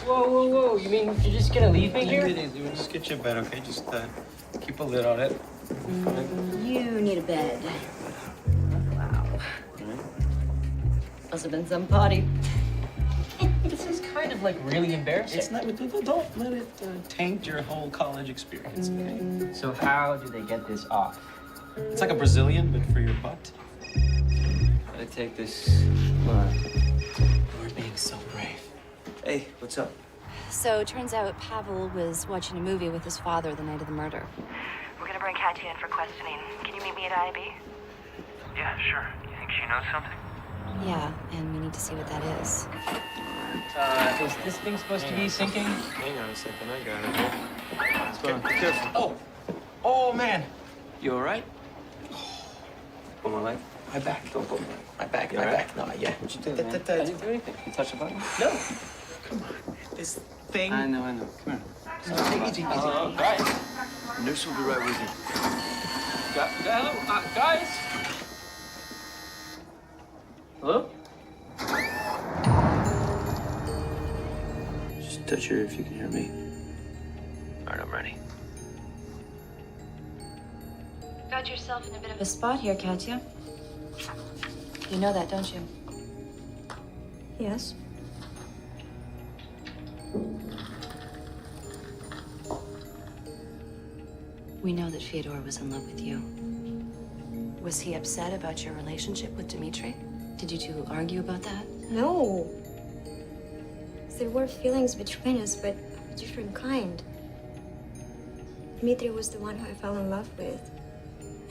Whoa, whoa, whoa! You mean you're just gonna leave me here? We'll just get you a bed, okay? Just keep a lid on it. You need a bed. Wow. Must have been some party. This is kind of like really embarrassing. It's not. Don't let it taint your whole college experience. Okay? So how do they get this off? It's like a Brazilian, but for your butt. Gotta take this. Come on. You're being so brave. Hey, what's up? So it turns out Pavel was watching a movie with his father the night of the murder. We're gonna bring Katya in for questioning. Can you meet me at IB? Yeah, sure. You think she knows something? Yeah, and we need to see what that is. Is this thing supposed to be sinking? Hang on a second, I got it. What's going on? Be careful. Oh! Oh, man! You all right? Oh, my leg? My back. Don't go. My back, You my all right? back. No, yeah. What'd you do, man? I didn't do anything. You touched the button? No. Come on. This thing. I know. Come here. Easy. Guys. Nurse will be right with you. Hello? Guys? Hello? Just touch her if you can hear me. All right, I'm ready. Got yourself in a bit of a spot here, Katya. You know that, don't you? Yes. We know that Fyodor was in love with you. Was he upset about your relationship with Dmitri? Did you two argue about that? No. There were feelings between us, but of a different kind. Dmitri was the one who I fell in love with.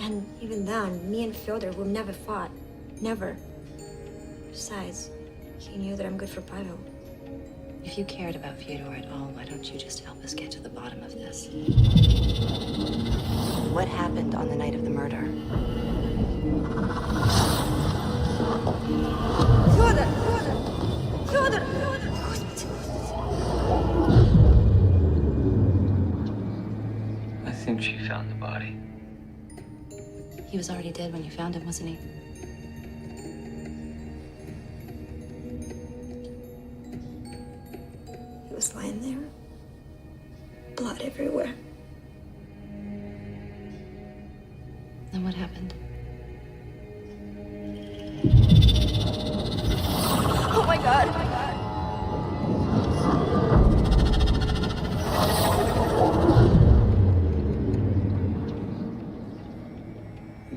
And even then, me and Fyodor would never fought. Never. Besides, he knew that I'm good for Pavel. If you cared about Fyodor at all, why don't you just help us get to the bottom of this? What happened on the night of the murder? Fyodor! Fyodor! I think she found the body. He was already dead when you found him, wasn't he? He was lying there. Blood everywhere. Then what happened? Oh my God!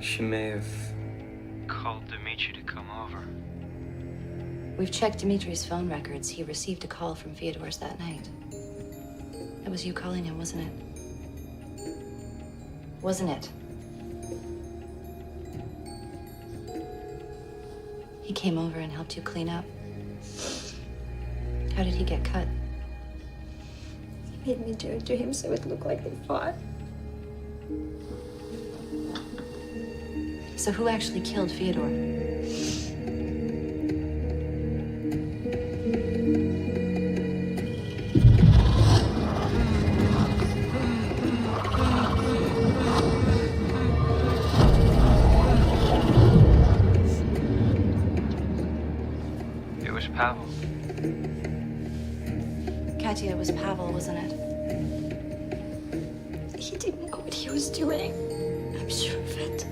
She may have called Dmitri to come over. We've checked Dmitri's phone records. He received a call from Fyodor's that night. That was you calling him, wasn't it? Wasn't it? He came over and helped you clean up. How did he get cut? He made me do it to him so it looked like they fought. So who actually killed Fyodor? It was Pavel. Katya, it was Pavel, wasn't it? He didn't know what he was doing. I'm sure of it.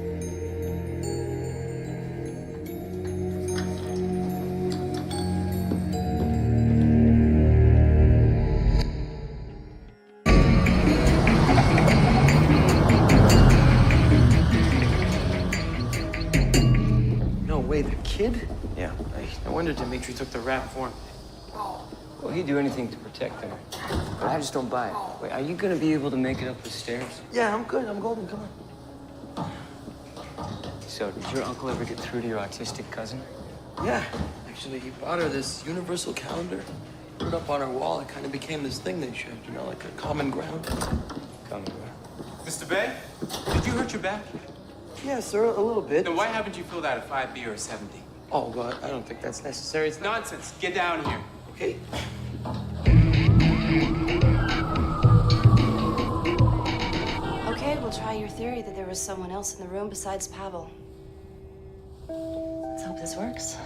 No way, the kid? Yeah. No wonder Dmitri took the rap for him. Well, he'd do anything to protect her. But I just don't buy it. Wait, are you gonna be able to make it up the stairs? Yeah, I'm good. I'm golden. Come on. So, did your uncle ever get through to your autistic cousin? Yeah, actually, he bought her this universal calendar. Put it up on her wall. It kind of became this thing they shared, you know, like a common ground. Common ground. Mr. Bay, did you hurt your back? Yeah, sir, a little bit. Then why haven't you filled out a 5B or a 7D? Oh, God, I don't think that's necessary. It's nonsense. Get down here. Okay. Okay, we'll try your theory that there was someone else in the room besides Pavel. Let's hope this works.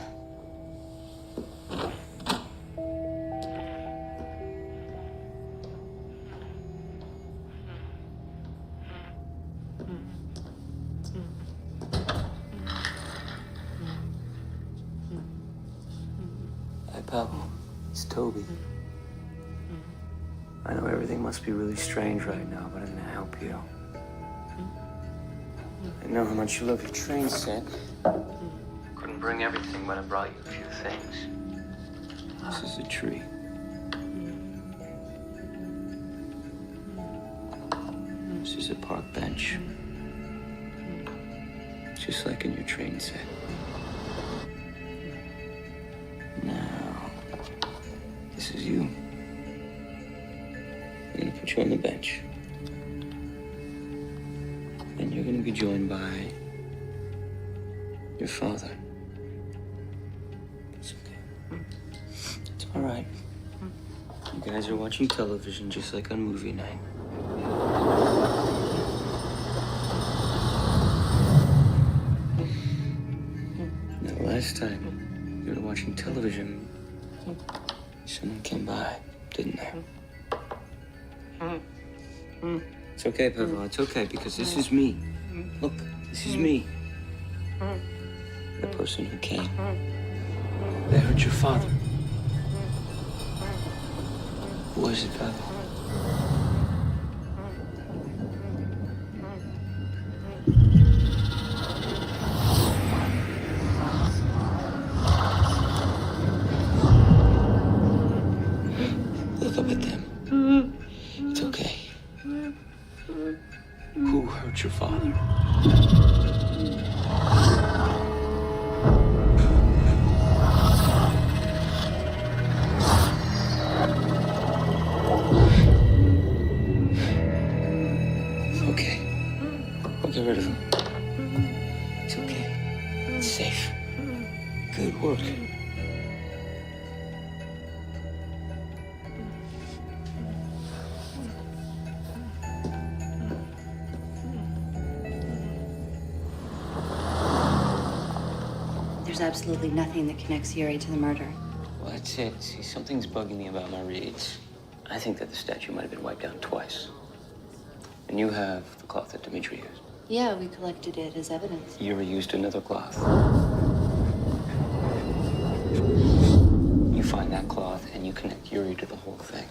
Hi, Pavel. It's Toby. I know everything must be really strange right now, but I'm gonna help you. I know how much you love your train set. Couldn't bring everything, but I brought you a few things. This is a tree. This is a park bench. Just like in your train set. Now, this is you. I'm gonna put you on the bench. And you're gonna be joined by your father. It's okay. It's all right. You guys are watching television just like on movie night. Now, last time you were watching television, someone came by, didn't they? It's okay, Pavel. It's okay, because this is me. Look, this is me. The person who came. They hurt your father. Who was it, Pavel? Look up at them. It's okay. Who hurt your father? It's okay. We'll get rid of him. It's okay. It's safe. Good work. There's absolutely nothing that connects Yuri to the murder. Well, that's it. See, something's bugging me about my reads. I think that the statue might have been wiped out twice. And you have the cloth that Dmitri used. Yeah, we collected it as evidence. Yuri used another cloth. You find that cloth and you connect Yuri to the whole thing.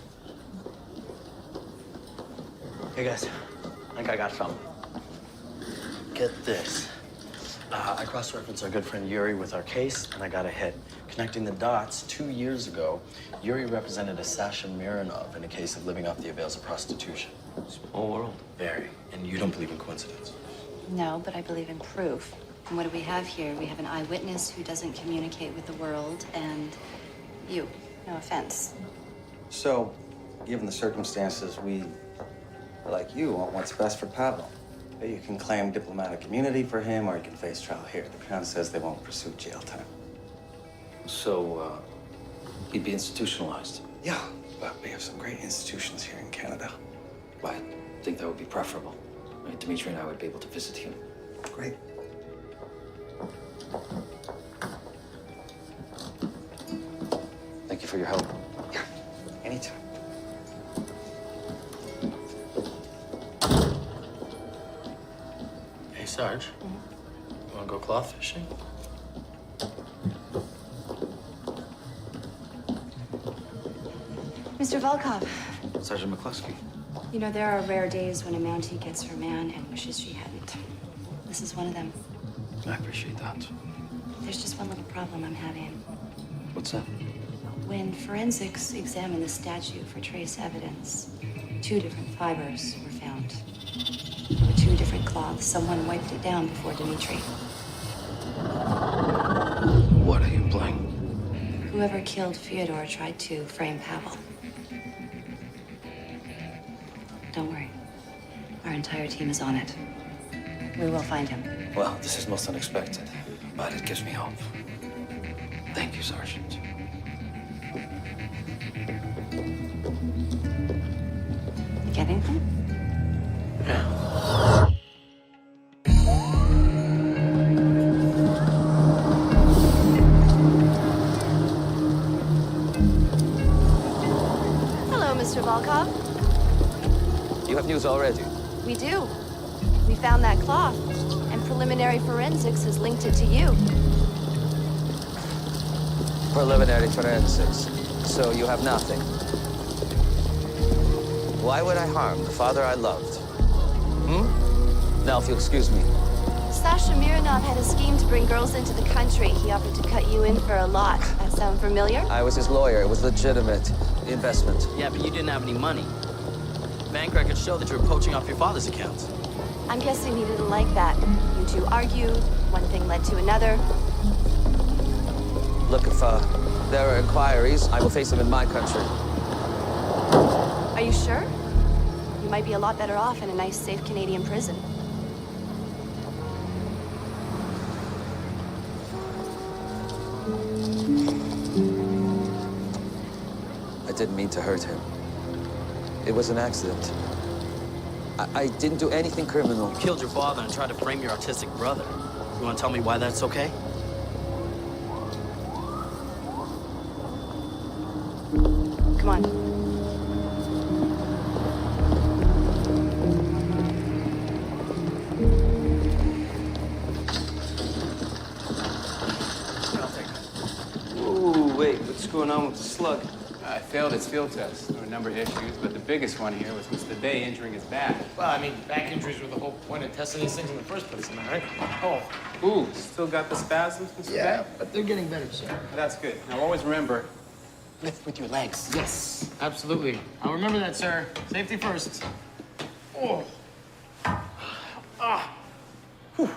Hey guys, I think I got something. Get this. I cross-referenced our good friend Yuri with our case, and I got a hit. Connecting the dots, 2 years ago, Yuri represented a Sasha Mironov in a case of living off the avails of prostitution. Small world. Very. And you don't believe in coincidence. No, but I believe in proof. And what do we have here? We have an eyewitness who doesn't communicate with the world, and you. No offense. So, given the circumstances, we, like you, want what's best for Pavel. You can claim diplomatic immunity for him, or you can face trial here. The Crown says they won't pursue jail time. So, he'd be institutionalized. Yeah, but we have some great institutions here in Canada. I think that would be preferable. I mean, Dmitri and I would be able to visit him. Great. Thank you for your help. Yeah, anytime. Hey, Sarge. You wanna go cloth fishing? Mr. Volkov, Sergeant McCluskey. you know, there are rare days when a Mountie gets her man and wishes she hadn't. This is one of them. I appreciate that. There's just one little problem I'm having. What's that? When forensics examined the statue for trace evidence, 2 different fibers were found. There were 2 different cloths. Someone wiped it down before Dmitri. playing? Whoever killed Fyodor tried to frame Pavel. Don't worry. Our entire team is on it. We will find him. Well, this is most unexpected, but it gives me hope. Thank you, Sergeant. You get anything? Hello, Mr. Volkov. You have news already. We do. We found that cloth, and preliminary forensics has linked it to you. Preliminary forensics. So you have nothing. Why would I harm the father I loved? Now, if you'll excuse me. Sasha Mironov had a scheme to bring girls into the country. He offered to cut you in for a lot. That sound familiar? I was his lawyer. It was legitimate investment. Yeah, but you didn't have any money. Bank records show that you were poaching off your father's account. I'm guessing he didn't like that. You two argued, one thing led to another. Look, if there are inquiries, I will face them in my country. Are you sure? You might be a lot better off in a nice, safe Canadian prison. I didn't mean to hurt him. It was an accident. I didn't do anything criminal. You killed your father and tried to frame your autistic brother. You want to tell me why that's okay? Come on. Ooh, wait, what's going on with the slug? I failed its field test. There were a number of issues, but the biggest one here was Mr. Day injuring his back. Well, I mean, back injuries were the whole point of testing these things in the first place, am I right? Oh, ooh, still got the spasms, Mr. Day? but they're getting better, sir. That's good. Now always remember, Lift with your legs. Yes, absolutely. I'll remember that, sir. Safety first. Oh. Ah. Whew.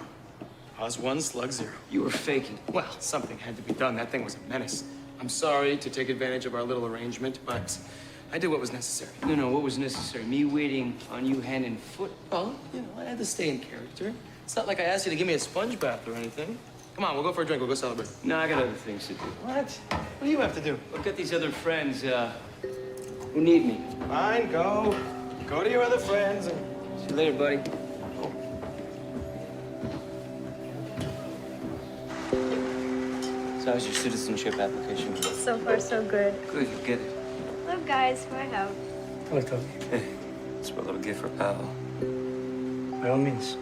Oz 1, slug 0. You were faking. Well, something had to be done. That thing was a menace. I'm sorry to take advantage of our little arrangement, but I did what was necessary. No, what was necessary? Me waiting on you hand and foot? Well, you know, I had to stay in character. It's not like I asked you to give me a sponge bath or anything. Come on, we'll go for a drink. We'll go celebrate. No, I got other things to do. What? What do you have to do? Look at these other friends, who need me. Fine, go. Go to your other friends and... See you later, buddy. So how's your citizenship application going? So far, so good. Good, you'll get it. Look, guys, who I have. Hello, Toby. Hey, it's my little gift for Pavel. By all means.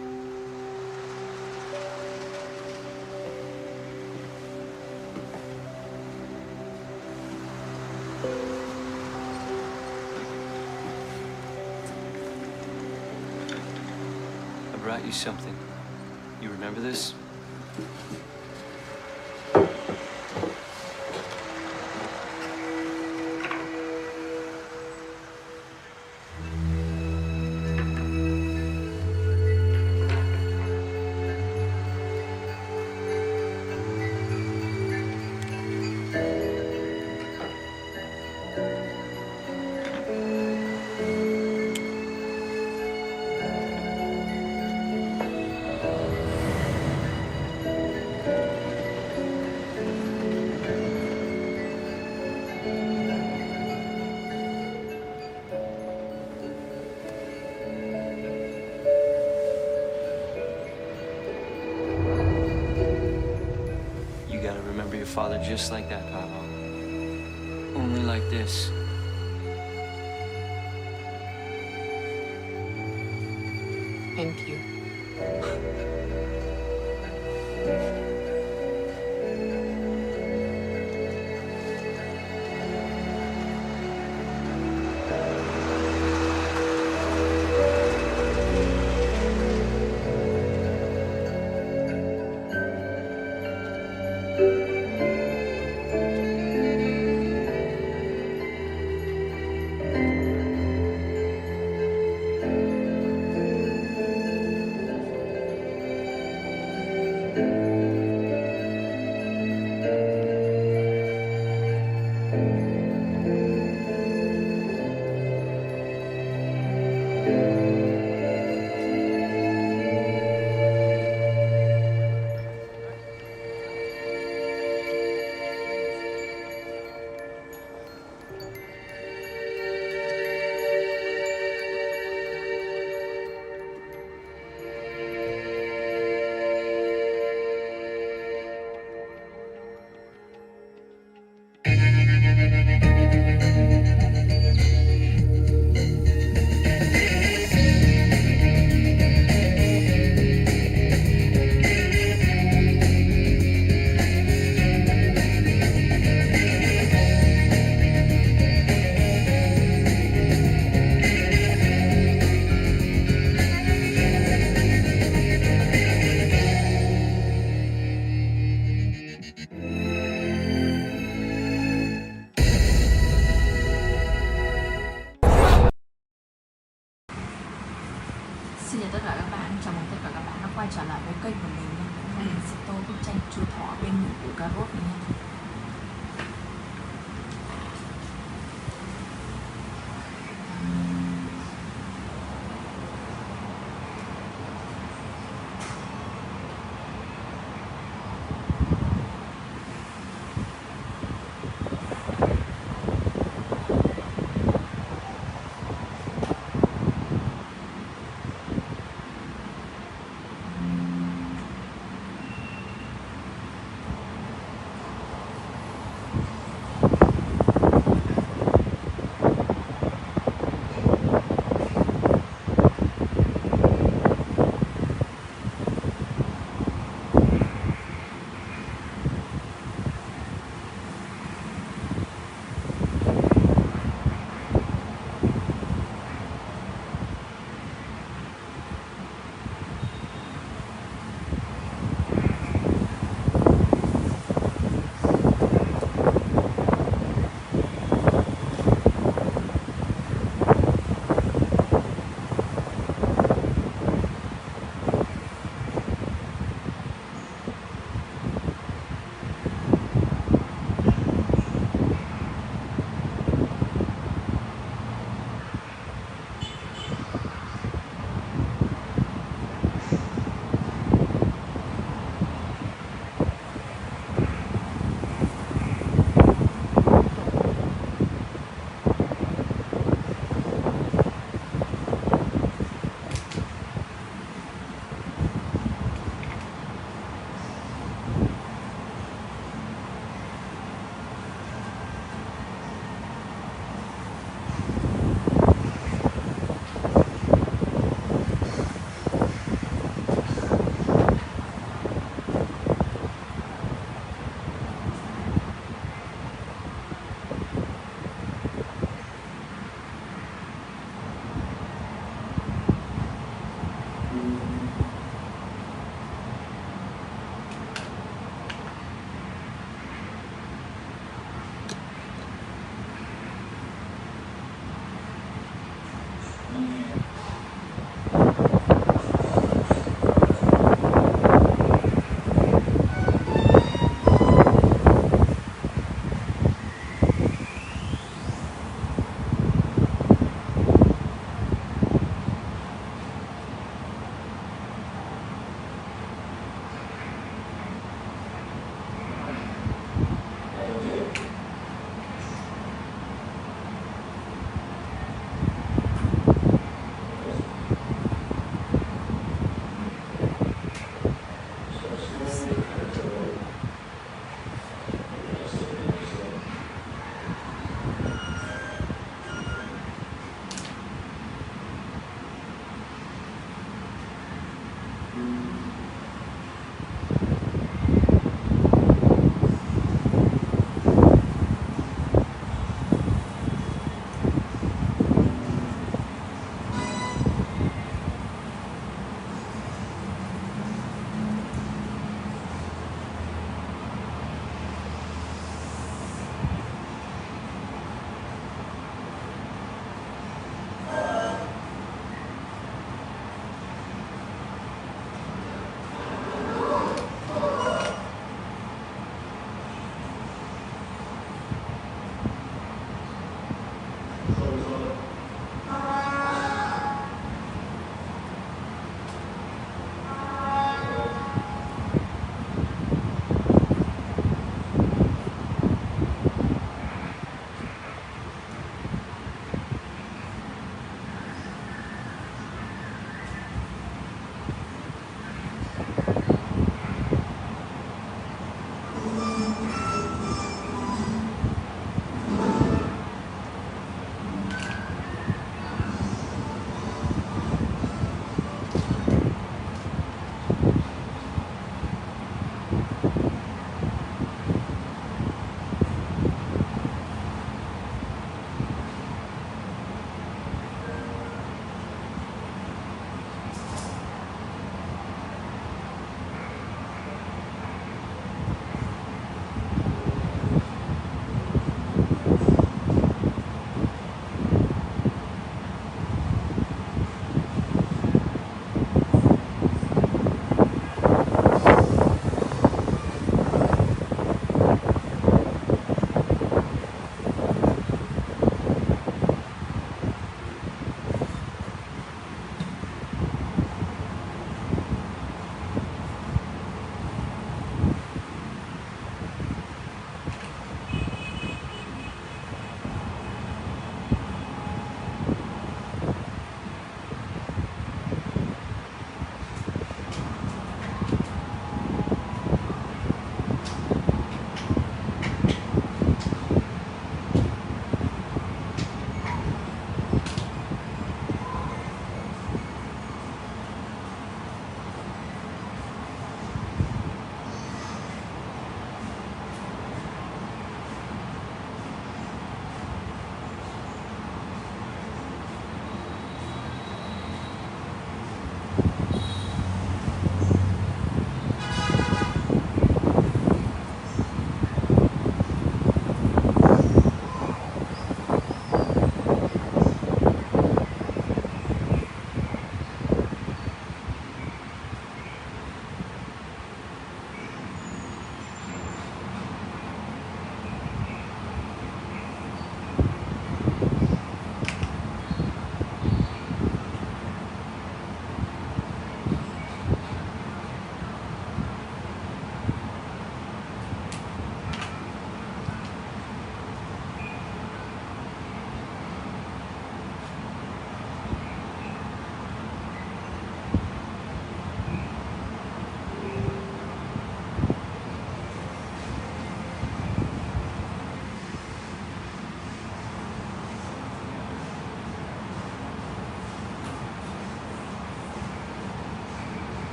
I brought you something. You remember this? You gotta remember your father just like that, Pavel. Only like this. Thank you. quay trở lại với kênh của mình nha. Đây sẽ tô bức tranh chua thỏ bên những củ cà rốt này nha.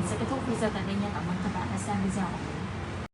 sẽ kết thúc video tại đây nha. Cảm ơn các bạn đã xem video.